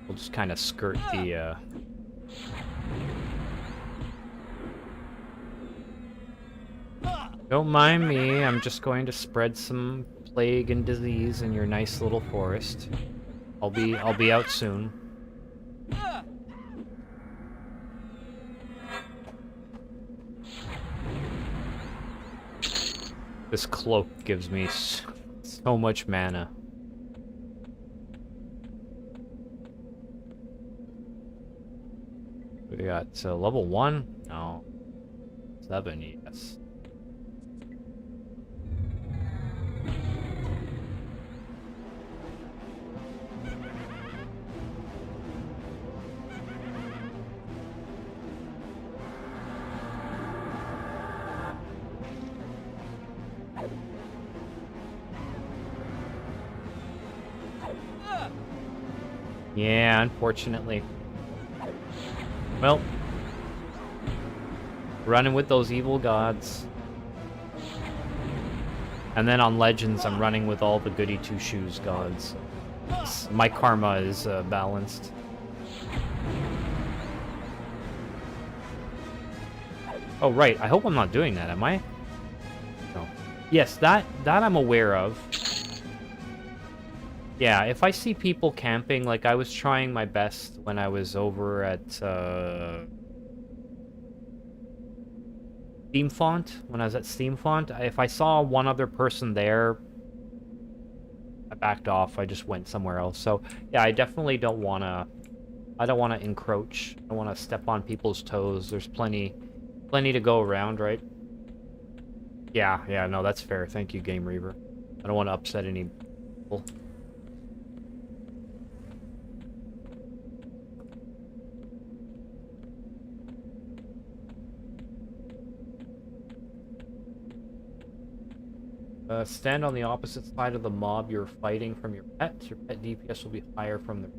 We'll just kind of skirt the, Don't mind me, I'm just going to spread some plague and disease in your nice little forest. I'll be out soon. This cloak gives me so much mana. We got level 1? No. 7, yes. Yeah, unfortunately. Well, running with those evil gods. And then on Legends, I'm running with all the goody two-shoes gods. My karma is balanced. Oh, right. I hope I'm not doing that, am I? No. Yes, that I'm aware of. Yeah, if I see people camping, like I was trying my best when I was over at Steam Font, when I was at Steam Font, if I saw one other person there, I backed off. I just went somewhere else. So, yeah, I definitely don't want to... I don't want to encroach. I don't want to step on people's toes. There's plenty to go around, right? Yeah, no, that's fair. Thank you, Game Reaver. I don't want to upset any people. Stand on the opposite side of the mob you're fighting from your pet. Your pet DPS will be higher from the...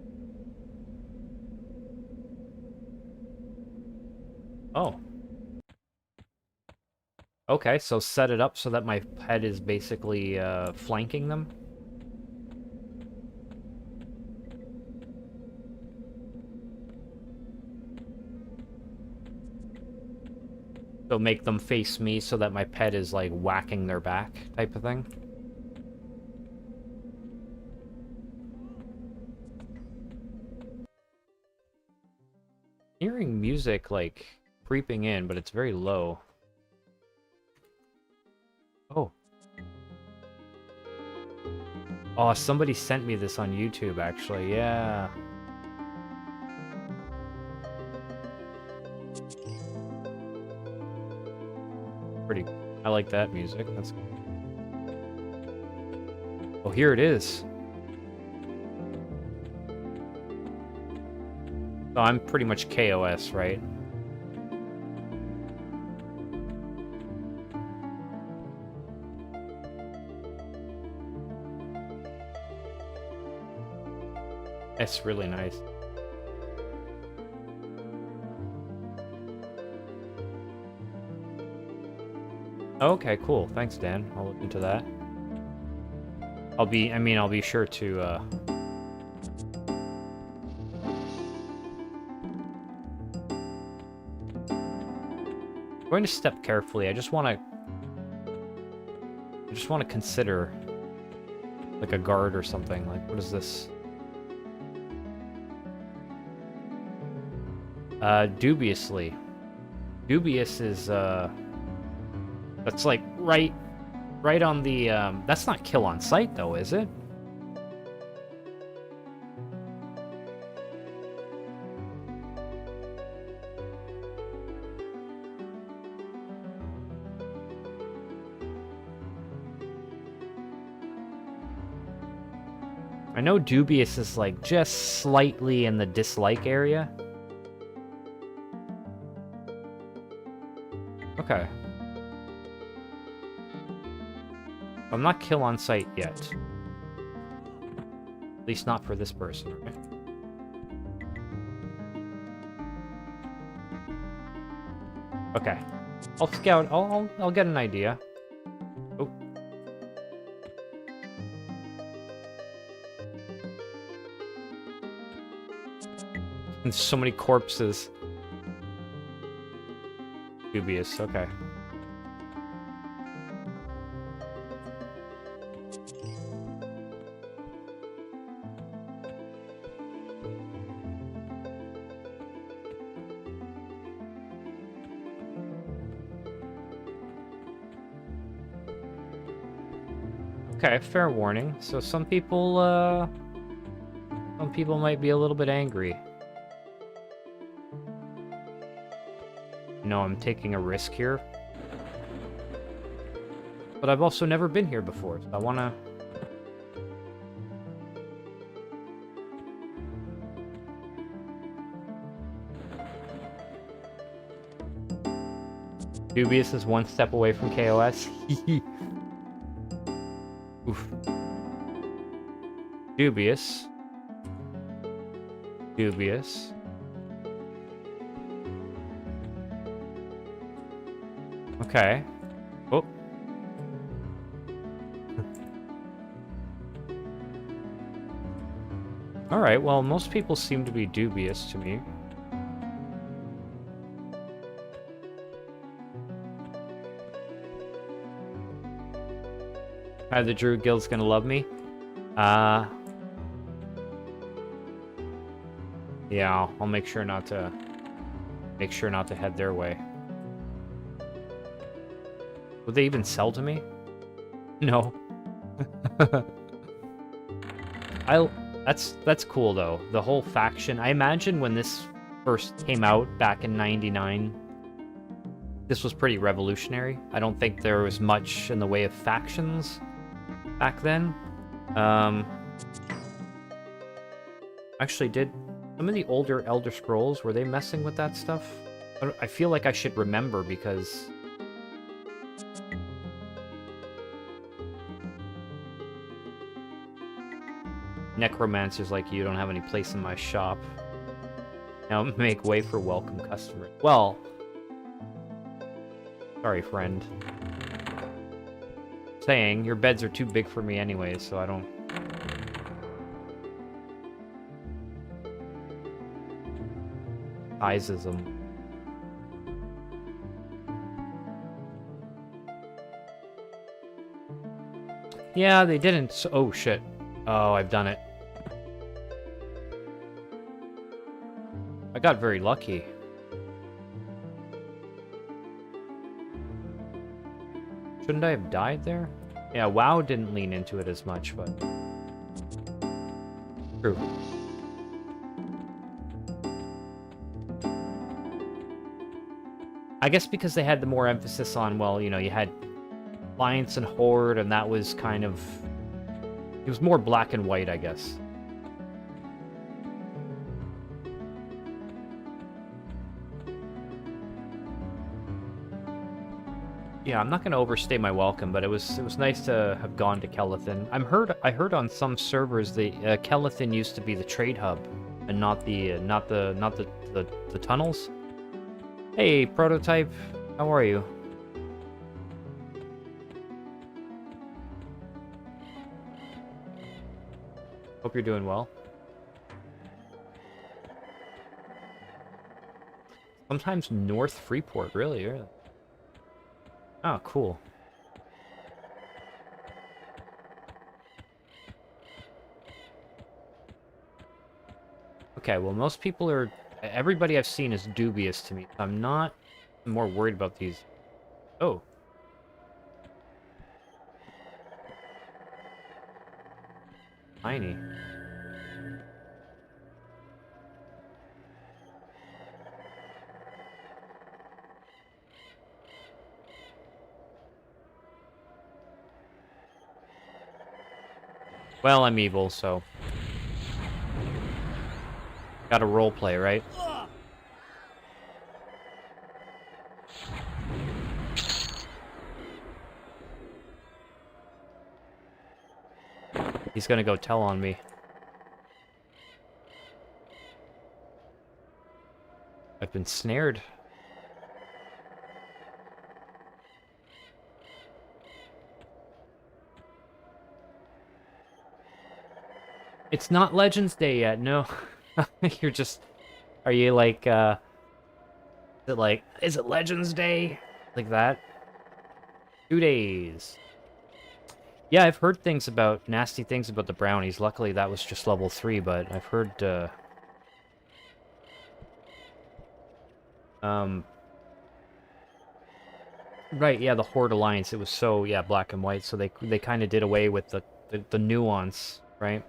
Oh. Okay, so set it up so that my pet is basically flanking them. So make them face me so that my pet is like whacking their back type of thing. Hearing music like creeping in, but it's very low. Oh. Oh, somebody sent me this on YouTube actually, yeah. Pretty. I like that music. That's cool. Oh, here it is. So I'm pretty much KOS, right? It's really nice. Okay, cool. Thanks, Dan. I'll look into that. I'll be sure to, I'm going to step carefully. I just want to consider, like, a guard or something. Like, what is this? Dubiously. Dubious is, that's like right on the, that's not kill on sight though, is it? I know dubious is like just slightly in the dislike area. Okay. I'm not kill on sight yet. At least not for this person, right? Okay. I'll scout. I'll get an idea. Oh. There's so many corpses. Dubious, okay. Okay, fair warning. So some people might be a little bit angry. No, I'm taking a risk here. But I've also never been here before, so I wanna... Dubious is one step away from KOS. Oof. Dubious. Dubious. Okay. Oh. Alright, well, most people seem to be dubious to me. The Druid Guild's gonna love me. Yeah, I'll make sure not to head their way. Would they even sell to me? No. That's cool though. The whole faction. I imagine when this first came out back in '99, this was pretty revolutionary. I don't think there was much in the way of factions back then. Actually, did some of the older Elder Scrolls, were they messing with that stuff? I feel like I should remember because... Necromancer's like, you don't have any place in my shop. Now make way for welcome customers. Well... Sorry, friend. Saying, your beds are too big for me anyways, so I don't... Sizes them. Yeah, they didn't... Oh, shit. Oh, I've done it. I got very lucky. Shouldn't I have died there? Yeah, WoW didn't lean into it as much, but... True. I guess because they had the more emphasis on, well, you know, you had Alliance and Horde, and that was kind of... It was more black and white, I guess. Yeah, I'm not going to overstay my welcome, but it was nice to have gone to Kelethin. I heard on some servers the Kelethin used to be the trade hub, and not the tunnels. Hey, Prototype, how are you? Hope you're doing well. Sometimes North Freeport, really? Oh, cool. Okay, well, most people are... Everybody I've seen is dubious to me. I'm not more worried about these. Oh. Tiny. Well, I'm evil, so... Gotta roleplay, right? He's gonna go tell on me. I've been snared. It's not Legends Day yet, no. You're just Are you like, is it Legends Day? Like that? 2 days. Yeah, I've heard things about, nasty things about the brownies. Luckily, that was just level 3, but I've heard, right, yeah, the Horde Alliance, it was so, yeah, black and white, so they kind of did away with the nuance, right?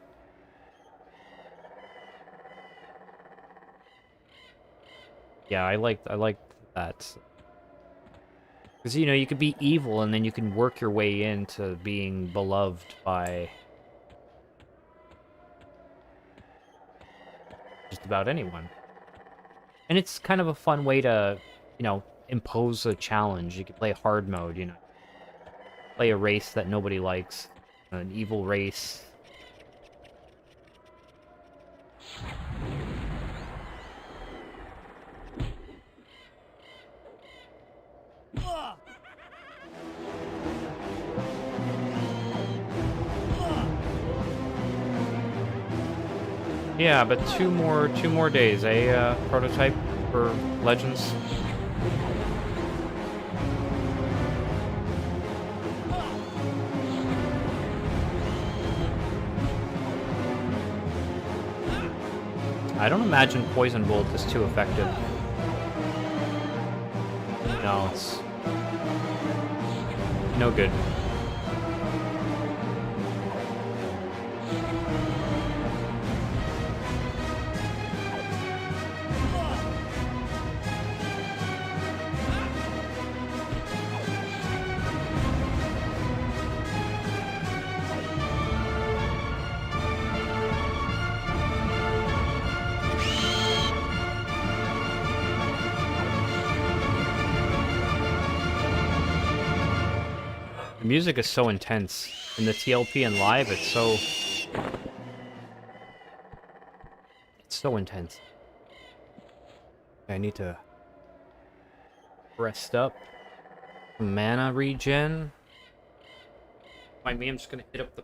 Yeah, I liked that. Because, you know, you could be evil, and then you can work your way into being beloved by just about anyone. And it's kind of a fun way to, you know, impose a challenge. You could play hard mode, you know. Play a race that nobody likes. An evil race. Yeah, but two more days, prototype for Legends. I don't imagine Poison Bolt is too effective. No, it's no good. The music is so intense. In the TLP and live, it's so intense. I need to rest up. Mana regen. Mind me, I'm just gonna hit up the...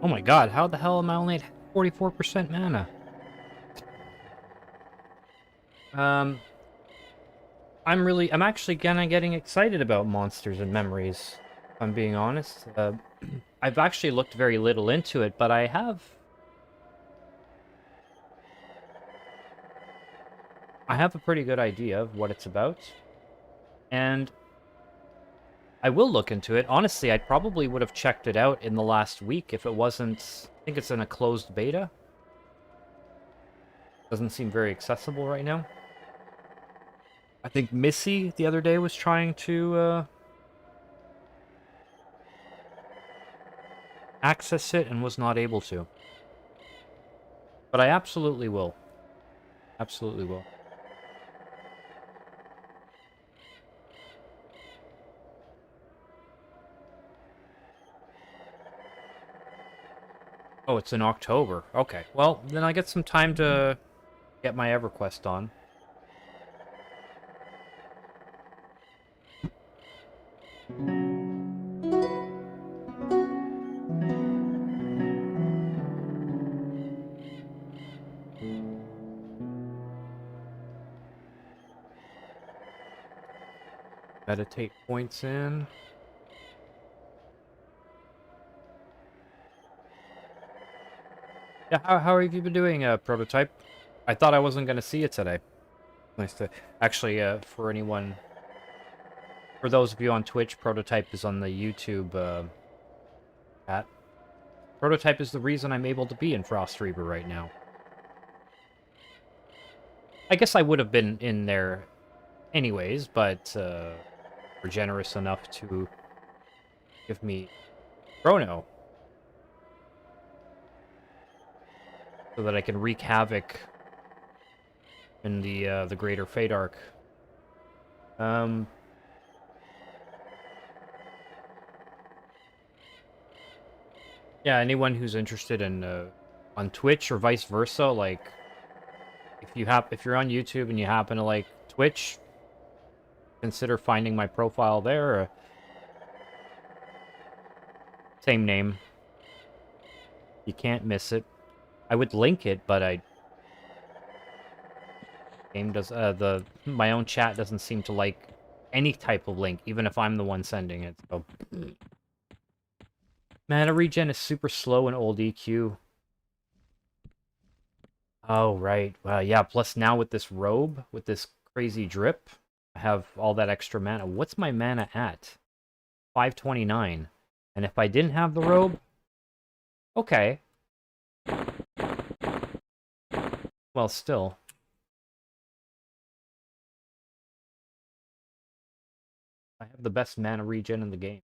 Oh my god, how the hell am I only at 44% mana? I'm actually kinda getting excited about Monsters and Memories, if I'm being honest. I've actually looked very little into it, but I have a pretty good idea of what it's about. And I will look into it. Honestly, I probably would have checked it out in the last week if it wasn't... I think it's in a closed beta. Doesn't seem very accessible right now. I think Missy the other day was trying to access it and was not able to. But I absolutely will. Absolutely will. Oh, it's in October. Okay. Well, then I get some time to get my EverQuest on. Meditate points in. Yeah, how have you been doing, Prototype? I thought I wasn't gonna see it today. Nice to... Actually, for anyone... For those of you on Twitch, Prototype is on the YouTube, chat. Prototype is the reason I'm able to be in Frostreaver right now. I guess I would have been in there anyways, but, were generous enough to give me Chrono, so that I can wreak havoc in the Greater Fate arc. Yeah, anyone who's interested in on Twitch or vice versa, like if you're on YouTube and you happen to like Twitch, consider finding my profile there. Same name. You can't miss it. I would link it, but game does my own chat doesn't seem to like any type of link, even if I'm the one sending it. So mana regen is super slow in old EQ. Oh, right. Well, yeah, plus now with this robe, with this crazy drip, I have all that extra mana. What's my mana at? 529. And if I didn't have the robe? Okay. Well, still. I have the best mana regen in the game.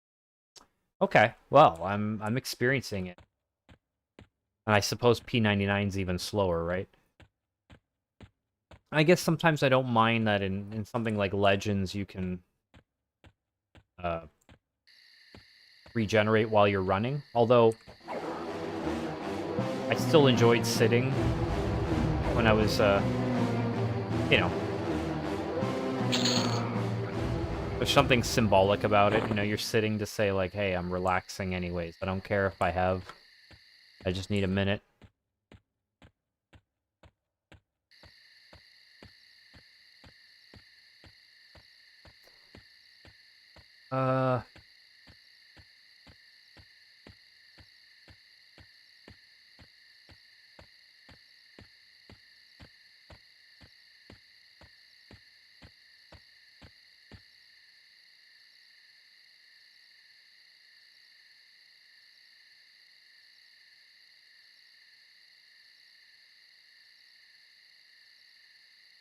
Okay, well, I'm experiencing it. And I suppose P99 is even slower, right? I guess sometimes I don't mind that in something like Legends you can regenerate while you're running. Although, I still enjoyed sitting when I was, you know... There's something symbolic about it, you know, you're sitting to say, like, hey, I'm relaxing anyways. I don't care if I have... I just need a minute.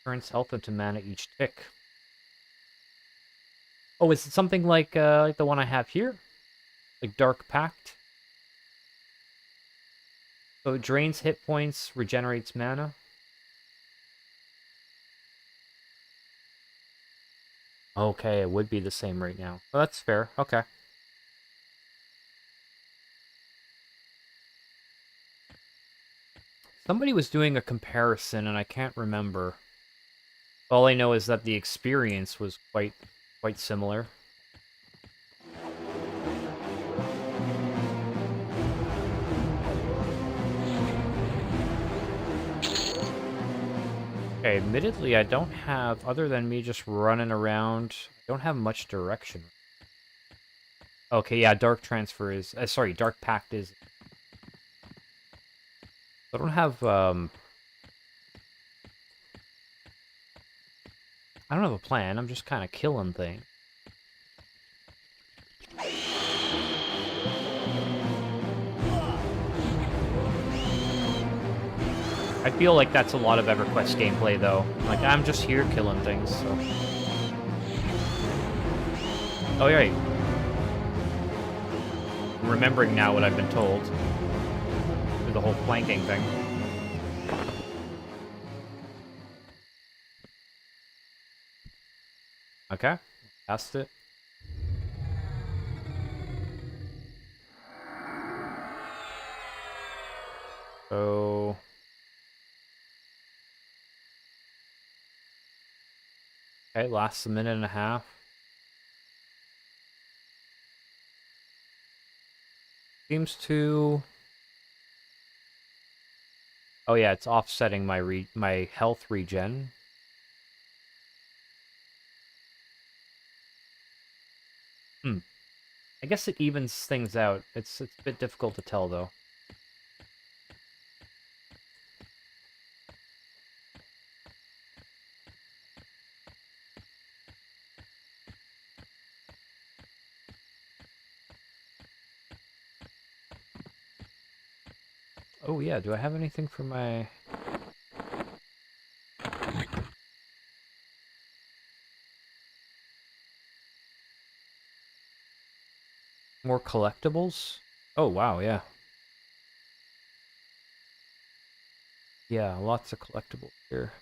Turns health into mana each tick. Oh, is it something like the one I have here? Like Dark Pact? So it drains hit points, regenerates mana. Okay, it would be the same right now. Well, that's fair. Okay. Somebody was doing a comparison, and I can't remember. All I know is that the experience was quite similar. Okay, admittedly, I don't have, other than me just running around, I don't have much direction. Okay, yeah, Dark Transfer is, sorry, Dark Pact is. I don't have, I don't have a plan, I'm just kind of killing things. I feel like that's a lot of EverQuest gameplay, though. Like, I'm just here killing things, so... Oh, yeah. I'm remembering now what I've been told. Through the whole flanking thing. Okay. Passed it. So... Okay, lasts a minute and a half. Seems to... Oh yeah, it's offsetting my health regen. I guess it evens things out. It's a bit difficult to tell, though. Oh yeah, do I have anything for my... More collectibles? Oh wow, yeah. Yeah, lots of collectibles here.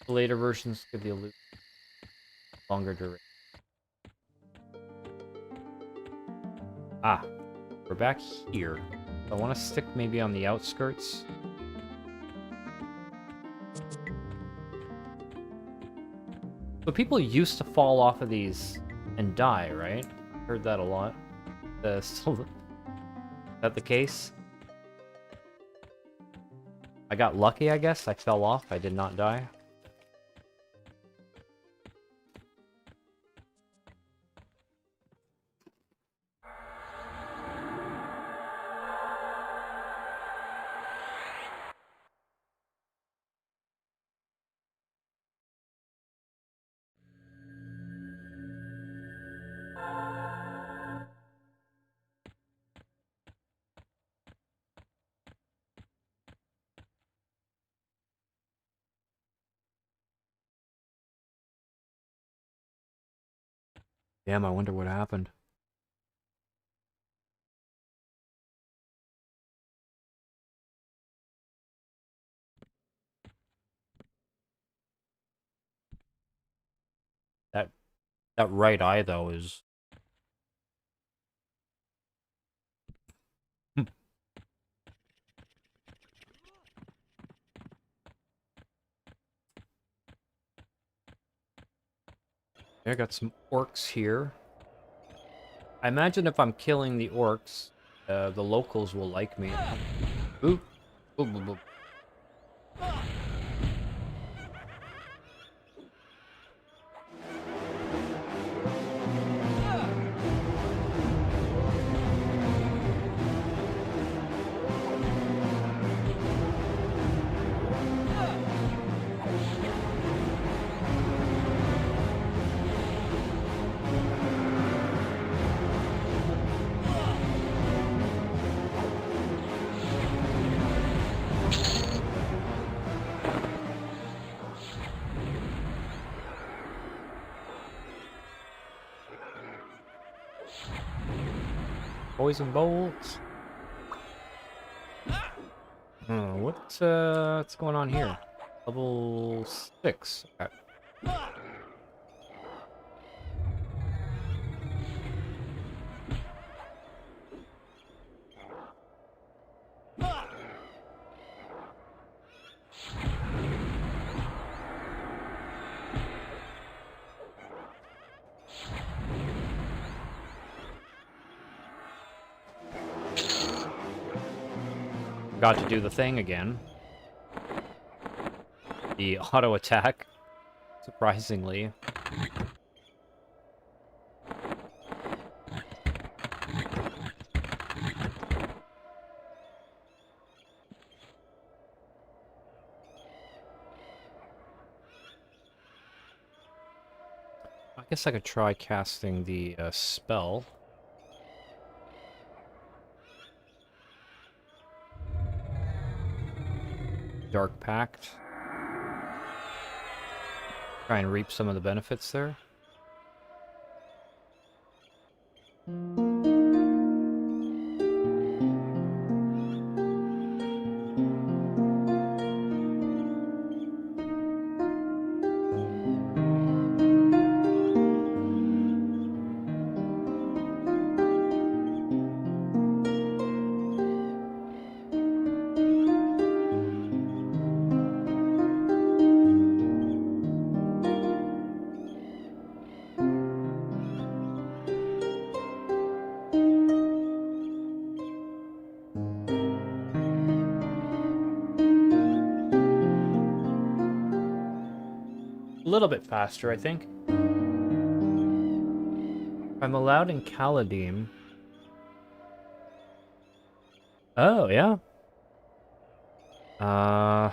The later versions give you a longer duration. Ah, we're back here. I want to stick maybe on the outskirts. So people used to fall off of these and die, right? Heard that a lot. Still, is that the case? I got lucky, I guess. I fell off. I did not die. Damn, I wonder what happened. That that right eye though is I got some orcs here. I imagine if I'm killing the orcs, the locals will like me. Oop. Boop, boop, boop. Poison bolts. What's going on here? Level 6. Okay. Got to do the thing again. The auto attack, surprisingly. I guess I could try casting the spell. Dark Pact. Try and reap some of the benefits there. little bit faster, I think. If I'm allowed in Caladim. Oh, yeah. Oh.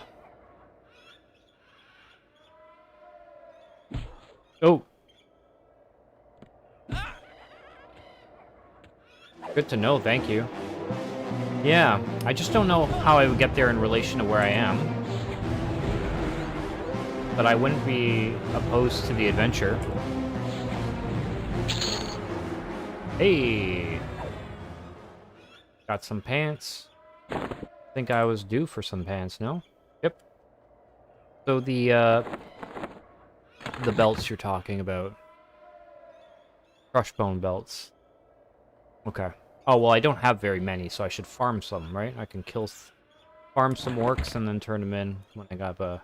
Good to know, thank you. Yeah, I just don't know how I would get there in relation to where I am. But I wouldn't be opposed to the adventure. Hey! Got some pants. Think I was due for some pants, no? Yep. So the belts you're talking about. Crushbone belts. Okay. Oh, well, I don't have very many, so I should farm some, right? I can farm some orcs and then turn them in when I got a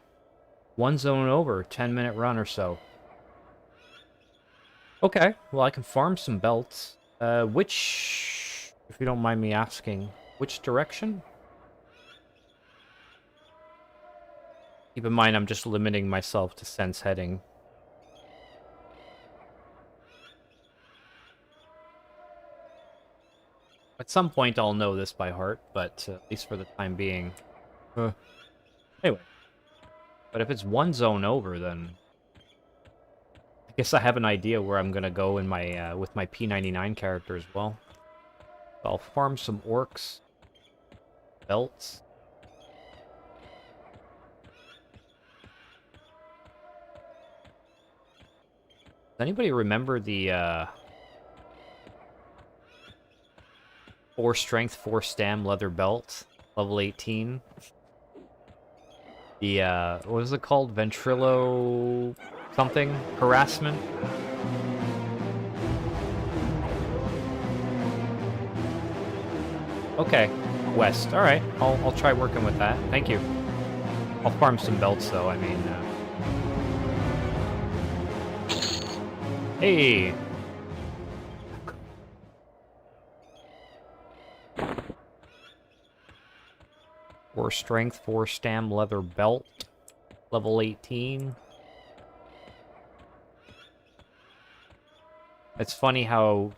one zone over, 10-minute run or so. Okay, well, I can farm some belts. Which, if you don't mind me asking, which direction? Keep in mind, I'm just limiting myself to sense heading. At some point, I'll know this by heart, but at least for the time being. Anyway. But if it's one zone over, then I guess I have an idea where I'm gonna go in my with my P99 character as well. So I'll farm some orcs, belts. Does anybody remember the 4 strength, 4 stam leather belt, level 18? The what is it called? Ventrilo something? Harassment? Okay, west. Alright, I'll try working with that. Thank you. I'll farm some belts though, I mean... Hey! Four strength, 4 stam leather belt, level 18. It's funny how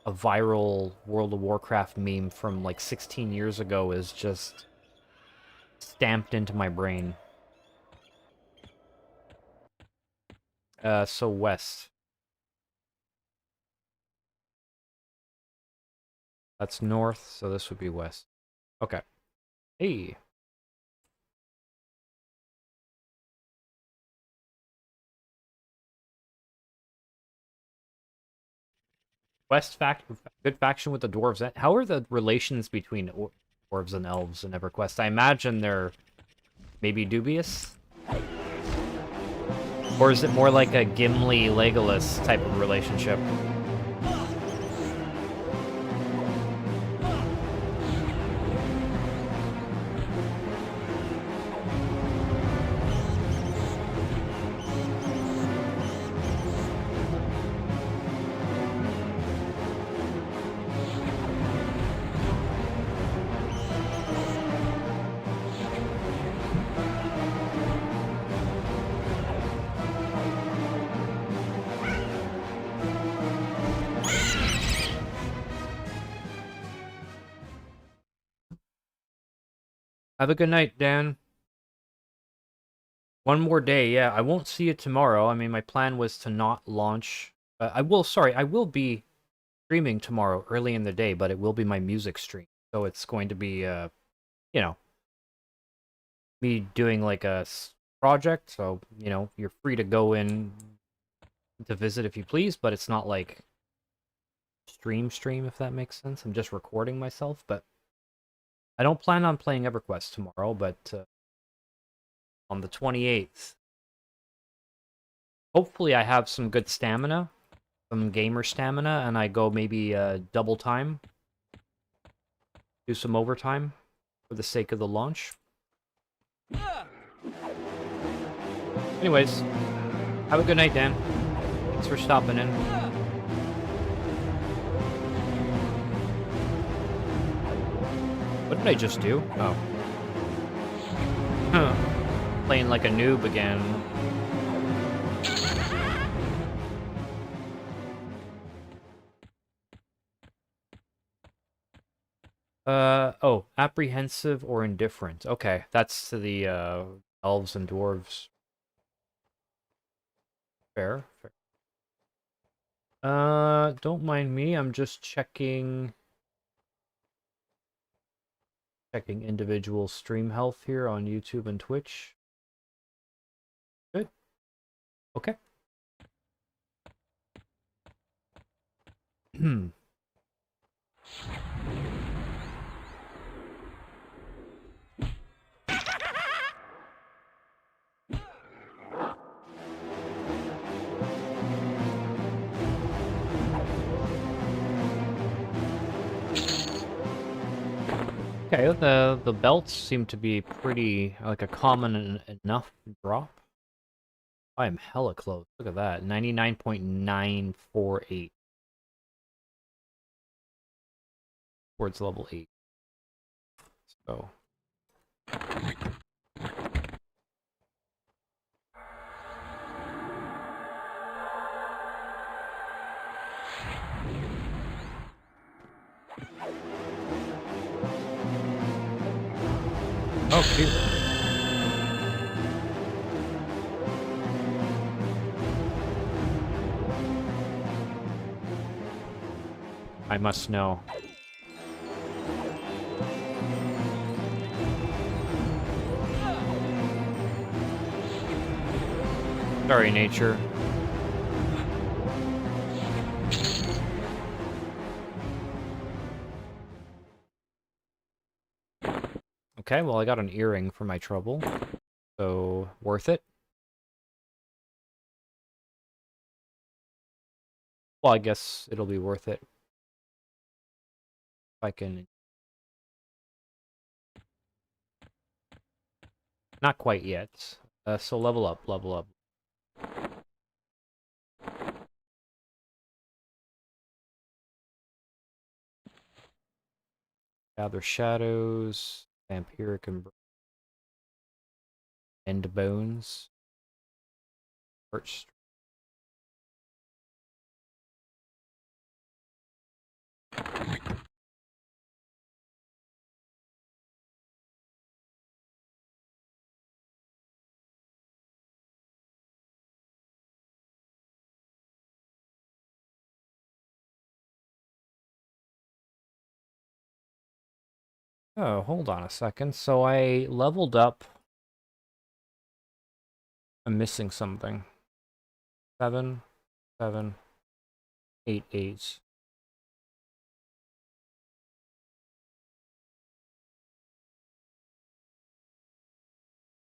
a viral World of Warcraft meme from like 16 years ago is just stamped into my brain. So west. That's north, so this would be west. Okay. Hey. West good faction with the dwarves. How are the relations between dwarves and elves in EverQuest? I imagine they're maybe dubious? Or is it more like a Gimli-Legolas type of relationship? Have a good night, Dan. One more day, yeah. I won't see you tomorrow. I mean, my plan was to not launch... I will be streaming tomorrow early in the day, but it will be my music stream. So it's going to be, you know, me doing like a project. So, you know, you're free to go in to visit if you please, but it's not like stream, if that makes sense. I'm just recording myself, but... I don't plan on playing EverQuest tomorrow, but on the 28th, hopefully I have some good stamina, some gamer stamina, and I go maybe double time, do some overtime for the sake of the launch. Anyways, have a good night, Dan. Thanks for stopping in. What did I just do? Oh. Huh. Playing like a noob again. Oh, apprehensive or indifferent. Okay, that's to the elves and dwarves. Fair, fair. Don't mind me. I'm just checking individual stream health here on YouTube and Twitch. Good. Okay. Okay, the belts seem to be pretty like a common enough drop. I am hella close. Look at that. 99.948 towards level 8. So oh cute. I must know. Sorry, nature. Okay, well I got an earring for my trouble. So worth it. Well, I guess it'll be worth it if I can. Not quite yet. So level up, level up. Gather shadows, vampiric and bones. Perched. Oh, hold on a second. So I leveled up. I'm missing something. 7, 7, 8, 8.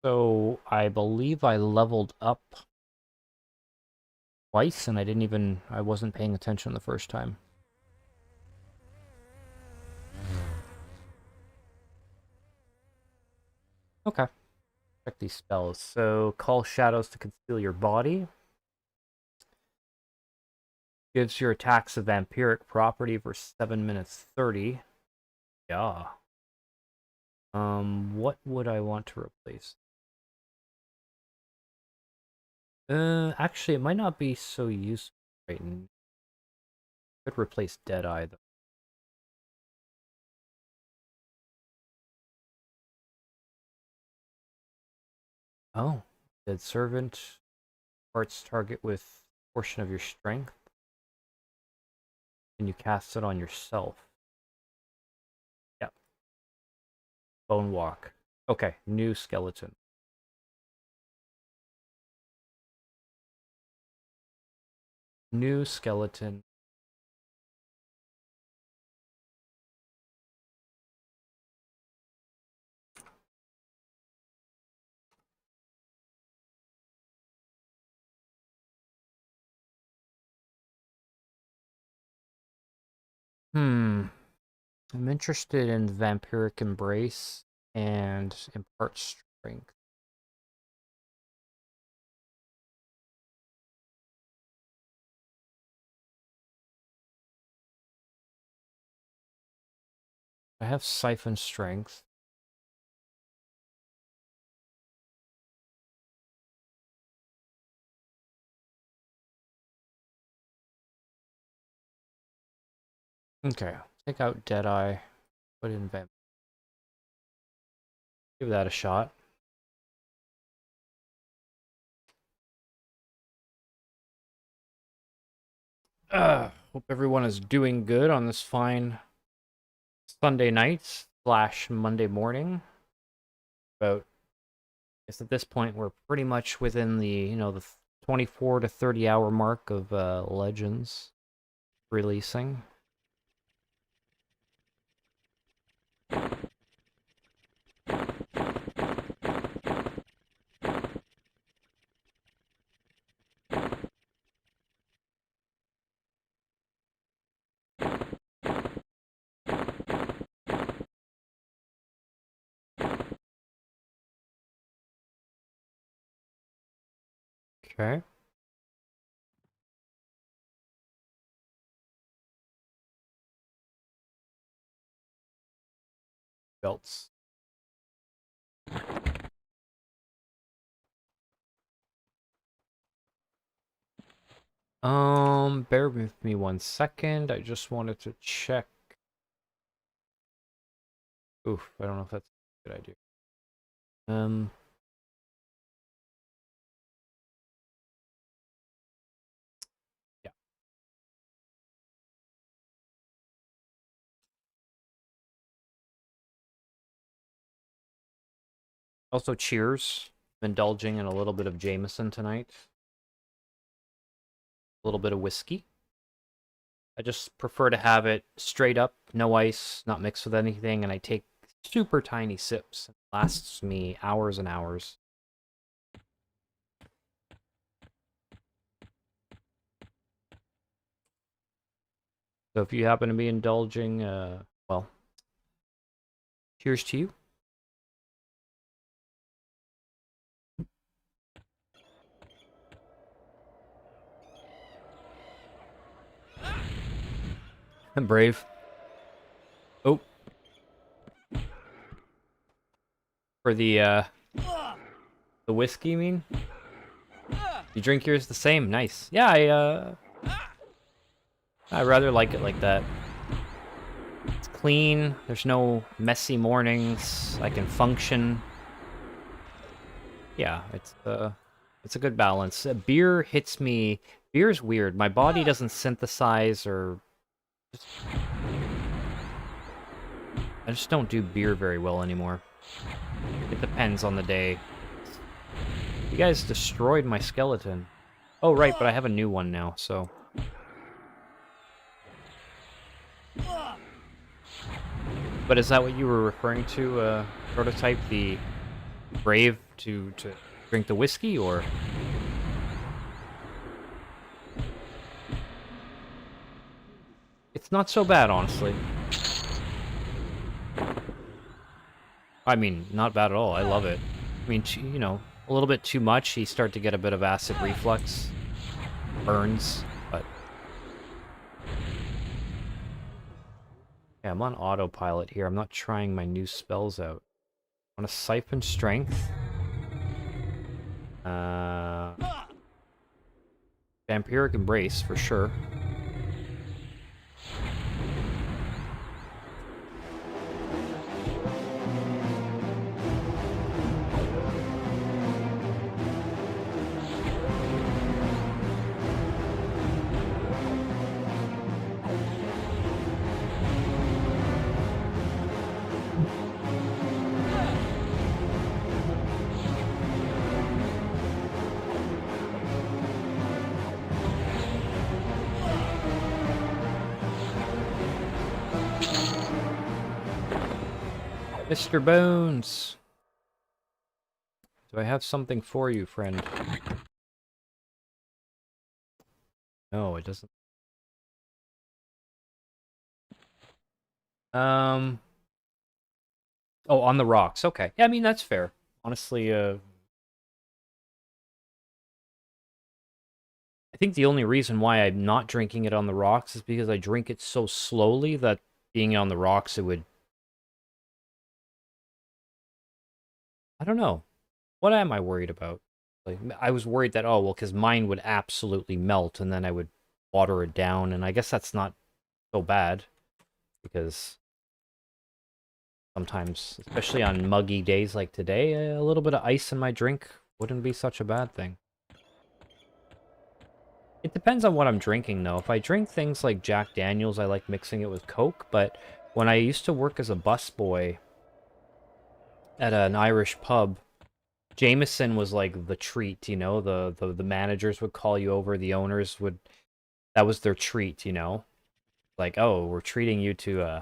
So I believe I leveled up twice, and I wasn't paying attention the first time. Okay. Check these spells. So call shadows to conceal your body. Gives your attacks a vampiric property for 7 minutes 30. Yeah. What would I want to replace? Actually, it might not be so useful right now. Could replace Deadeye, though. Oh, Dead Servant. Parts target with portion of your strength. And you cast it on yourself. Yep. Bone Walk. Okay, new skeleton. New skeleton. I'm interested in Vampiric Embrace and Impart Strength. I have Siphon Strength. Okay, take out Deadeye. Put in vamp. Give that a shot. Hope everyone is doing good on this fine Sunday night / Monday morning. About, I guess at this point we're pretty much within the, the 24 to 30 hour mark of Legends releasing. Okay. Belts. Bear with me 1 second. I just wanted to check. Oof, I don't know if that's a good idea. Yeah. Also, cheers. Indulging in a little bit of Jameson tonight. A little bit of whiskey. I just prefer to have it straight up, no ice, not mixed with anything, and I take super tiny sips. It lasts me hours and hours. So if you happen to be indulging, well, cheers to you. I'm brave. Oh. For the whiskey, you mean? You drink yours the same? Nice. Yeah, I rather like it like that. It's clean. There's no messy mornings. I can function. Yeah, it's a good balance. Beer hits me. Beer's weird. My body doesn't synthesize or I just don't do beer very well anymore. It depends on the day. You guys destroyed my skeleton. Oh, right, but I have a new one now, so... But is that what you were referring to, Prototype, the brave to drink the whiskey, or...? It's not so bad, honestly. I mean, not bad at all. I love it. I mean, you know, a little bit too much, you start to get a bit of acid reflux. Burns, but... Yeah, I'm on autopilot here. I'm not trying my new spells out. I want to Siphon Strength. Vampiric Embrace, for sure. Mr. Bones! Do I have something for you, friend? No, it doesn't. Oh, on the rocks. Okay. Yeah, I mean, that's fair. Honestly, I think the only reason why I'm not drinking it on the rocks is because I drink it so slowly that being on the rocks, it would... I don't know. What am I worried about? Like, I was worried that, oh, well, because mine would absolutely melt, and then I would water it down, and I guess that's not so bad, because sometimes, especially on muggy days like today. A little bit of ice in my drink wouldn't be such a bad thing. It depends on what I'm drinking, though. If I drink things like Jack Daniels, I like mixing it with Coke, but when I used to work as a busboy at an Irish pub, Jameson was like the treat, you know? The managers would call you over, the owners would... That was their treat, you know? Like, oh, we're treating you to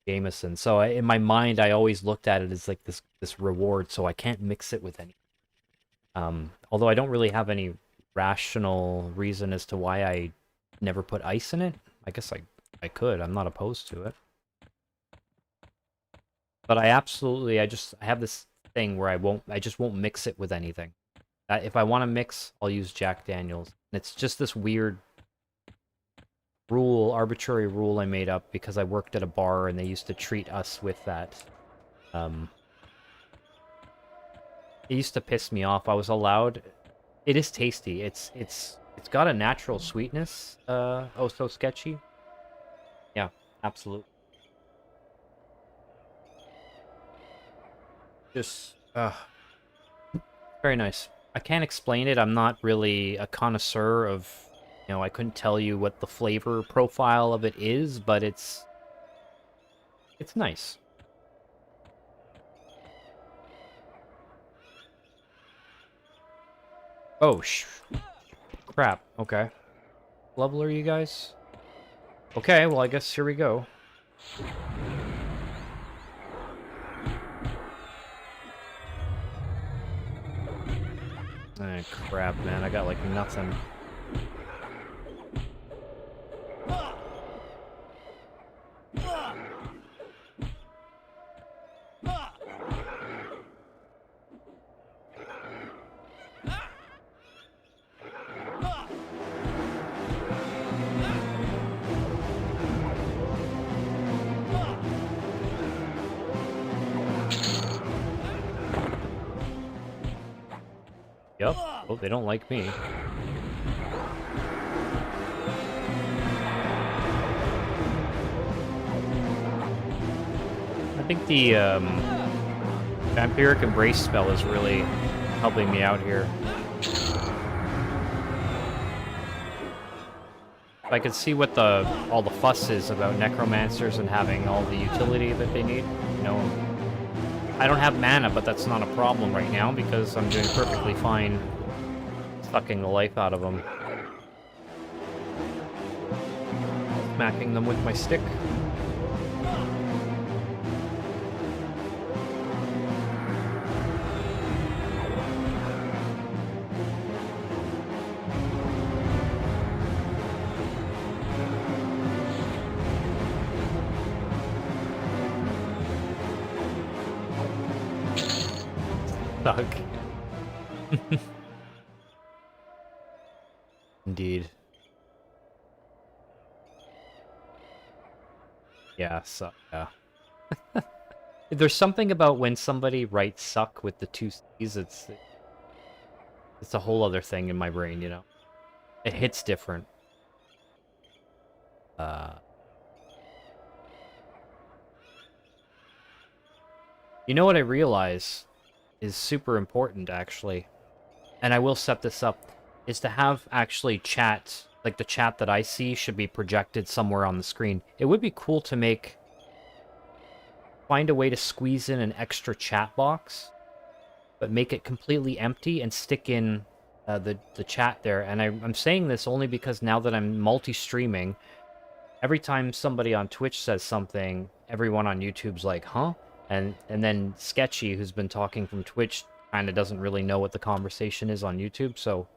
Jameson. So in my mind, I always looked at it as like this reward, so I can't mix it with any. Although I don't really have any rational reason as to why I never put ice in it. I guess I could. I'm not opposed to it. But I have this thing where I just won't mix it with anything. If I want to mix, I'll use Jack Daniels. And it's just this weird arbitrary rule I made up because I worked at a bar and they used to treat us with that. It used to piss me off. I was allowed... It is tasty. It's got a natural sweetness. Oh, so sketchy. Yeah, absolutely. Just, very nice. I can't explain it. I'm not really a connoisseur of, you know, I couldn't tell you what the flavor profile of it is, but it's nice. Oh, crap. Okay. Level are you guys? Okay, well, I guess here we go. Oh, crap, man. I got, like, nothing. Yep. Oh, they don't like me. I think the Vampiric Embrace spell is really helping me out here. If I could see what all the fuss is about Necromancers and having all the utility that they need, you know. I don't have mana, but that's not a problem right now because I'm doing perfectly fine sucking the life out of them. Smacking them with my stick. Suck. Indeed. Yeah, suck. Yeah. There's something about when somebody writes "suck" with the two C's. It's a whole other thing in my brain, you know. It hits different. You know what I realize is super important, actually, and I will set this up, is to have actually chat, like the chat that I see should be projected somewhere on the screen. It would be cool to find a way to squeeze in an extra chat box, but make it completely empty and stick in the chat there. And I'm saying this only because now that I'm multi-streaming, every time somebody on Twitch says something, everyone on YouTube's like, huh? And then Sketchy, who's been talking from Twitch, kind of doesn't really know what the conversation is on YouTube, so...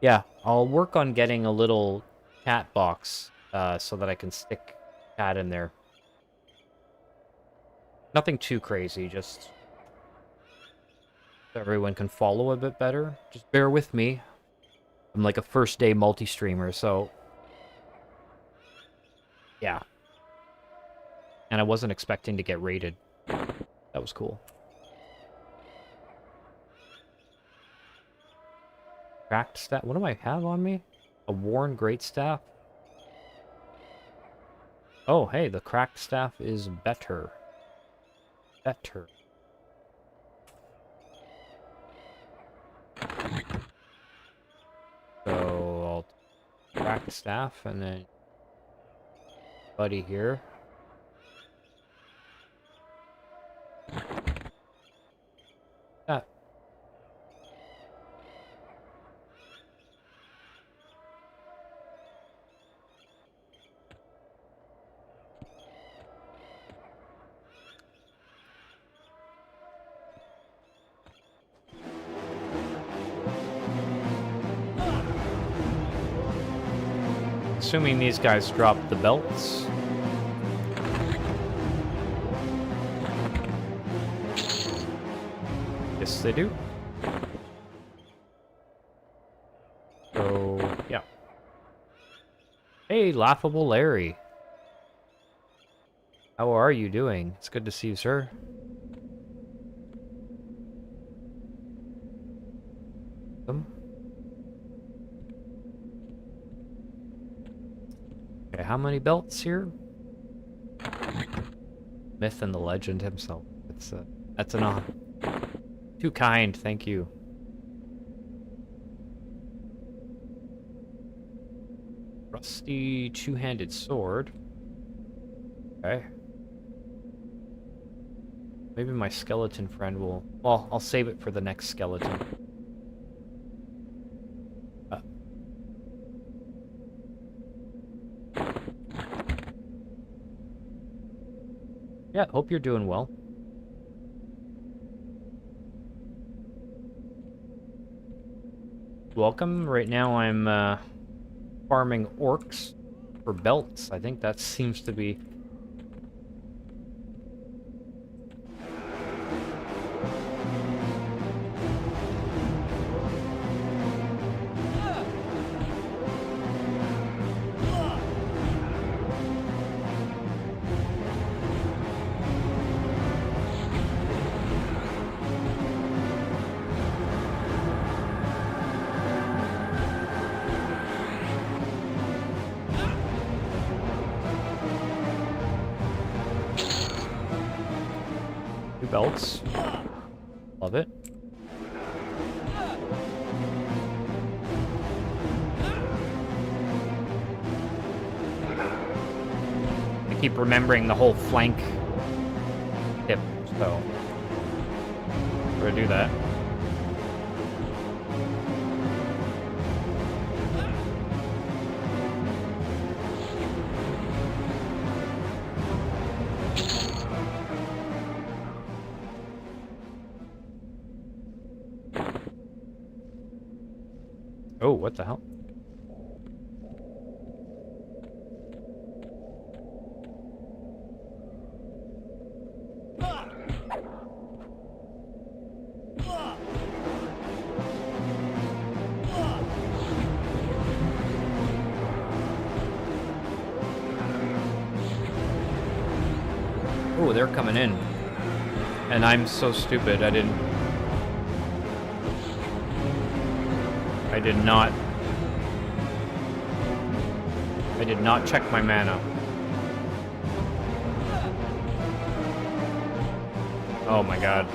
Yeah, I'll work on getting a little chat box, so that I can stick chat in there. Nothing too crazy, just... so everyone can follow a bit better. Just bear with me. I'm like a first-day multi-streamer, so... Yeah. And I wasn't expecting to get raided. That was cool. Cracked staff? What do I have on me? A worn greatstaff? Oh, hey, the cracked staff is better. better. So I'll crack staff and then buddy here. That. Assuming these guys drop the belts. Yes, they do. So, yeah. Hey, Laughable Larry. How are you doing? It's good to see you, sir. Okay, how many belts here? Myth and the legend himself. That's an honor. Too kind, thank you. Rusty two-handed sword. Okay. Maybe my skeleton friend will... Well, I'll save it for the next skeleton. Yeah, hope you're doing well. Welcome. Right now I'm farming orcs for belts. I think that seems to be... belts. Love it. I keep remembering the whole flank tip, so we're gonna do that. Oh, what the hell? Oh, they're coming in. And I'm so stupid, I did not check my mana. Oh my god.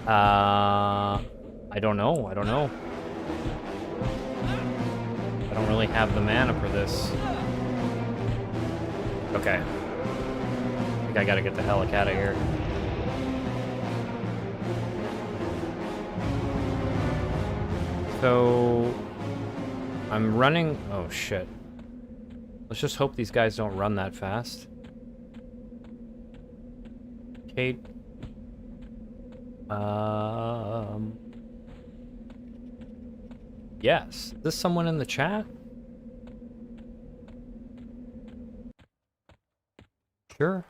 I don't know. I don't really have the mana for this. Okay. I think I gotta get the hell out of here. So... I'm running... Oh, shit. Let's just hope these guys don't run that fast. Kate. Yes. Is this someone in the chat? Sure.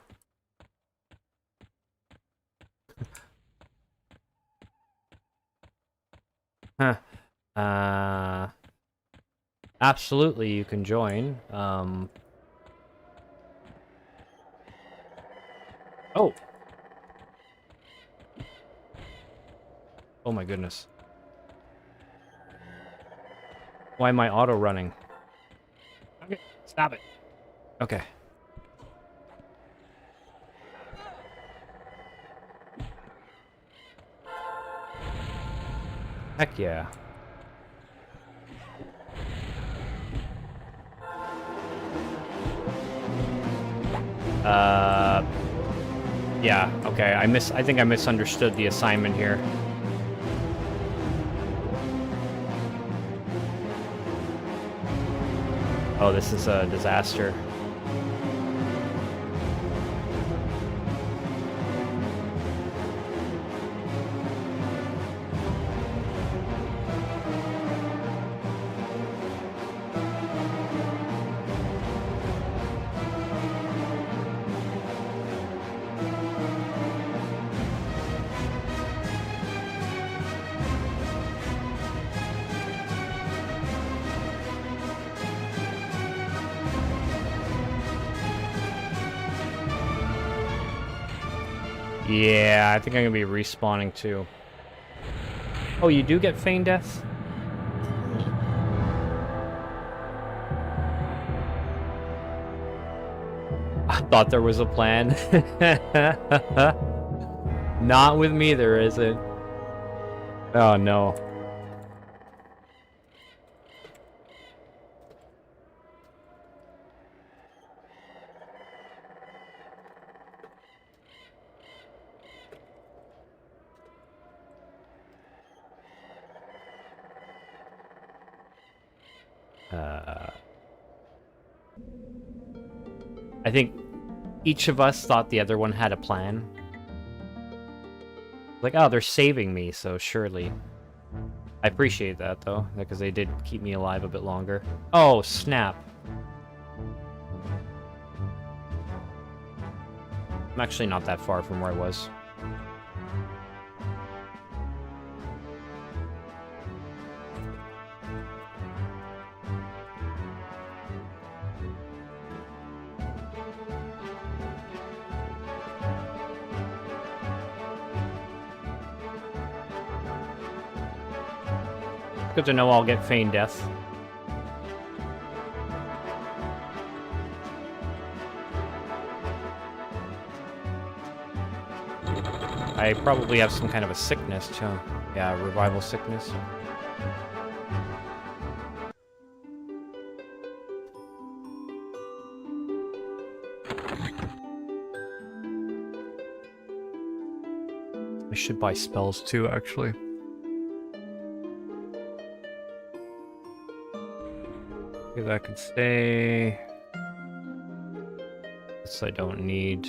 Huh. Absolutely, you can join. Oh! Oh my goodness. Why am I auto running? Stop it. Okay. Heck yeah. Yeah, okay. I think I misunderstood the assignment here. Oh, this is a disaster. Yeah, I think I'm gonna be respawning too. Oh, you do get feign death? I thought there was a plan. Not with me, there isn't. Oh no. I think each of us thought the other one had a plan. Like, oh, they're saving me, so surely. I appreciate that, though, because they did keep me alive a bit longer. Oh, snap. I'm actually not that far from where I was. Good to know I'll get feign death. I probably have some kind of a sickness, too. Yeah, revival sickness. I should buy spells, too, actually. That could stay. This I don't need.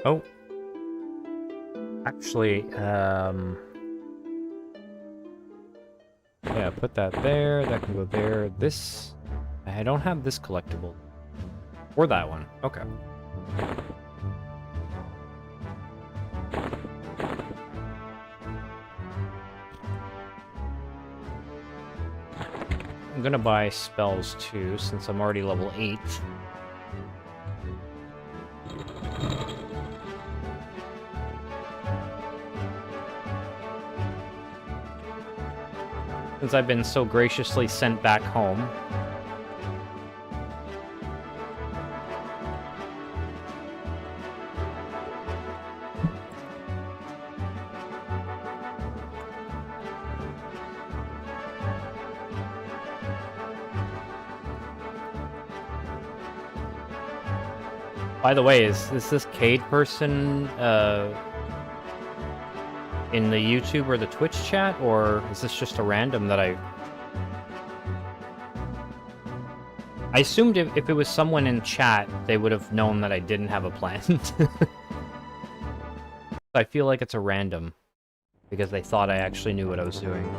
Oh. Actually, yeah, put that there, that can go there. This, I don't have this collectible. Or that one, okay. I'm gonna buy spells too, since I'm already level 8. Since I've been so graciously sent back home. By the way, is this Cade person in the YouTube or the Twitch chat, or is this just a random that I assumed if it was someone in chat, they would have known that I didn't have a plan. I feel like it's a random, because they thought I actually knew what I was doing.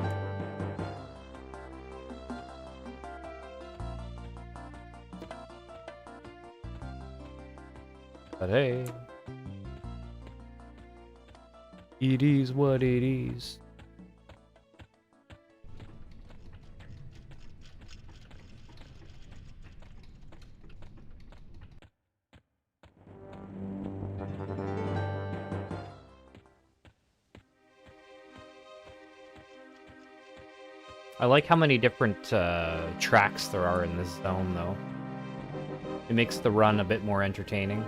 But hey, it is what it is. I like how many different tracks there are in this zone, though. It makes the run a bit more entertaining.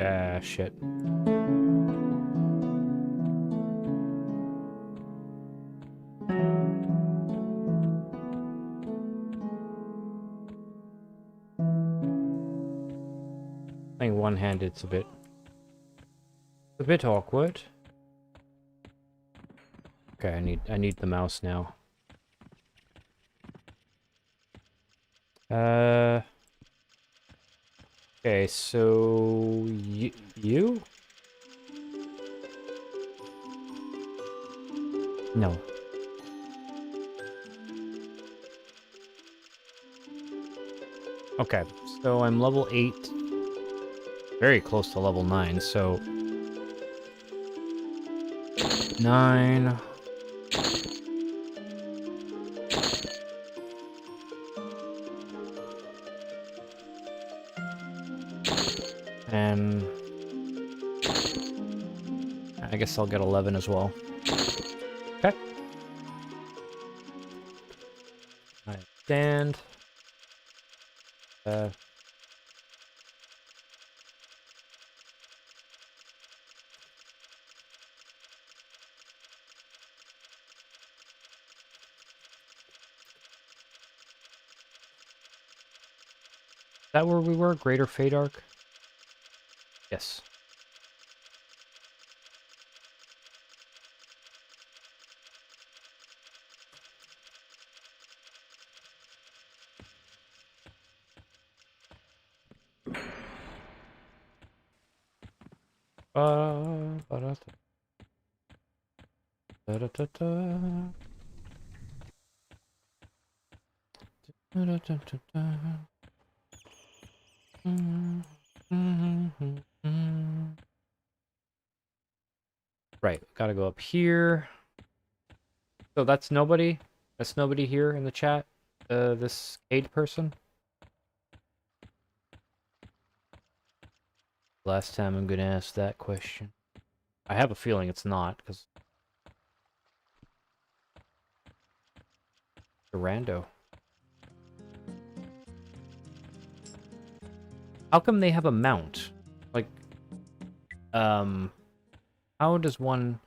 Ah, shit. Playing one-handed, it's a bit awkward. Okay, I need the mouse now. Okay, so you? No. Okay, so I'm level 8. Very close to level 9, so 9. And I guess I'll get 11 as well. Okay. I stand. Is that where we were? Greater Fate Arc? Yes. Right, gotta go up here. So that's nobody? That's nobody here in the chat? This aid person? Last time I'm gonna ask that question. I have a feeling it's not, because... The rando. How come they have a mount? Like, how does one...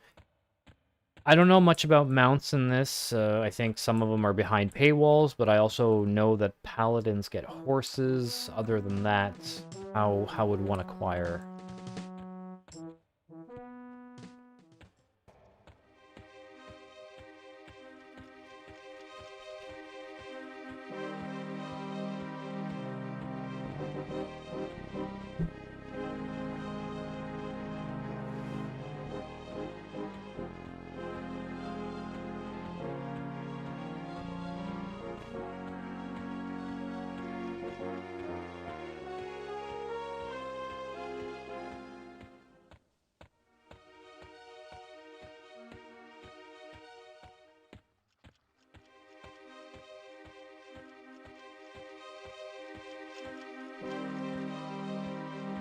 I don't know much about mounts in this. I think some of them are behind paywalls, but I also know that paladins get horses. Other than that, how would one acquire?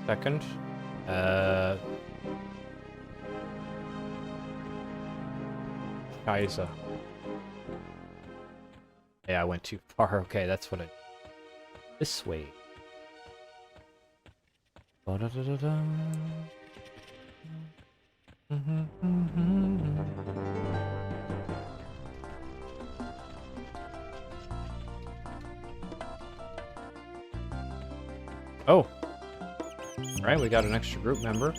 Second. Kaiser. Yeah, I went too far. Okay, that's what I... This way. Ba-da-da-da-da. Oh! Right, we got an extra group member.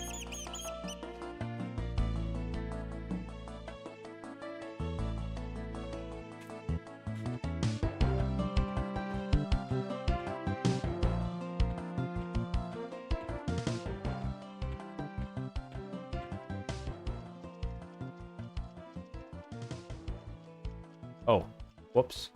Oh, whoops.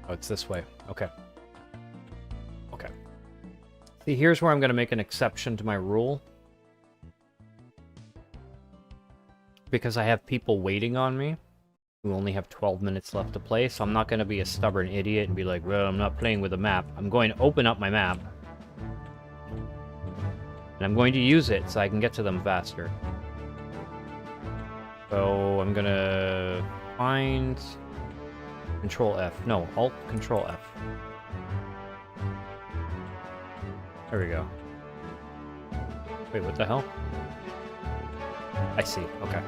Oh, it's this way. Okay. Okay. See, here's where I'm going to make an exception to my rule. Because I have people waiting on me who only have 12 minutes left to play, so I'm not going to be a stubborn idiot and be like, well, I'm not playing with a map. I'm going to open up my map. And I'm going to use it so I can get to them faster. So I'm going to find... Control F. No, Alt Control F. There we go. Wait, what the hell? I see. Okay.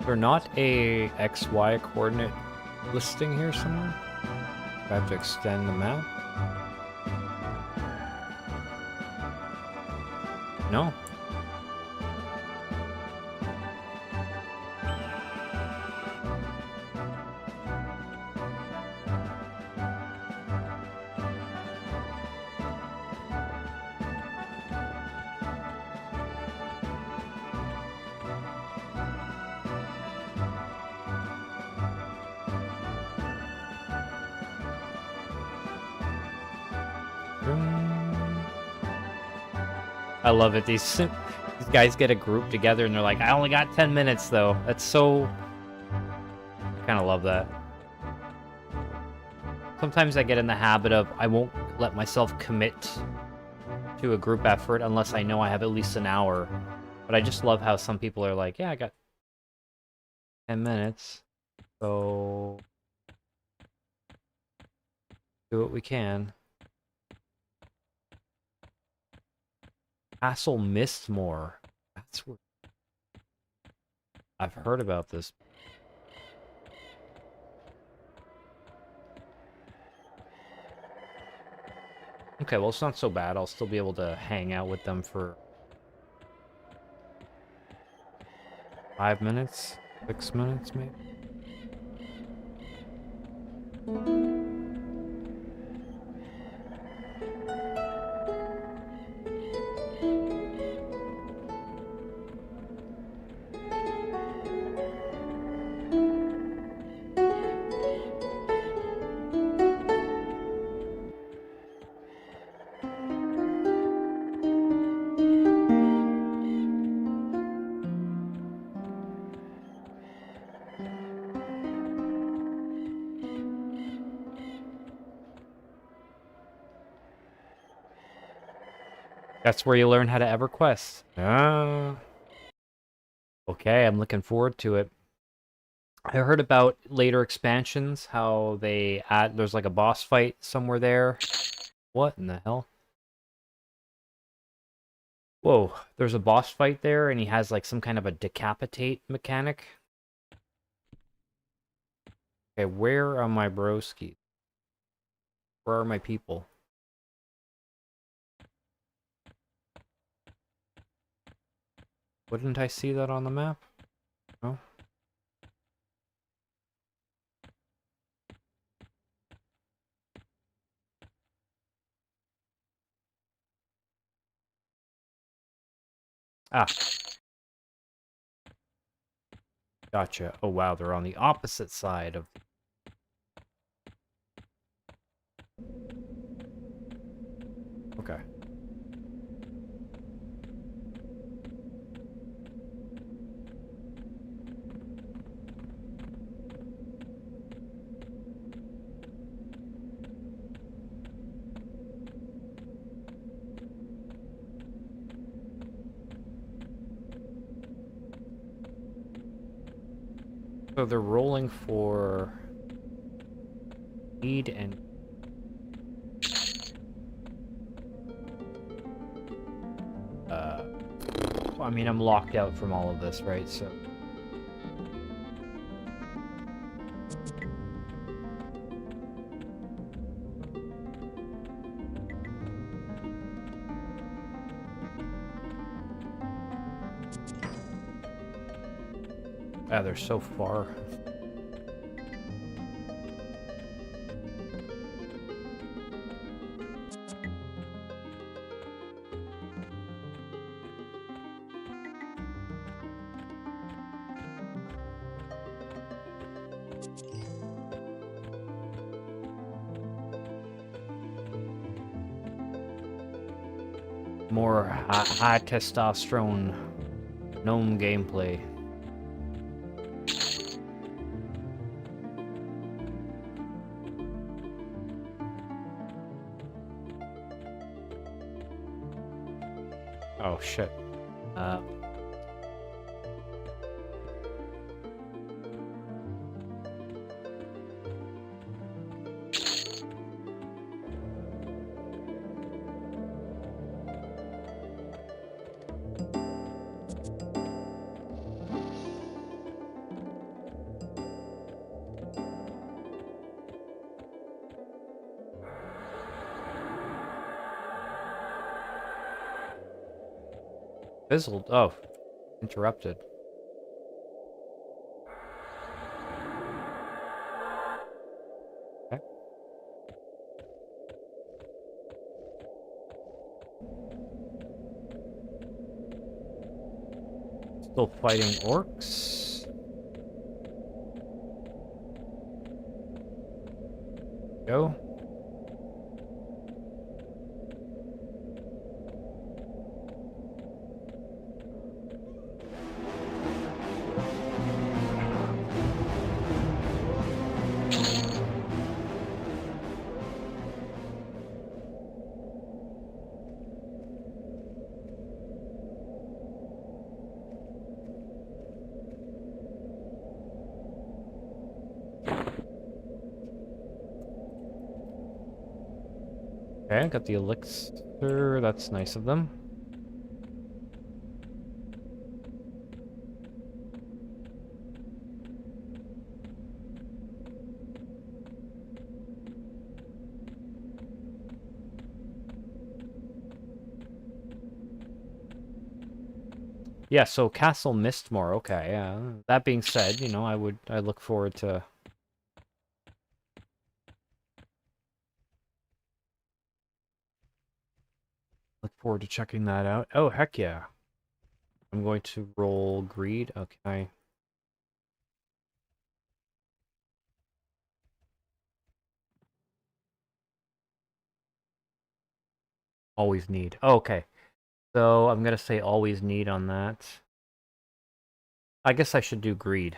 Is there not a XY coordinate listing here somewhere? Do I have to extend the map? No. I love it. These guys get a group together and they're like, I only got 10 minutes though. That's so... I kind of love that. Sometimes I get in the habit of I won't let myself commit to a group effort unless I know I have at least an hour. But I just love how some people are like, yeah, I got 10 minutes. So... do what we can. Castle Mistmore. That's where... I've heard about this. Okay, well, it's not so bad. I'll still be able to hang out with them for 5 minutes, 6 minutes, maybe. That's where you learn how to EverQuest. Ah. Okay, I'm looking forward to it. I heard about later expansions, how they add... There's like a boss fight somewhere there. What in the hell? Whoa, there's a boss fight there, and he has like some kind of a decapitate mechanic. Okay, where are my broskies? Where are my people? Wouldn't I see that on the map? No? Ah, gotcha. Oh wow, they're on the opposite side of... Okay. So they're rolling for need and... I mean, I'm locked out from all of this, right? So... Ah, they're so far. More high testosterone gnome gameplay. Oh shit. Fizzled. Oh, interrupted. Okay. Still fighting orcs. Go. Okay, got the elixir. That's nice of them. Yeah, so Castle Mistmore. Okay, yeah. That being said, you know, I look forward to... Look forward to checking that out. Oh, heck yeah. I'm going to roll greed. Okay. Always need. Oh, okay. So I'm gonna say always need on that. I guess I should do greed.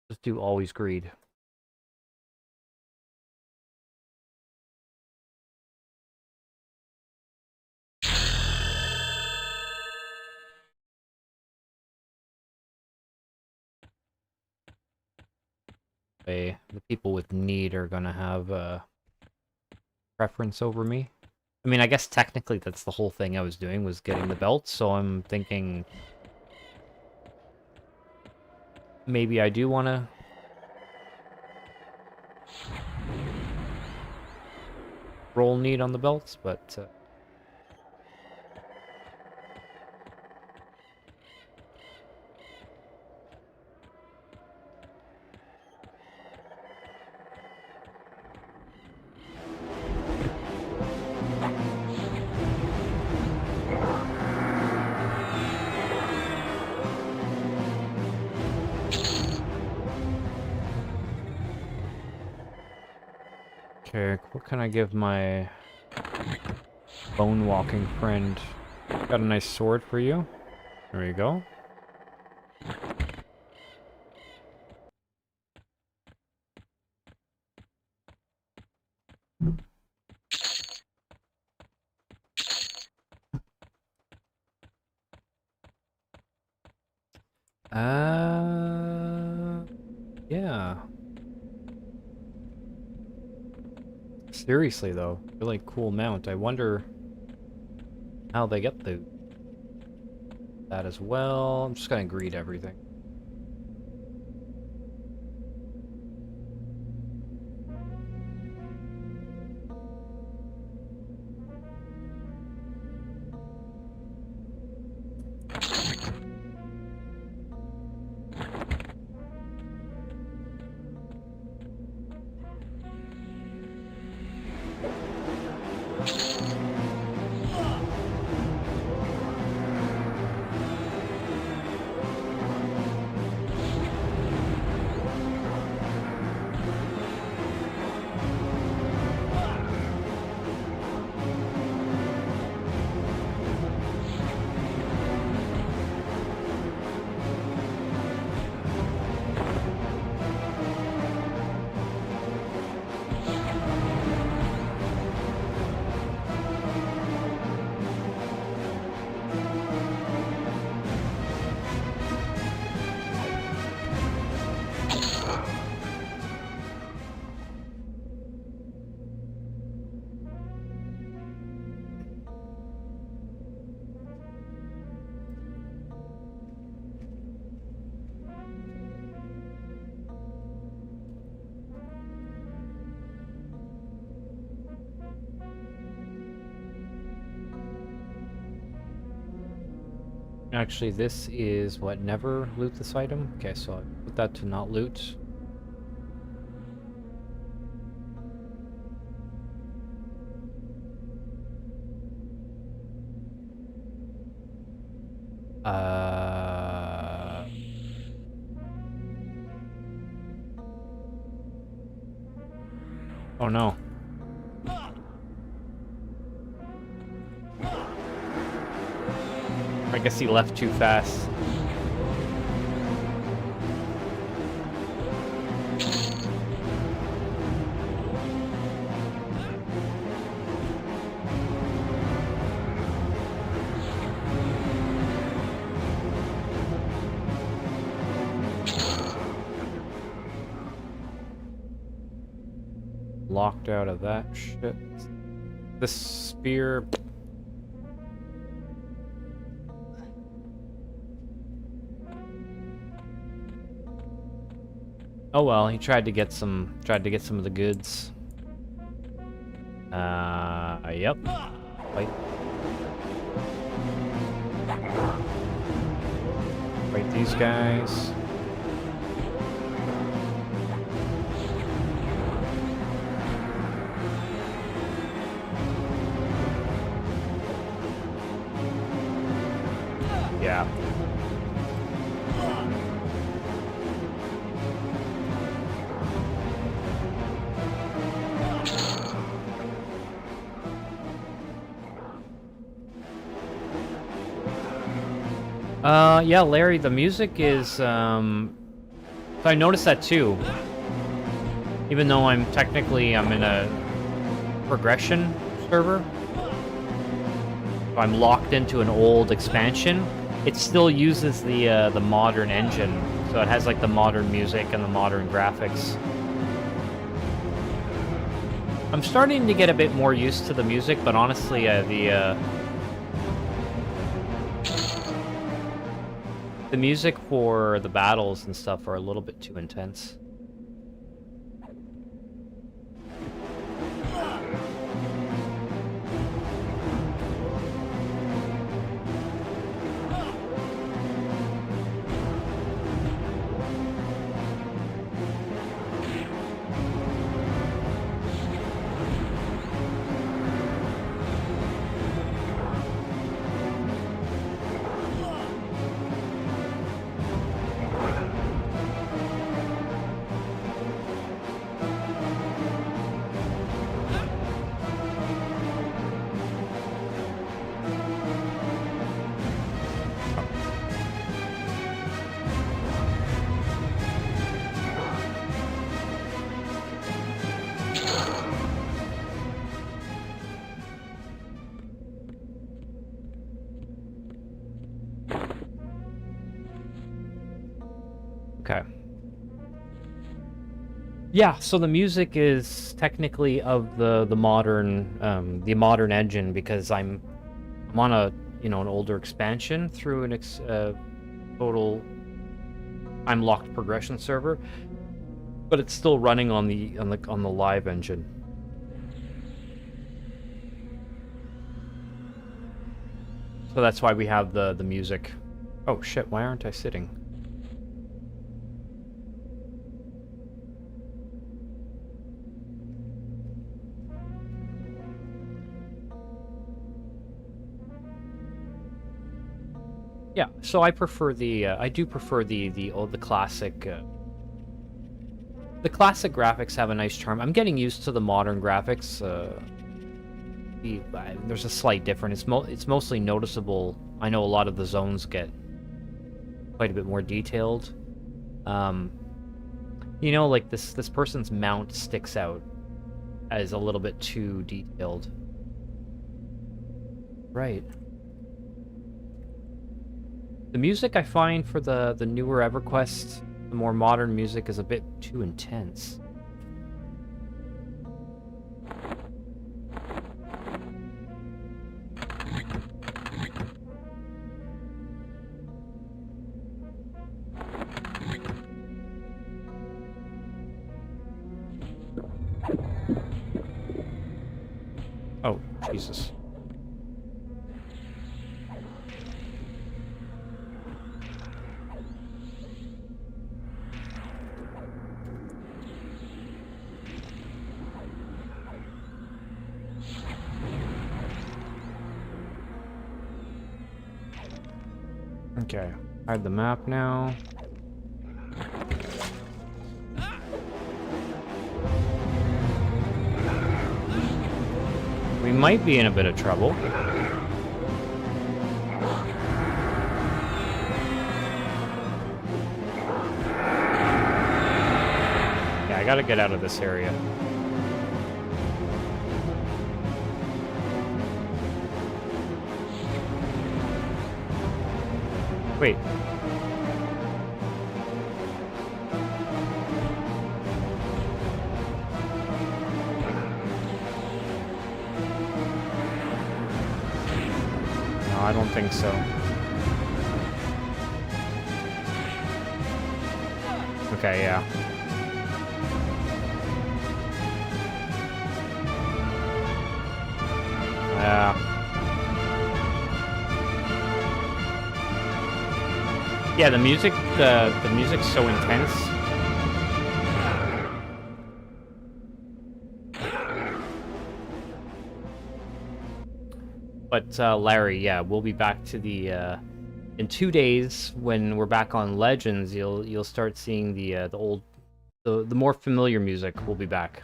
Just do always greed. The people with need are gonna have preference over me. I mean, I guess technically that's the whole thing I was doing, was getting the belt, so I'm thinking maybe I do want to roll neat on the belts, but okay, what can I give my bone walking friend? Got a nice sword for you. There you go. Yeah. Seriously though, really cool mount. I wonder how they get that as well. I'm just gonna greet everything. Actually, this is what, never loot this item? Okay, so I put that to not loot. Oh no. I guess he left too fast. Locked out of that shit. This spear. Oh well, he tried to get some of the goods. Yep. Fight. Fight these guys. Yeah. Yeah, Larry, the music is, so I noticed that too. Even though I'm in a progression server, so I'm locked into an old expansion, it still uses the modern engine. So it has like the modern music and the modern graphics. I'm starting to get a bit more used to the music, but honestly, the music for the battles and stuff are a little bit too intense. Okay. Yeah, so the music is technically of the modern engine because I'm on a an older expansion through an total time-locked progression server, but it's still running on the live engine. So that's why we have the music. Oh shit, why aren't I sitting? Yeah, so I prefer I do prefer the classic. The classic graphics have a nice charm. I'm getting used to the modern graphics. There's a slight difference. It's mostly noticeable. I know a lot of the zones get quite a bit more detailed. Like this person's mount sticks out as a little bit too detailed. Right. The music I find for the newer EverQuest, the more modern music, is a bit too intense. Oh, Jesus. Okay, hide the map now. We might be in a bit of trouble. Yeah, I gotta get out of this area. Wait. No, I don't think so. Okay, yeah. Yeah, the music's so intense. But Larry, yeah, we'll be back to the in 2 days when we're back on Legends. You'll start seeing the more familiar music will be back.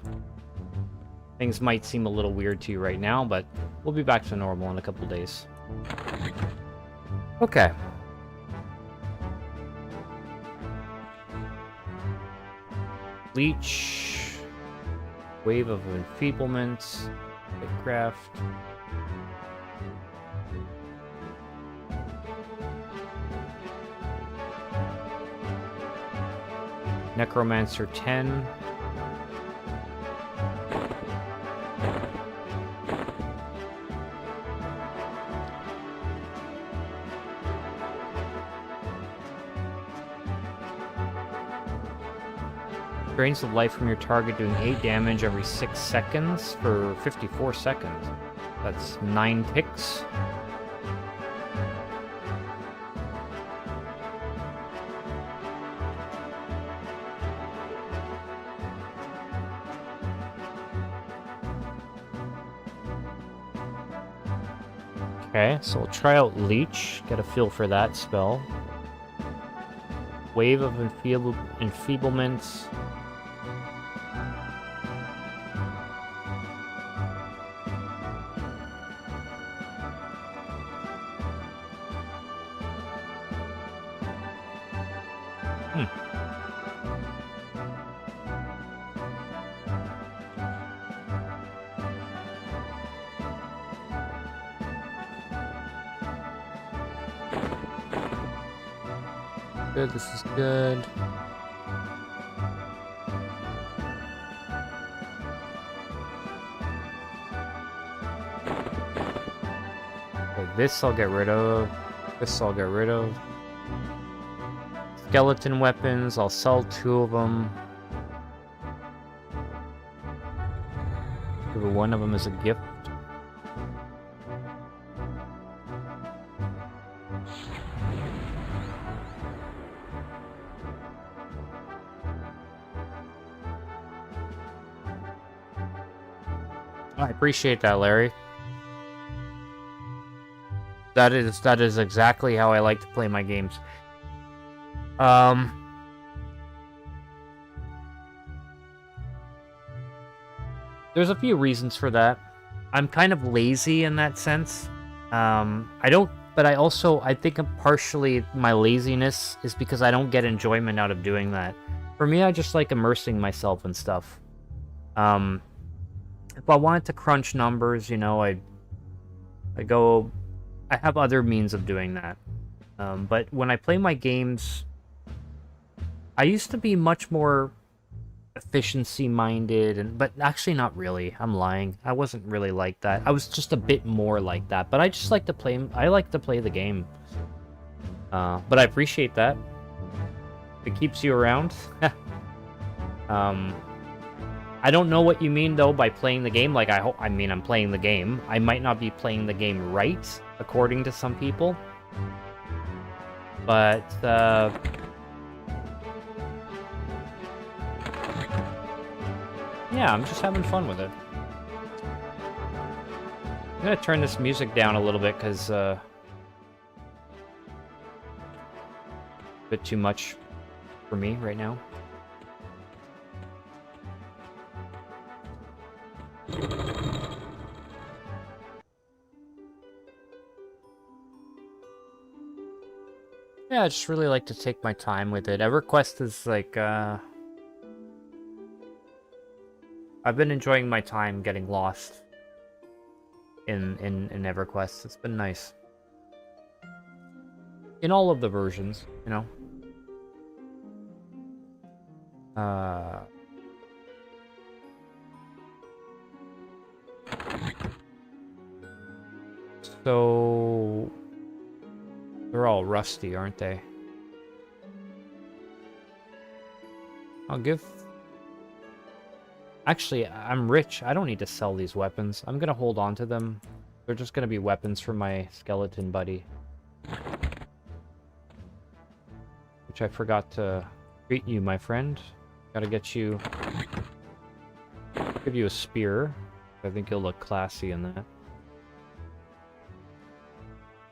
Things might seem a little weird to you right now, but we'll be back to normal in a couple days. Okay. Leech, Wave of Enfeeblement, Craft. Necromancer 10. Drains the life from your target, doing 8 damage every 6 seconds for 54 seconds. That's 9 ticks. Okay, so we'll try out Leech, get a feel for that spell. Wave of Enfeeblement. Good, this is good. Okay, this I'll get rid of. This I'll get rid of. Skeleton weapons, I'll sell 2 of them. Give one of them as a gift. I appreciate that, Larry. That is exactly how I like to play my games. There's a few reasons for that. I'm kind of lazy in that sense. But I think partially my laziness is because I don't get enjoyment out of doing that. For me, I just like immersing myself in stuff. If I wanted to crunch numbers, you know, I have other means of doing that. But when I play my games, I used to be much more efficiency-minded, but actually not really. I'm lying. I wasn't really like that. I was just a bit more like that. But I just like to play. I like to play the game. But I appreciate that. It keeps you around. I don't know what you mean, though, by playing the game. Like, I mean, I'm playing the game. I might not be playing the game right, according to some people. But, yeah, I'm just having fun with it. I'm gonna turn this music down a little bit, because, a bit too much for me right now. Yeah, I just really like to take my time with it. EverQuest is like, I've been enjoying my time getting lost in EverQuest. It's been nice. In all of the versions, you know. So they're all rusty, aren't they? I'll give... Actually, I'm rich. I don't need to sell these weapons. I'm gonna hold on to them. They're just gonna be weapons for my skeleton buddy. Which I forgot to treat you, my friend. Gotta get you... Give you a spear. I think you'll look classy in that.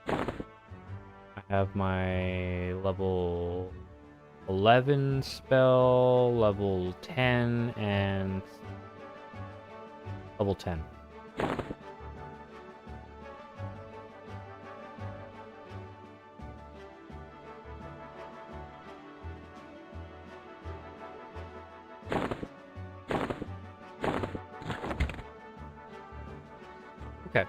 I have my level 11 spell, level 10, and level 10. Okay.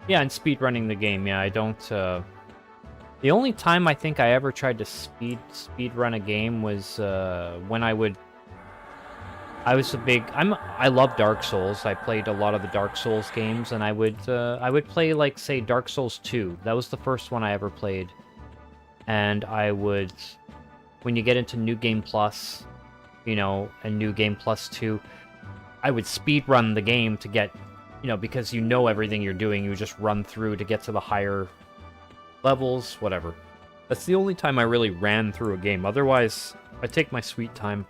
Yeah, and speedrunning the game, yeah, I don't, The only time I think I ever tried to speedrun a game was, when I was I love Dark Souls. I played a lot of the Dark Souls games, and I would play, like, say, Dark Souls 2. That was the first one I ever played. and I would, when you get into New Game Plus, you know, and New Game Plus 2, I would speed run the game to get, you know, because you know everything you're doing, you just run through to get to the higher levels, whatever. That's the only time I really ran through a game. Otherwise, I take my sweet time.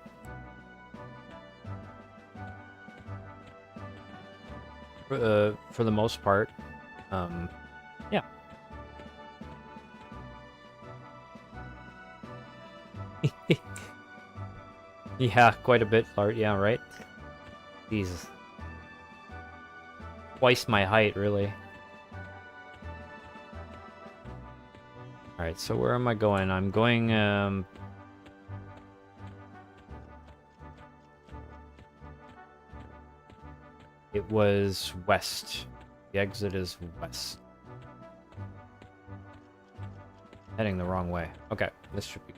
For the most part. Yeah. Yeah, quite a bit, Lart. Yeah, right? Jesus. Twice my height, really. Alright, so where am I going? I'm going, it was west. The exit is west. Heading the wrong way. Okay, this should be...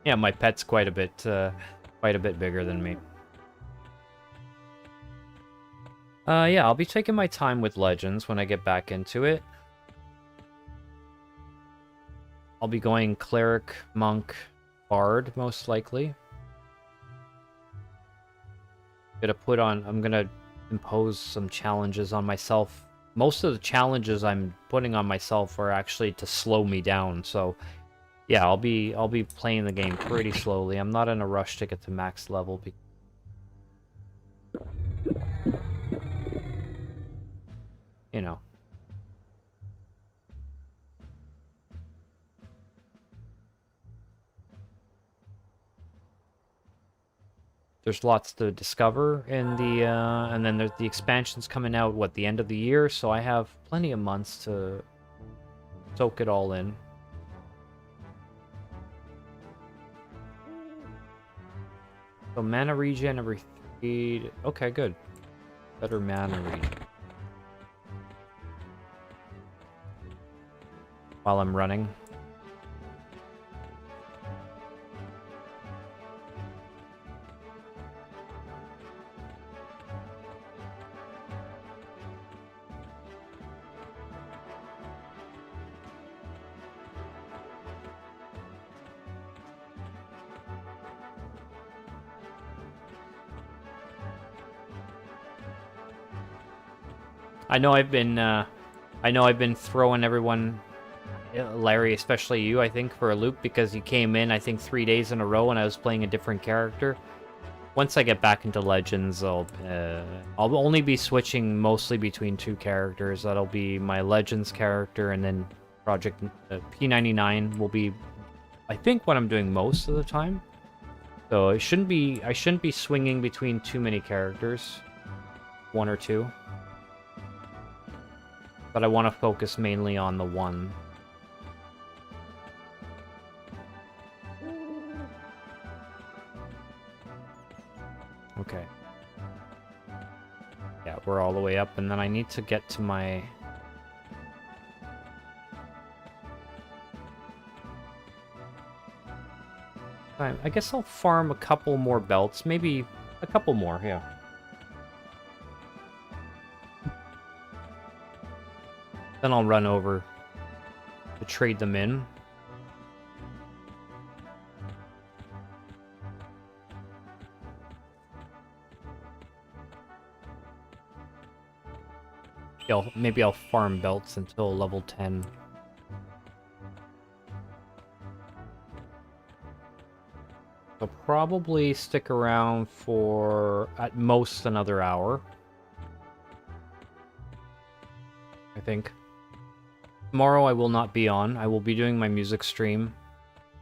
Yeah, my pet's quite a bit bigger than me. Yeah, I'll be taking my time with Legends when I get back into it. I'll be going Cleric, Monk, Bard, most likely. I'm gonna impose some challenges on myself. Most of the challenges I'm putting on myself are actually to slow me down, so... Yeah, I'll be playing the game pretty slowly. I'm not in a rush to get to max level. You know. There's lots to discover in the, and then there's the expansions coming out, what, the end of the year? So I have plenty of months to soak it all in. So mana regen every 3... Okay, good. Better mana regen. While I'm running. I know I've been throwing everyone, Larry, especially you, I think, for a loop because you came in, I think, 3 days in a row and I was playing a different character. Once I get back into Legends, I'll only be switching mostly between 2 characters. That'll be my Legends character, and then Project P99 will be, I think, what I'm doing most of the time. So I shouldn't be swinging between too many characters, 1 or 2. But I want to focus mainly on the one. Okay. Yeah, we're all the way up, and then I need to get to my... I guess I'll farm a couple more belts. Maybe a couple more, yeah. Then I'll run over to trade them in. Maybe I'll farm belts until level 10. I'll probably stick around for, at most, another hour. I think. Tomorrow I will not be on. I will be doing my music stream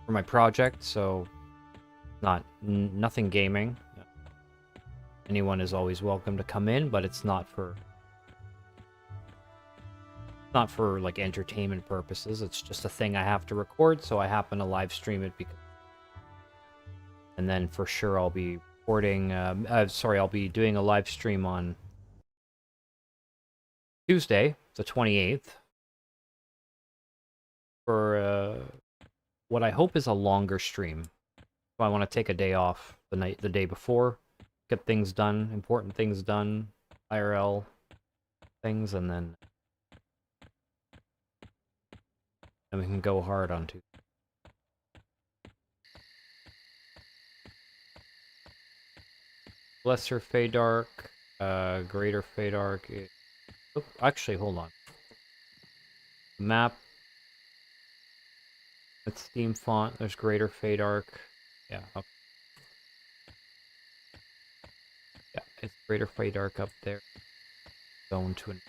for my project, so nothing gaming. Anyone is always welcome to come in, but it's not for like entertainment purposes. It's just a thing I have to record, so I happen to live stream it because... And then for sure I'll be recording, I'll be doing a live stream on Tuesday, the 28th, for what I hope is a longer stream. So I want to take a day off the day before, get things done, important things done, IRL things, and then And we can go hard on 2. Lesser Feydark, Greater Feydark. Oh, actually, hold on. Map. It's Steam font. There's Greater Feydark. Yeah. Okay. Yeah, it's Greater Feydark up there. Zone to an.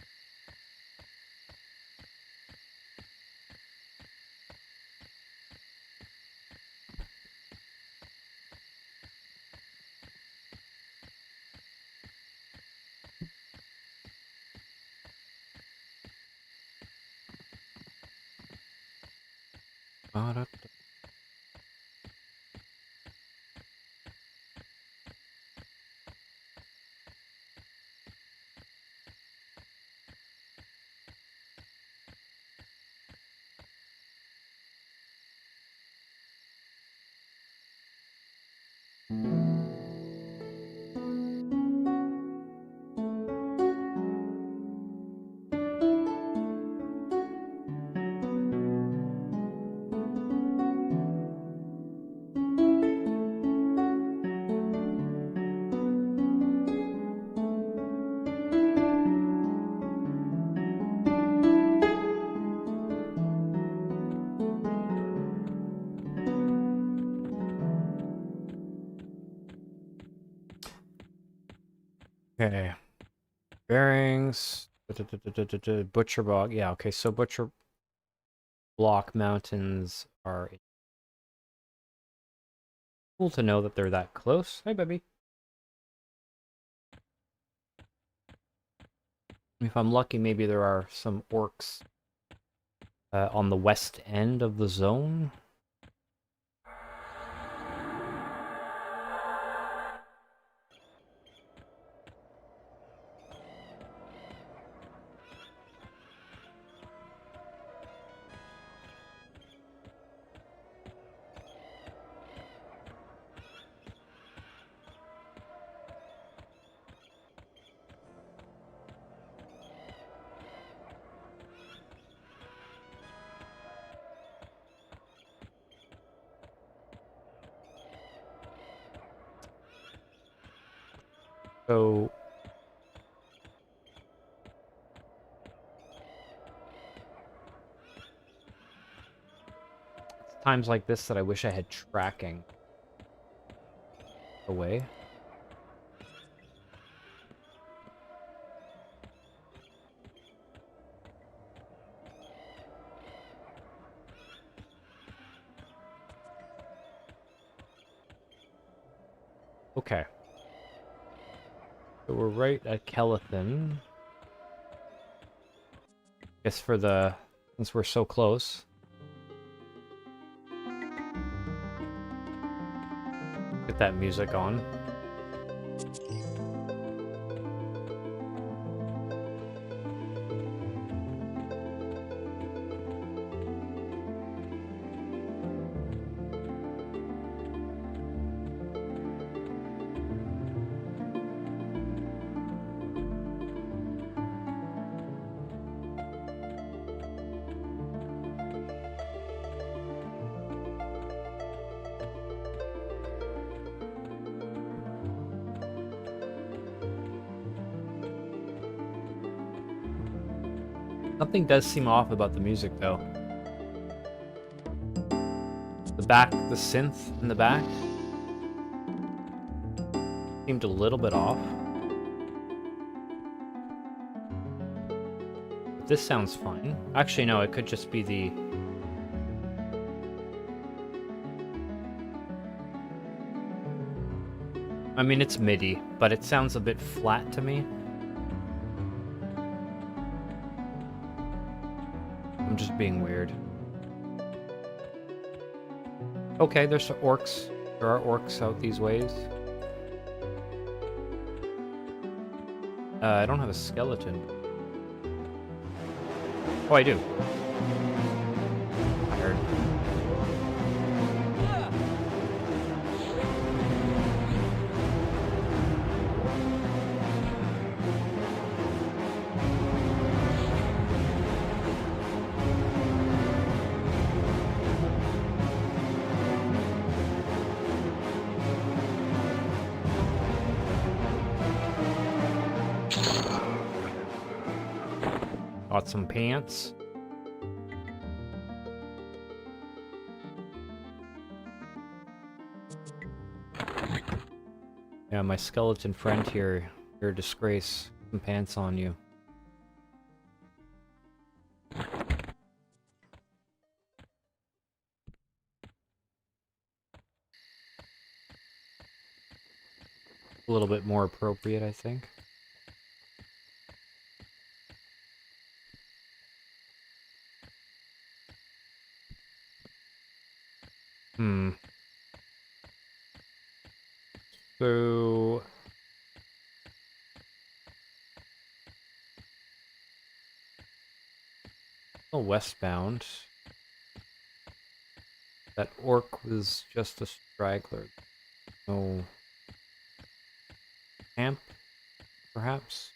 Okay. Bearings. Butcher Bog. Yeah, okay, so Butcher Block Mountains are cool to know that they're that close. Hey, baby. If I'm lucky, maybe there are some orcs on the west end of the zone. So it's times like this that I wish I had tracking away. Okay. So we're right at Kelethin. Guess since we're so close. Get that music on. Something does seem off about the music, though. The synth in the back seemed a little bit off. But this sounds fine. Actually, no, it could just be the... I mean, it's MIDI, but it sounds a bit flat to me. I'm just being weird. Okay, there's some orcs. There are orcs out these ways. I don't have a skeleton. Oh, I do. Tired. Got some pants. Yeah, my skeleton friend here, you're a disgrace. Some pants on you. A little bit more appropriate, I think. So... oh, westbound. That orc was just a straggler. No... camp, perhaps?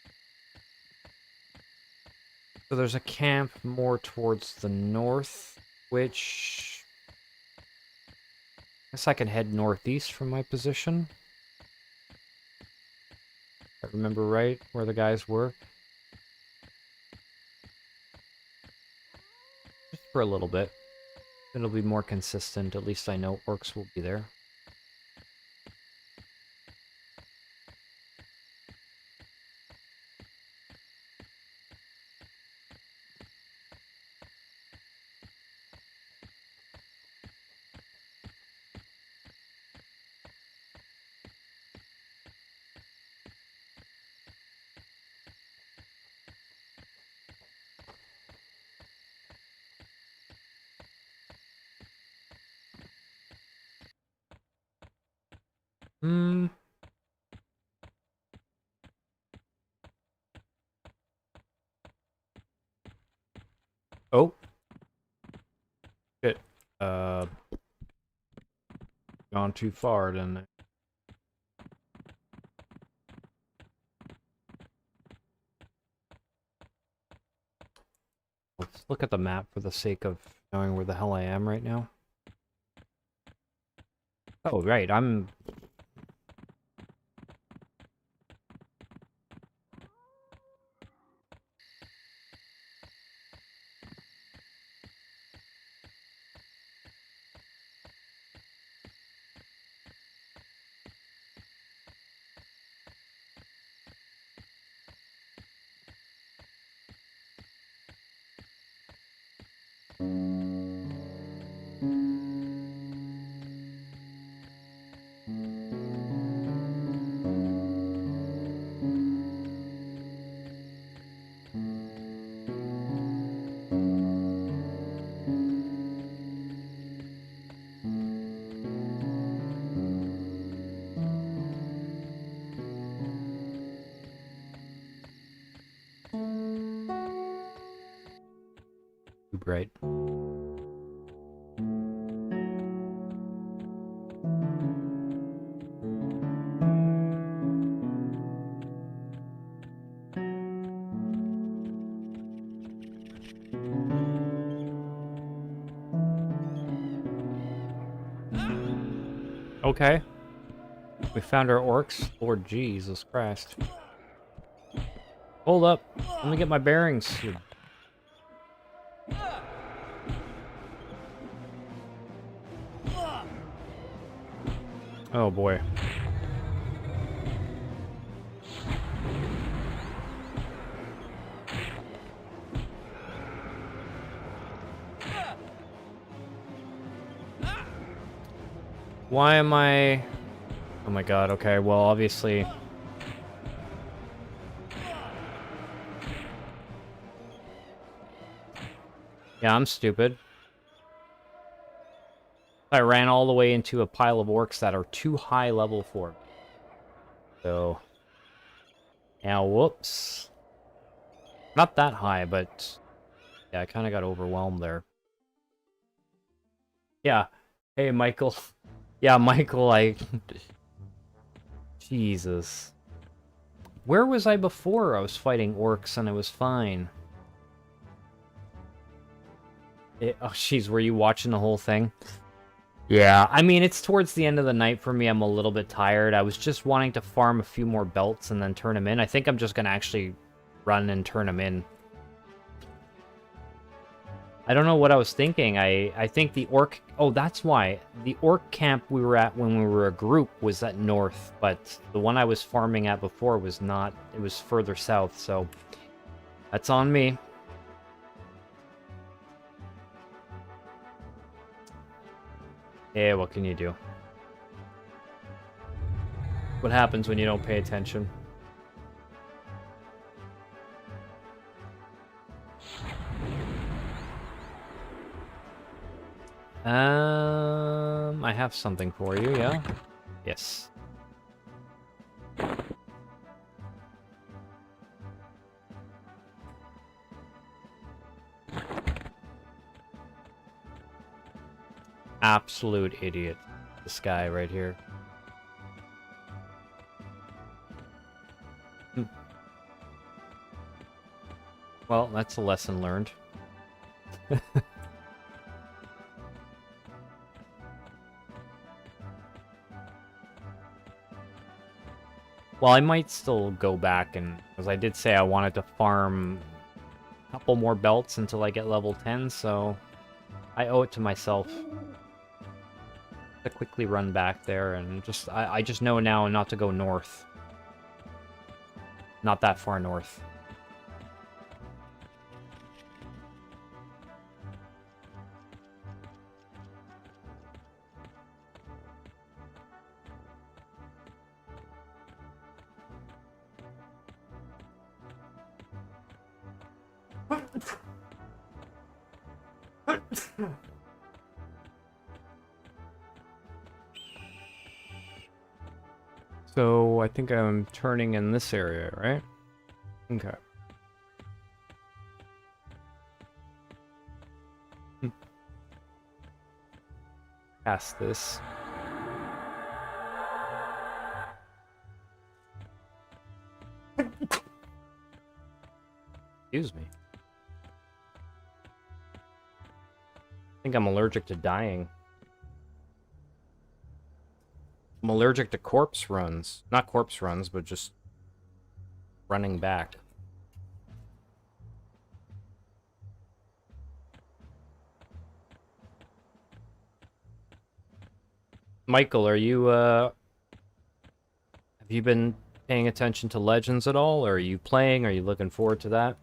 So there's a camp more towards the north, which... I guess I can head northeast from my position. If I remember right, where the guys were. Just for a little bit. It'll be more consistent, at least I know orcs will be there. Oh. Shit. Gone too far, didn't I? Let's look at the map for the sake of knowing where the hell I am right now. Oh, right, I'm... too bright. Okay. We found our orcs. Lord Jesus Christ. Hold up. Let me get my bearings. Oh boy. Why am I... oh my god, okay, well, obviously... yeah, I'm stupid. I ran all the way into a pile of orcs that are too high level for me. So... now, whoops. Not that high, but... yeah, I kind of got overwhelmed there. Yeah. Hey, Michael. Yeah, Michael, I... Jesus. Where was I before? I was fighting orcs and it was fine. Oh, jeez, were you watching the whole thing? Yeah, I mean, it's towards the end of the night for me. I'm a little bit tired. I was just wanting to farm a few more belts and then turn them in. I think I'm just going to actually run and turn them in. I don't know what I was thinking. I think the orc... Oh, that's why. The orc camp we were at when we were a group was at north, but the one I was farming at before was not. It was further south, so... That's on me. Yeah, what can you do? What happens when you don't pay attention? I have something for you, yeah? Yes. Absolute idiot. This guy right here. Well, that's a lesson learned. Well, I might still go back and... Because I did say I wanted to farm a couple more belts until I get level 10, so... I owe it to myself to quickly run back there and just... I just know now not to go north. Not that far north. So, I think I'm turning in this area, right? Okay. Past this. Excuse me. I think I'm allergic to dying. I'm allergic to corpse runs. Not corpse runs, but just running back. Michael, are you, have you been paying attention to Legends at all? Or are you playing? Are you looking forward to that?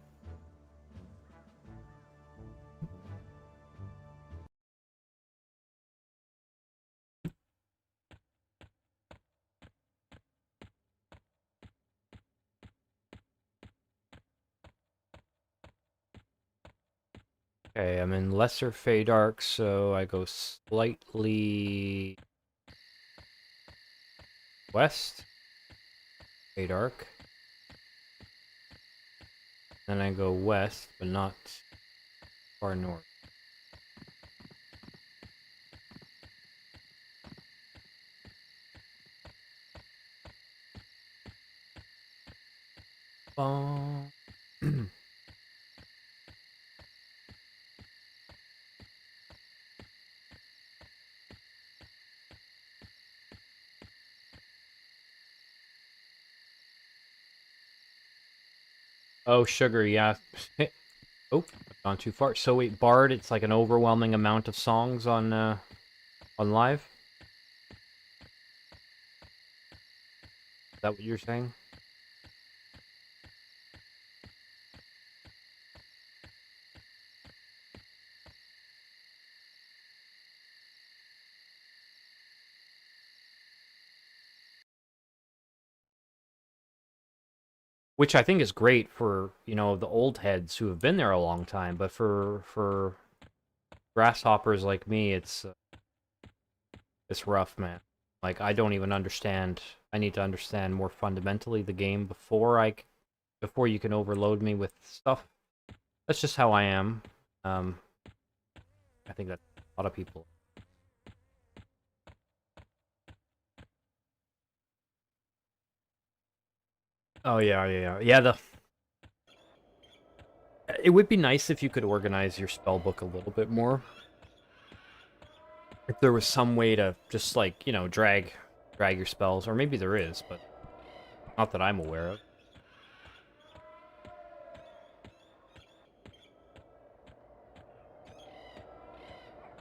Okay, I'm in Lesser Feydark, so I go slightly west. Feydark. Then I go west, but not far north. Oh, sugar, yeah. Oh, I've gone too far. So wait, Bard, it's like an overwhelming amount of songs on live? Is that what you're saying? Which I think is great for, you know, the old heads who have been there a long time, but for grasshoppers like me, it's rough, man. Like, I don't even understand. I need to understand more fundamentally the game before you can overload me with stuff. That's just how I am. I think that a lot of people. Oh yeah. It would be nice if you could organize your spell book a little bit more. If there was some way to just, like, you know, drag your spells, or maybe there is, but not that I'm aware of.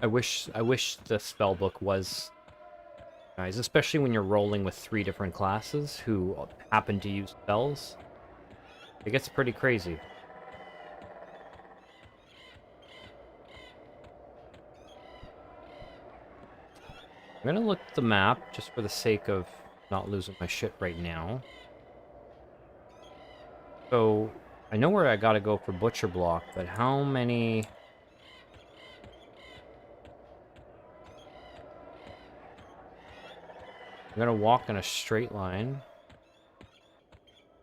I wish the spell book was nice, especially when you're rolling with 3 different classes who happen to use spells. It gets pretty crazy. I'm gonna look at the map just for the sake of not losing my shit right now. So, I know where I gotta go for Butcher Block, but how many... I'm gonna walk in a straight line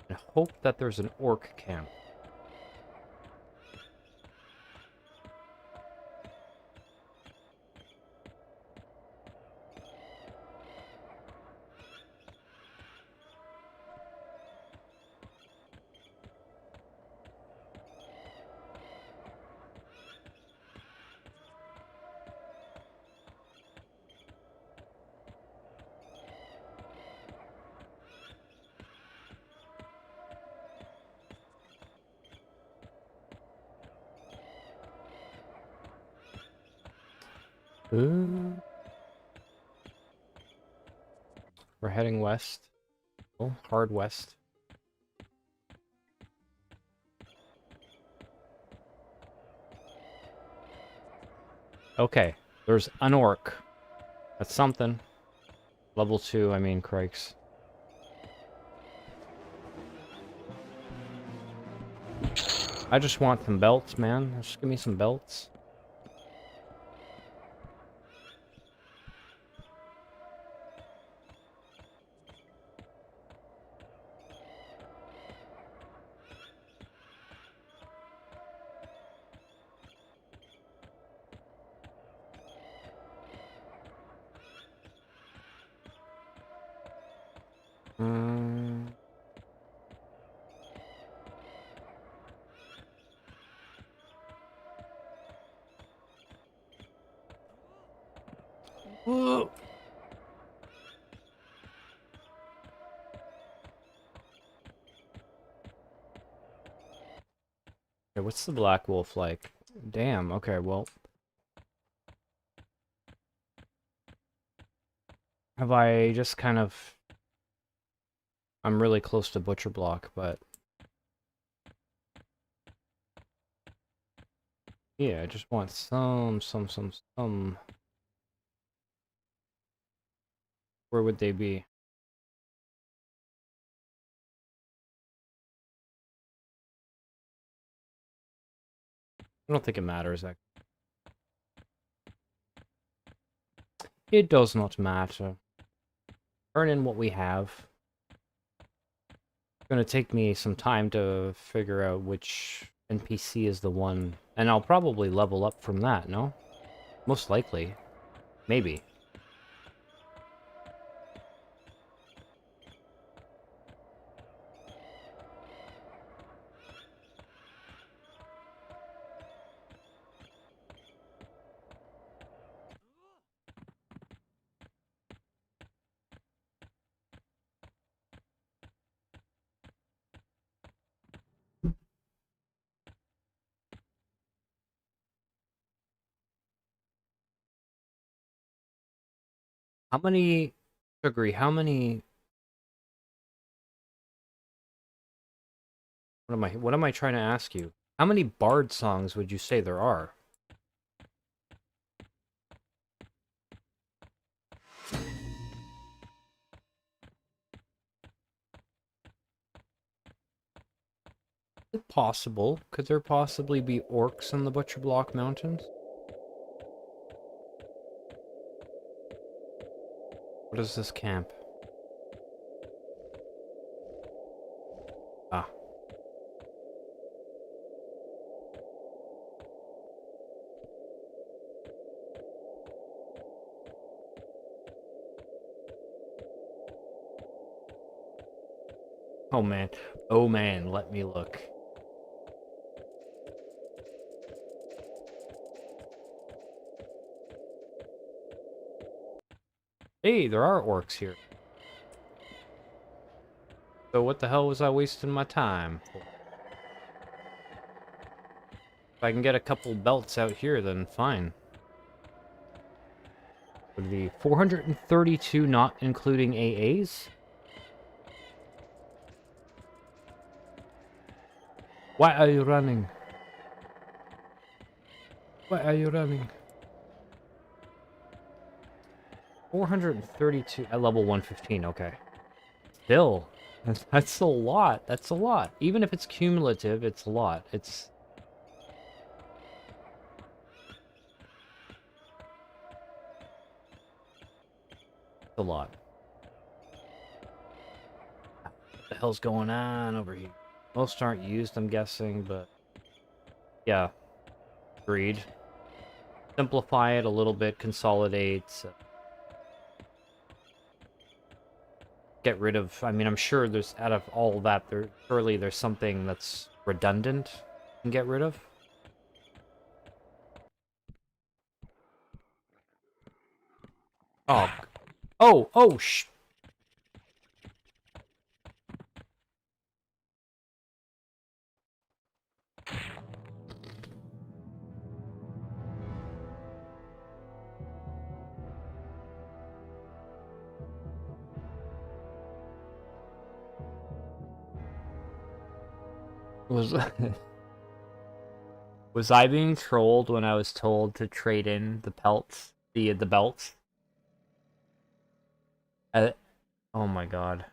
and hope that there's an orc camp. Ooh. We're heading west. Oh, hard west. Okay, there's an orc. That's something. Level 2, I mean, crikes. I just want some belts, man. Just give me some belts. Mm. Whoa. Okay, what's the black wolf like? Damn, okay, well. Have I just kind of... I'm really close to Butcher Block, but... Yeah, I just want some... Where would they be? I don't think it matters. It does not matter. Turn in what we have. It's gonna take me some time to figure out which NPC is the one, and I'll probably level up from that, no? Most likely. Maybe. How many... Agree, how many... What am I trying to ask you? How many bard songs would you say there are? Is it possible? Could there possibly be orcs in the Butcher Block Mountains? What is this camp? Ah. Oh man. Oh man, let me look. Hey, there are orcs here. So what the hell was I wasting my time for? If I can get a couple belts out here, then fine. the 432, not including AAs? Why are you running? Why are you running? 432 at level 115, okay. Still, that's a lot. That's a lot. Even if it's cumulative, it's a lot. It's a lot. What the hell's going on over here? Most aren't used, I'm guessing, but yeah, agreed. Simplify it a little bit, consolidate. Get rid of, I mean, I'm sure there's, out of all that, surely there's something that's redundant you can get rid of. Oh. Oh, Was was I being trolled when I was told to trade in the pelts, the belts? Oh my god.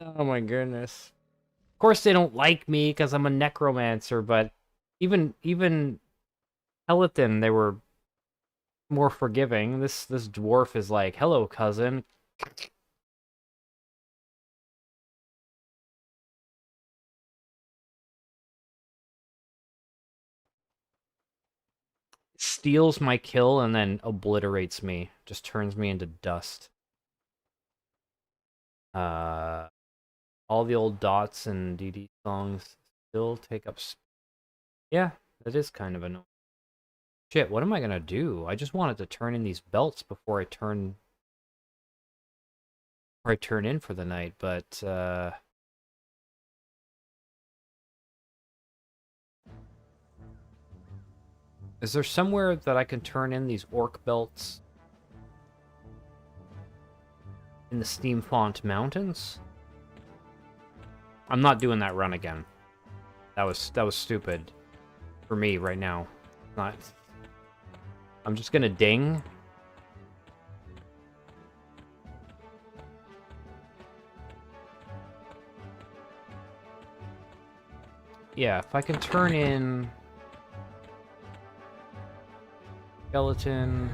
Oh my goodness. Of course they don't like me because I'm a necromancer, but even Peloton, they were more forgiving. This dwarf is like, "Hello, cousin." Steals my kill and then obliterates me. Just turns me into dust. All the old dots and DD songs still take up yeah, that is kind of annoying. Shit, what am I gonna do? I just wanted to turn in these belts before I turn in for the night, but is there somewhere that I can turn in these orc belts? In the Steamfont Mountains? I'm not doing that run again. That was stupid for me right now. Not. I'm just gonna ding. Yeah, if I can turn in skeleton.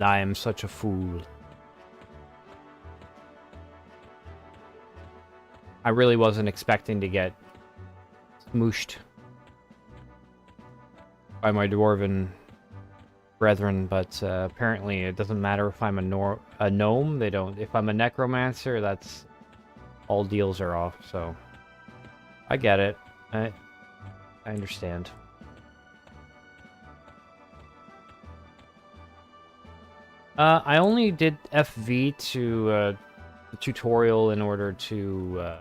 I am such a fool. I really wasn't expecting to get smooshed by my dwarven brethren, but apparently it doesn't matter if I'm a gnome. They don't. If I'm a necromancer, that's all deals are off. So I get it. I understand. I only did FV to the tutorial in order to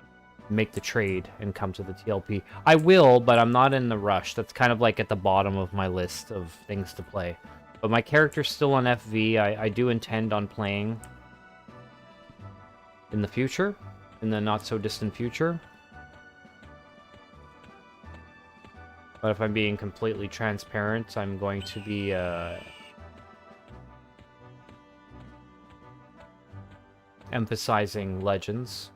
make the trade and come to the TLP. I will, but I'm not in the rush. That's kind of like at the bottom of my list of things to play. But my character's still on FV. I do intend on playing in the future, in the not-so-distant future. But if I'm being completely transparent, I'm going to be emphasizing Legends.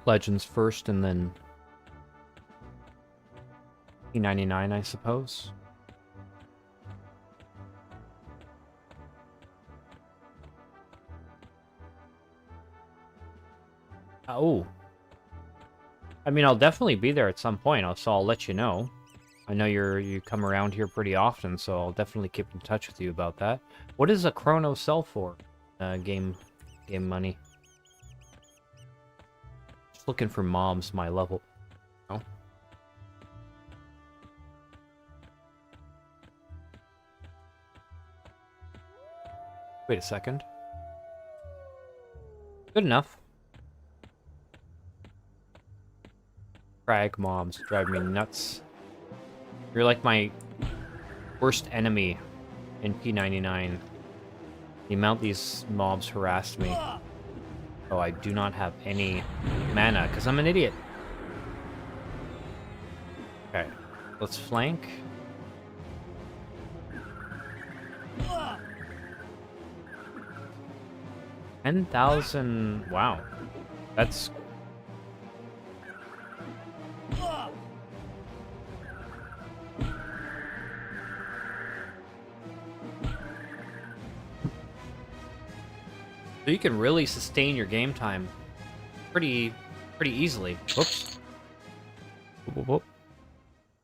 Legends first, and then P99, I suppose. Oh. I mean, I'll definitely be there at some point, so I'll let you know. I know you come around here pretty often, so I'll definitely keep in touch with you about that. What does a chrono sell for? Game money. Just looking for mobs my level. Oh. Wait a second. Good enough. Crag mobs drive me nuts. You're like my worst enemy in P99. The amount these mobs harassed me. Oh, I do not have any mana, because I'm an idiot. Okay, let's flank. $10,000. Wow, that's. So you can really sustain your game time pretty easily. Whoops. Whoop, whoop, whoop.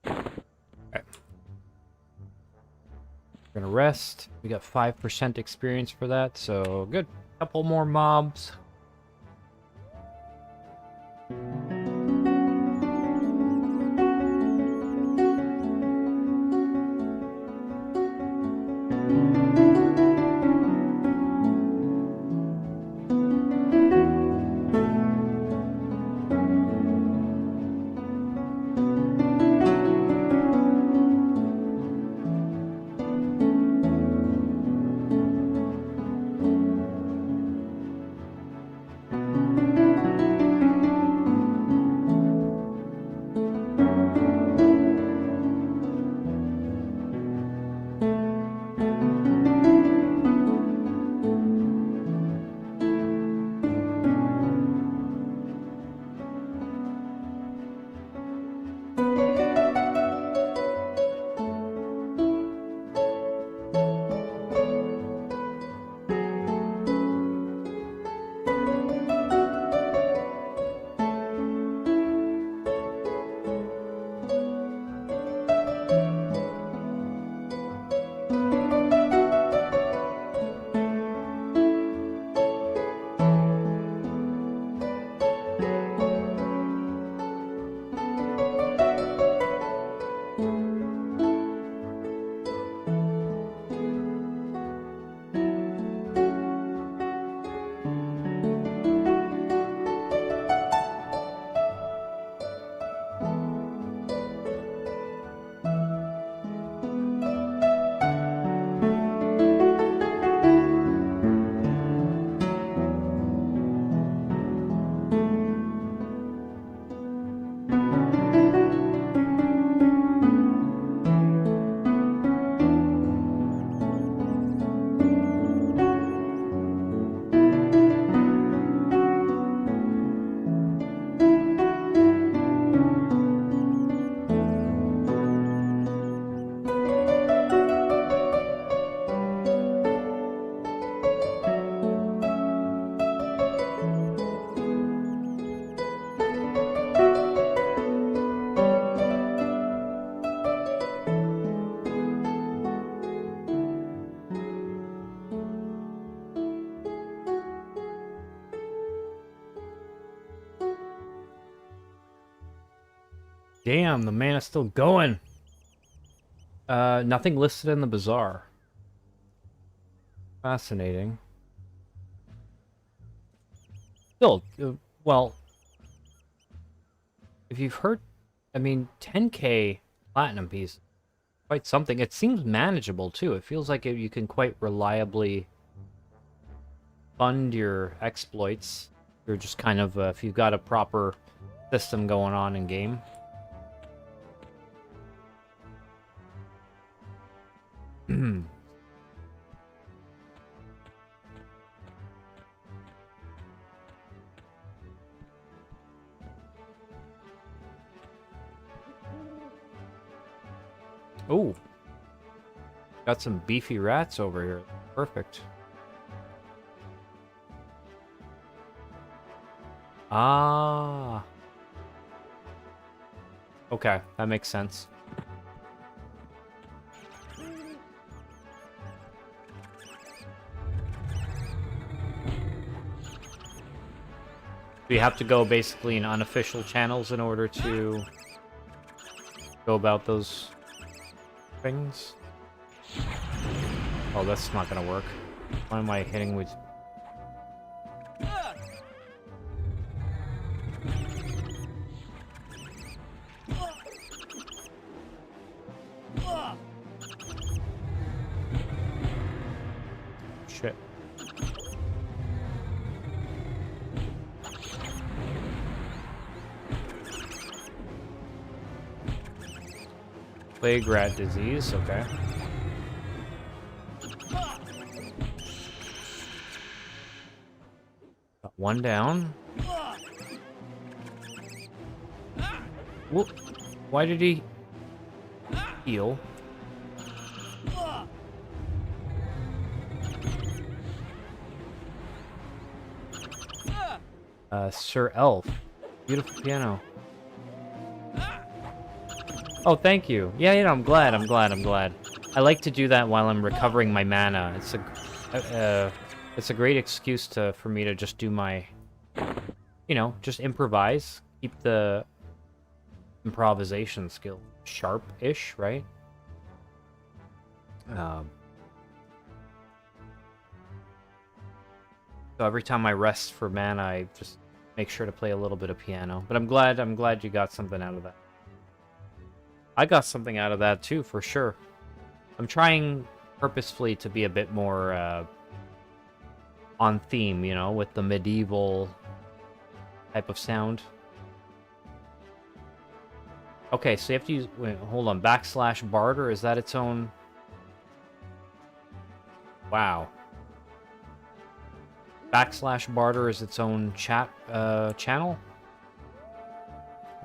Okay. We're gonna rest. We got 5% experience for that, so good. Couple more mobs. Damn, the man is still going. Nothing listed in the bazaar. Fascinating. Still, well, if you've heard, I mean, 10k platinum piece, quite something. It seems manageable too. It feels like you can quite reliably fund your exploits. You're just kind of, if you've got a proper system going on in game. Oh, got some beefy rats over here. Perfect. Ah. Okay, that makes sense. Do you have to go basically in unofficial channels in order to go about those things? Oh, that's not gonna work. Why am I hitting with... Shit. Plague rat disease, okay. Got one down. Whoop. Why did he heal? Sir Elf. Beautiful piano. Oh, thank you. Yeah, you know, I'm glad. I like to do that while I'm recovering my mana. It's a great excuse for me to just do my, you know, just improvise. Keep the improvisation skill sharp-ish, right? So every time I rest for mana, I just make sure to play a little bit of piano. But I'm glad you got something out of that. I got something out of that too, for sure. I'm trying purposefully to be a bit more on theme, you know, with the medieval type of sound. Okay, so you have to use... Wait, hold on. Backslash barter, is that its own... Wow. Backslash barter is its own channel?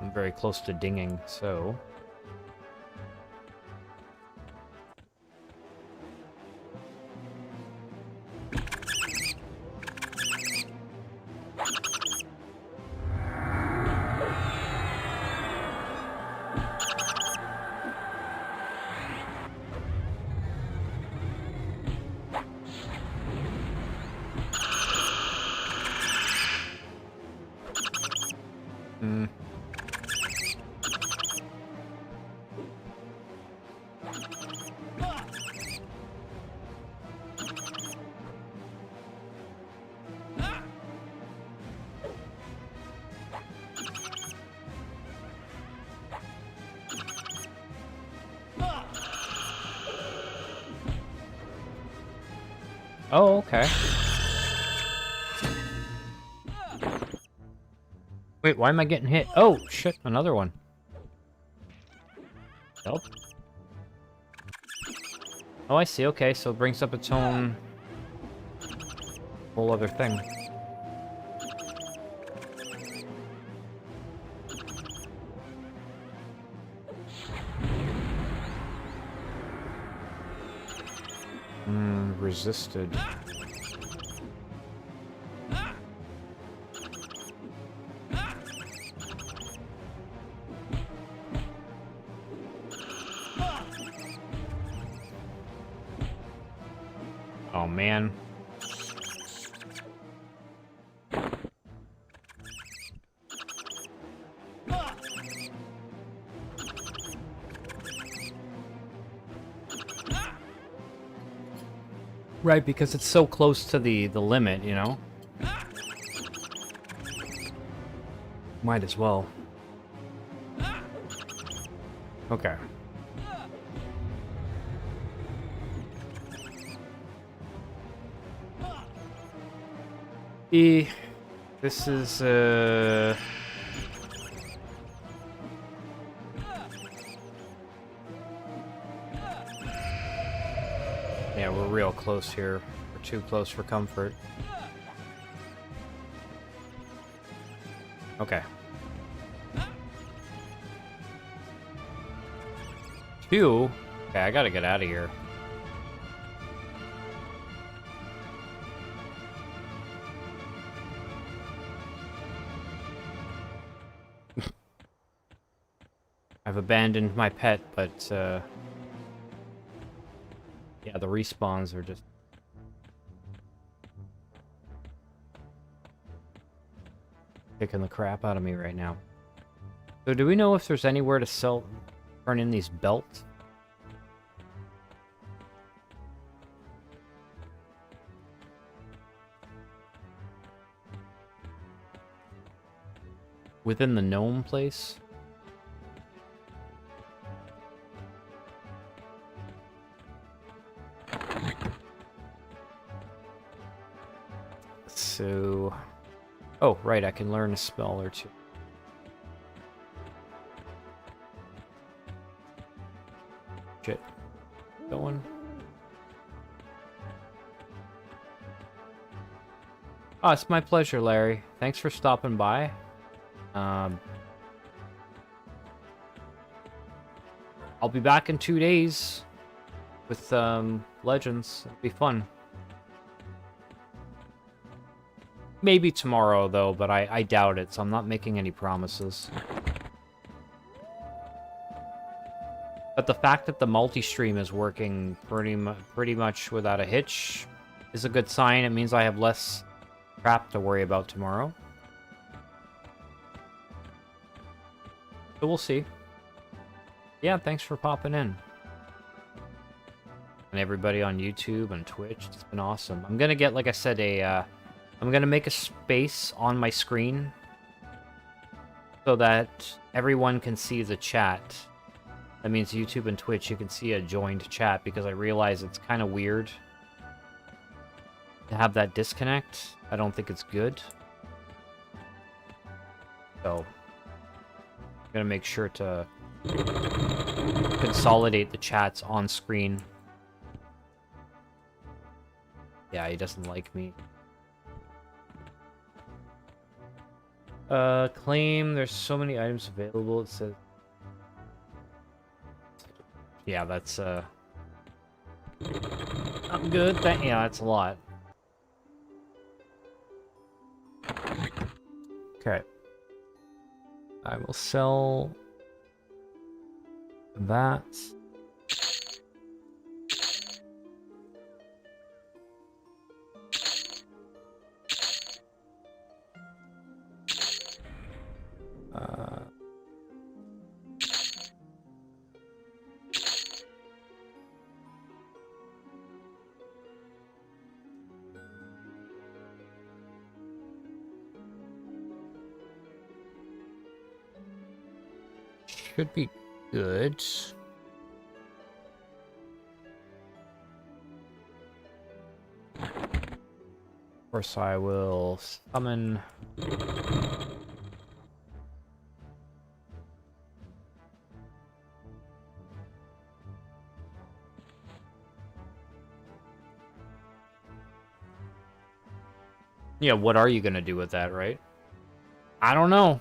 I'm very close to dinging, so... Oh, okay. Wait, why am I getting hit? Oh, shit, another one. Help. Oh, I see, okay, so it brings up its own... whole other thing. Resisted. Oh, man. Right, because it's so close to the limit, you know? Might as well. Okay. This is, yeah, we're real close here. We're too close for comfort. Okay. 2? Okay, I gotta get out of here. I've abandoned my pet, but, yeah, the respawns are just... kicking the crap out of me right now. So do we know if there's anywhere to turn in these belts? Within the gnome place? So... Oh, right, I can learn a spell or two. Shit. Going. Oh, it's my pleasure, Larry. Thanks for stopping by. I'll be back in 2 days with Legends. It'll be fun. Maybe tomorrow, though, but I doubt it, so I'm not making any promises. But the fact that the multi-stream is working pretty much without a hitch is a good sign. It means I have less crap to worry about tomorrow. So we'll see. Yeah, thanks for popping in. And everybody on YouTube and Twitch, it's been awesome. I'm gonna get, like I said, I'm gonna make a space on my screen so that everyone can see the chat. That means YouTube and Twitch, you can see a joined chat, because I realize it's kind of weird to have that disconnect. I don't think it's good. So, I'm gonna make sure to consolidate the chats on screen. Yeah, he doesn't like me. Claim, there's so many items available, it says... Yeah, that's, I'm good, yeah, that's a lot. Okay. I will sell... that. Should be good. Of course, I will summon... Yeah, what are you gonna do with that, right? I don't know.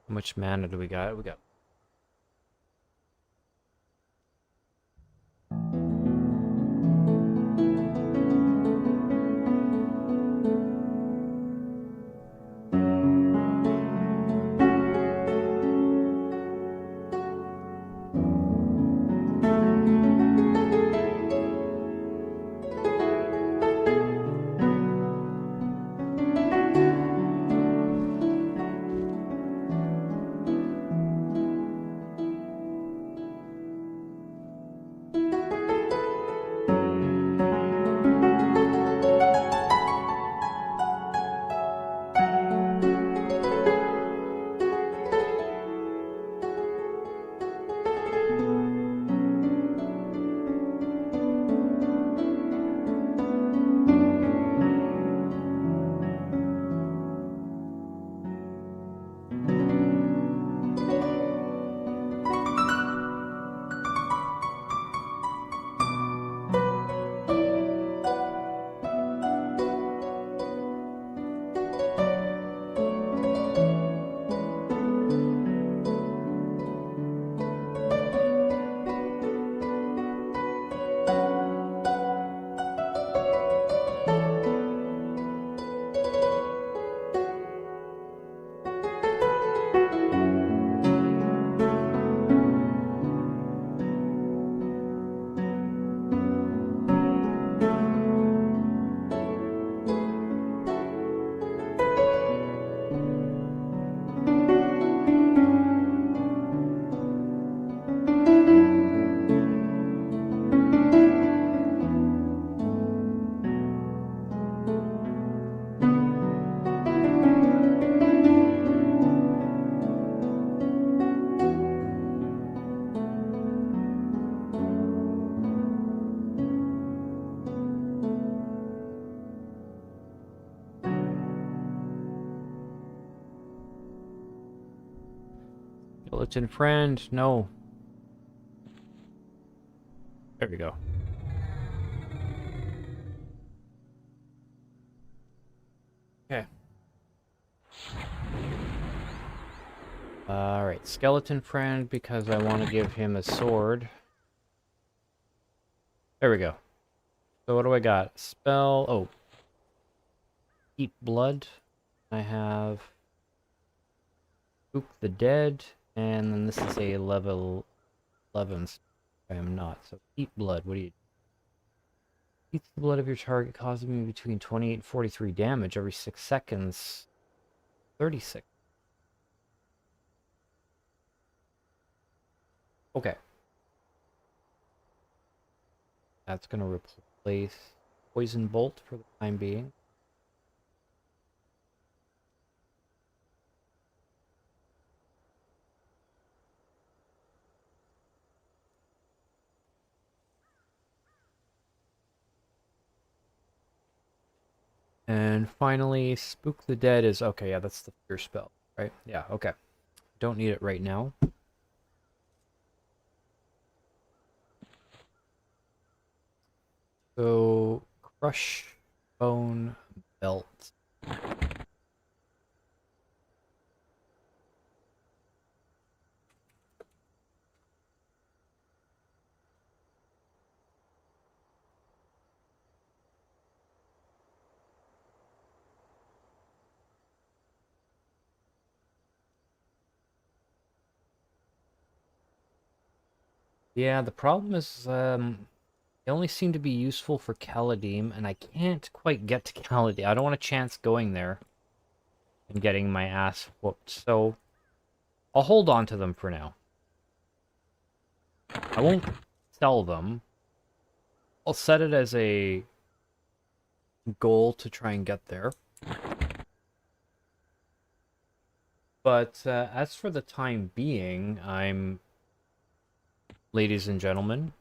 How much mana do we got? We got... Skeleton friend, no. There we go. Okay. Alright, skeleton friend, because I want to give him a sword. There we go. So what do I got? Spell... Oh. Eat blood. I have... Spook the dead. And then this is a level 11. I am not. So eat blood. What do you... Eat the blood of your target, causing me between 28 and 43 damage every 6 seconds. 36. Okay. That's going to replace Poison Bolt for the time being. And finally, Spook the Dead is... Okay, yeah, that's the fear spell, right? Yeah, okay. Don't need it right now. So, Crush Bone Belt. Yeah, the problem is, they only seem to be useful for Caladim, and I can't quite get to Caladim. I don't want a chance going there and getting my ass whooped, so I'll hold on to them for now. I won't sell them. I'll set it as a goal to try and get there. But as for the time being, I'm, ladies and gentlemen,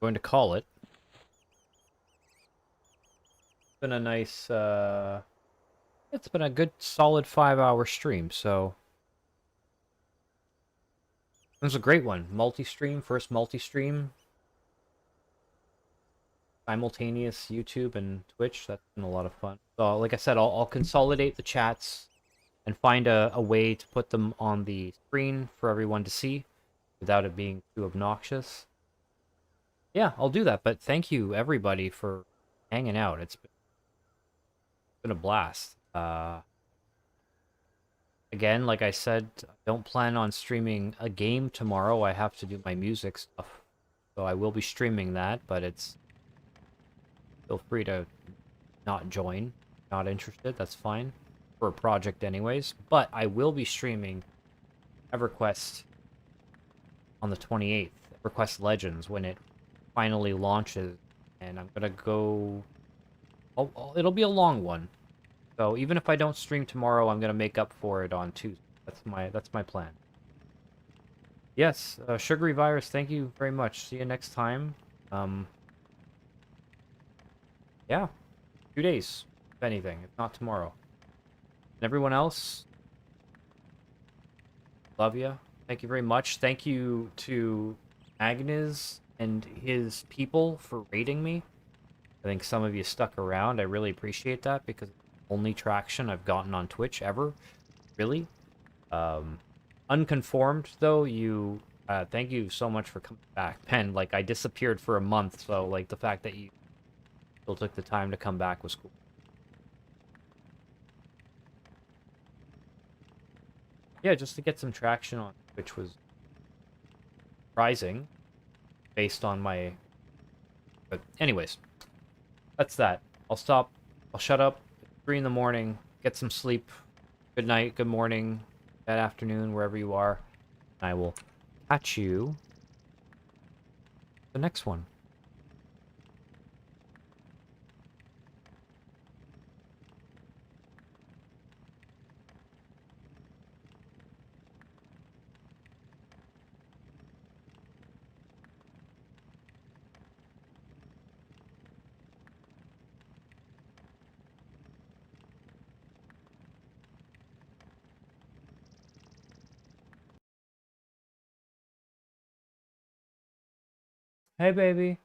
going to call it. It's been a nice, it's been a good solid 5-hour stream, so it was a great one. Multi-stream, first multi-stream. Simultaneous YouTube and Twitch. That's been a lot of fun. So, like I said, I'll consolidate the chats and find a way to put them on the screen for everyone to see without it being too obnoxious. Yeah, I'll do that. But thank you, everybody, for hanging out. It's been a blast. Again, like I said, I don't plan on streaming a game tomorrow. I have to do my music stuff. So I will be streaming that, but it's... Feel free to not join. Not interested, that's fine. For a project anyways. But I will be streaming EverQuest on the 28th. EverQuest Legends, when it finally launches. And I'm gonna go... Oh, it'll be a long one. So even if I don't stream tomorrow, I'm gonna make up for it on Tuesday. That's my plan. Yes, Sugary Virus, thank you very much. See you next time. Yeah, 2 days, if anything, if not tomorrow. And everyone else, love you. Thank you very much. Thank you to Agnes and his people for rating me. I think some of you stuck around. I really appreciate that because it's the only traction I've gotten on Twitch ever. Really. Unconformed, though, you... thank you so much for coming back. Pen, like, I disappeared for a month, so, like, the fact that you still took the time to come back was cool. Yeah, just to get some traction on Twitch was surprising, based on my... But anyways, that's that. I'll stop. I'll shut up. It's 3 in the morning. Get some sleep. Good night, good morning, good afternoon, wherever you are. I will catch you the next one. Hey, baby.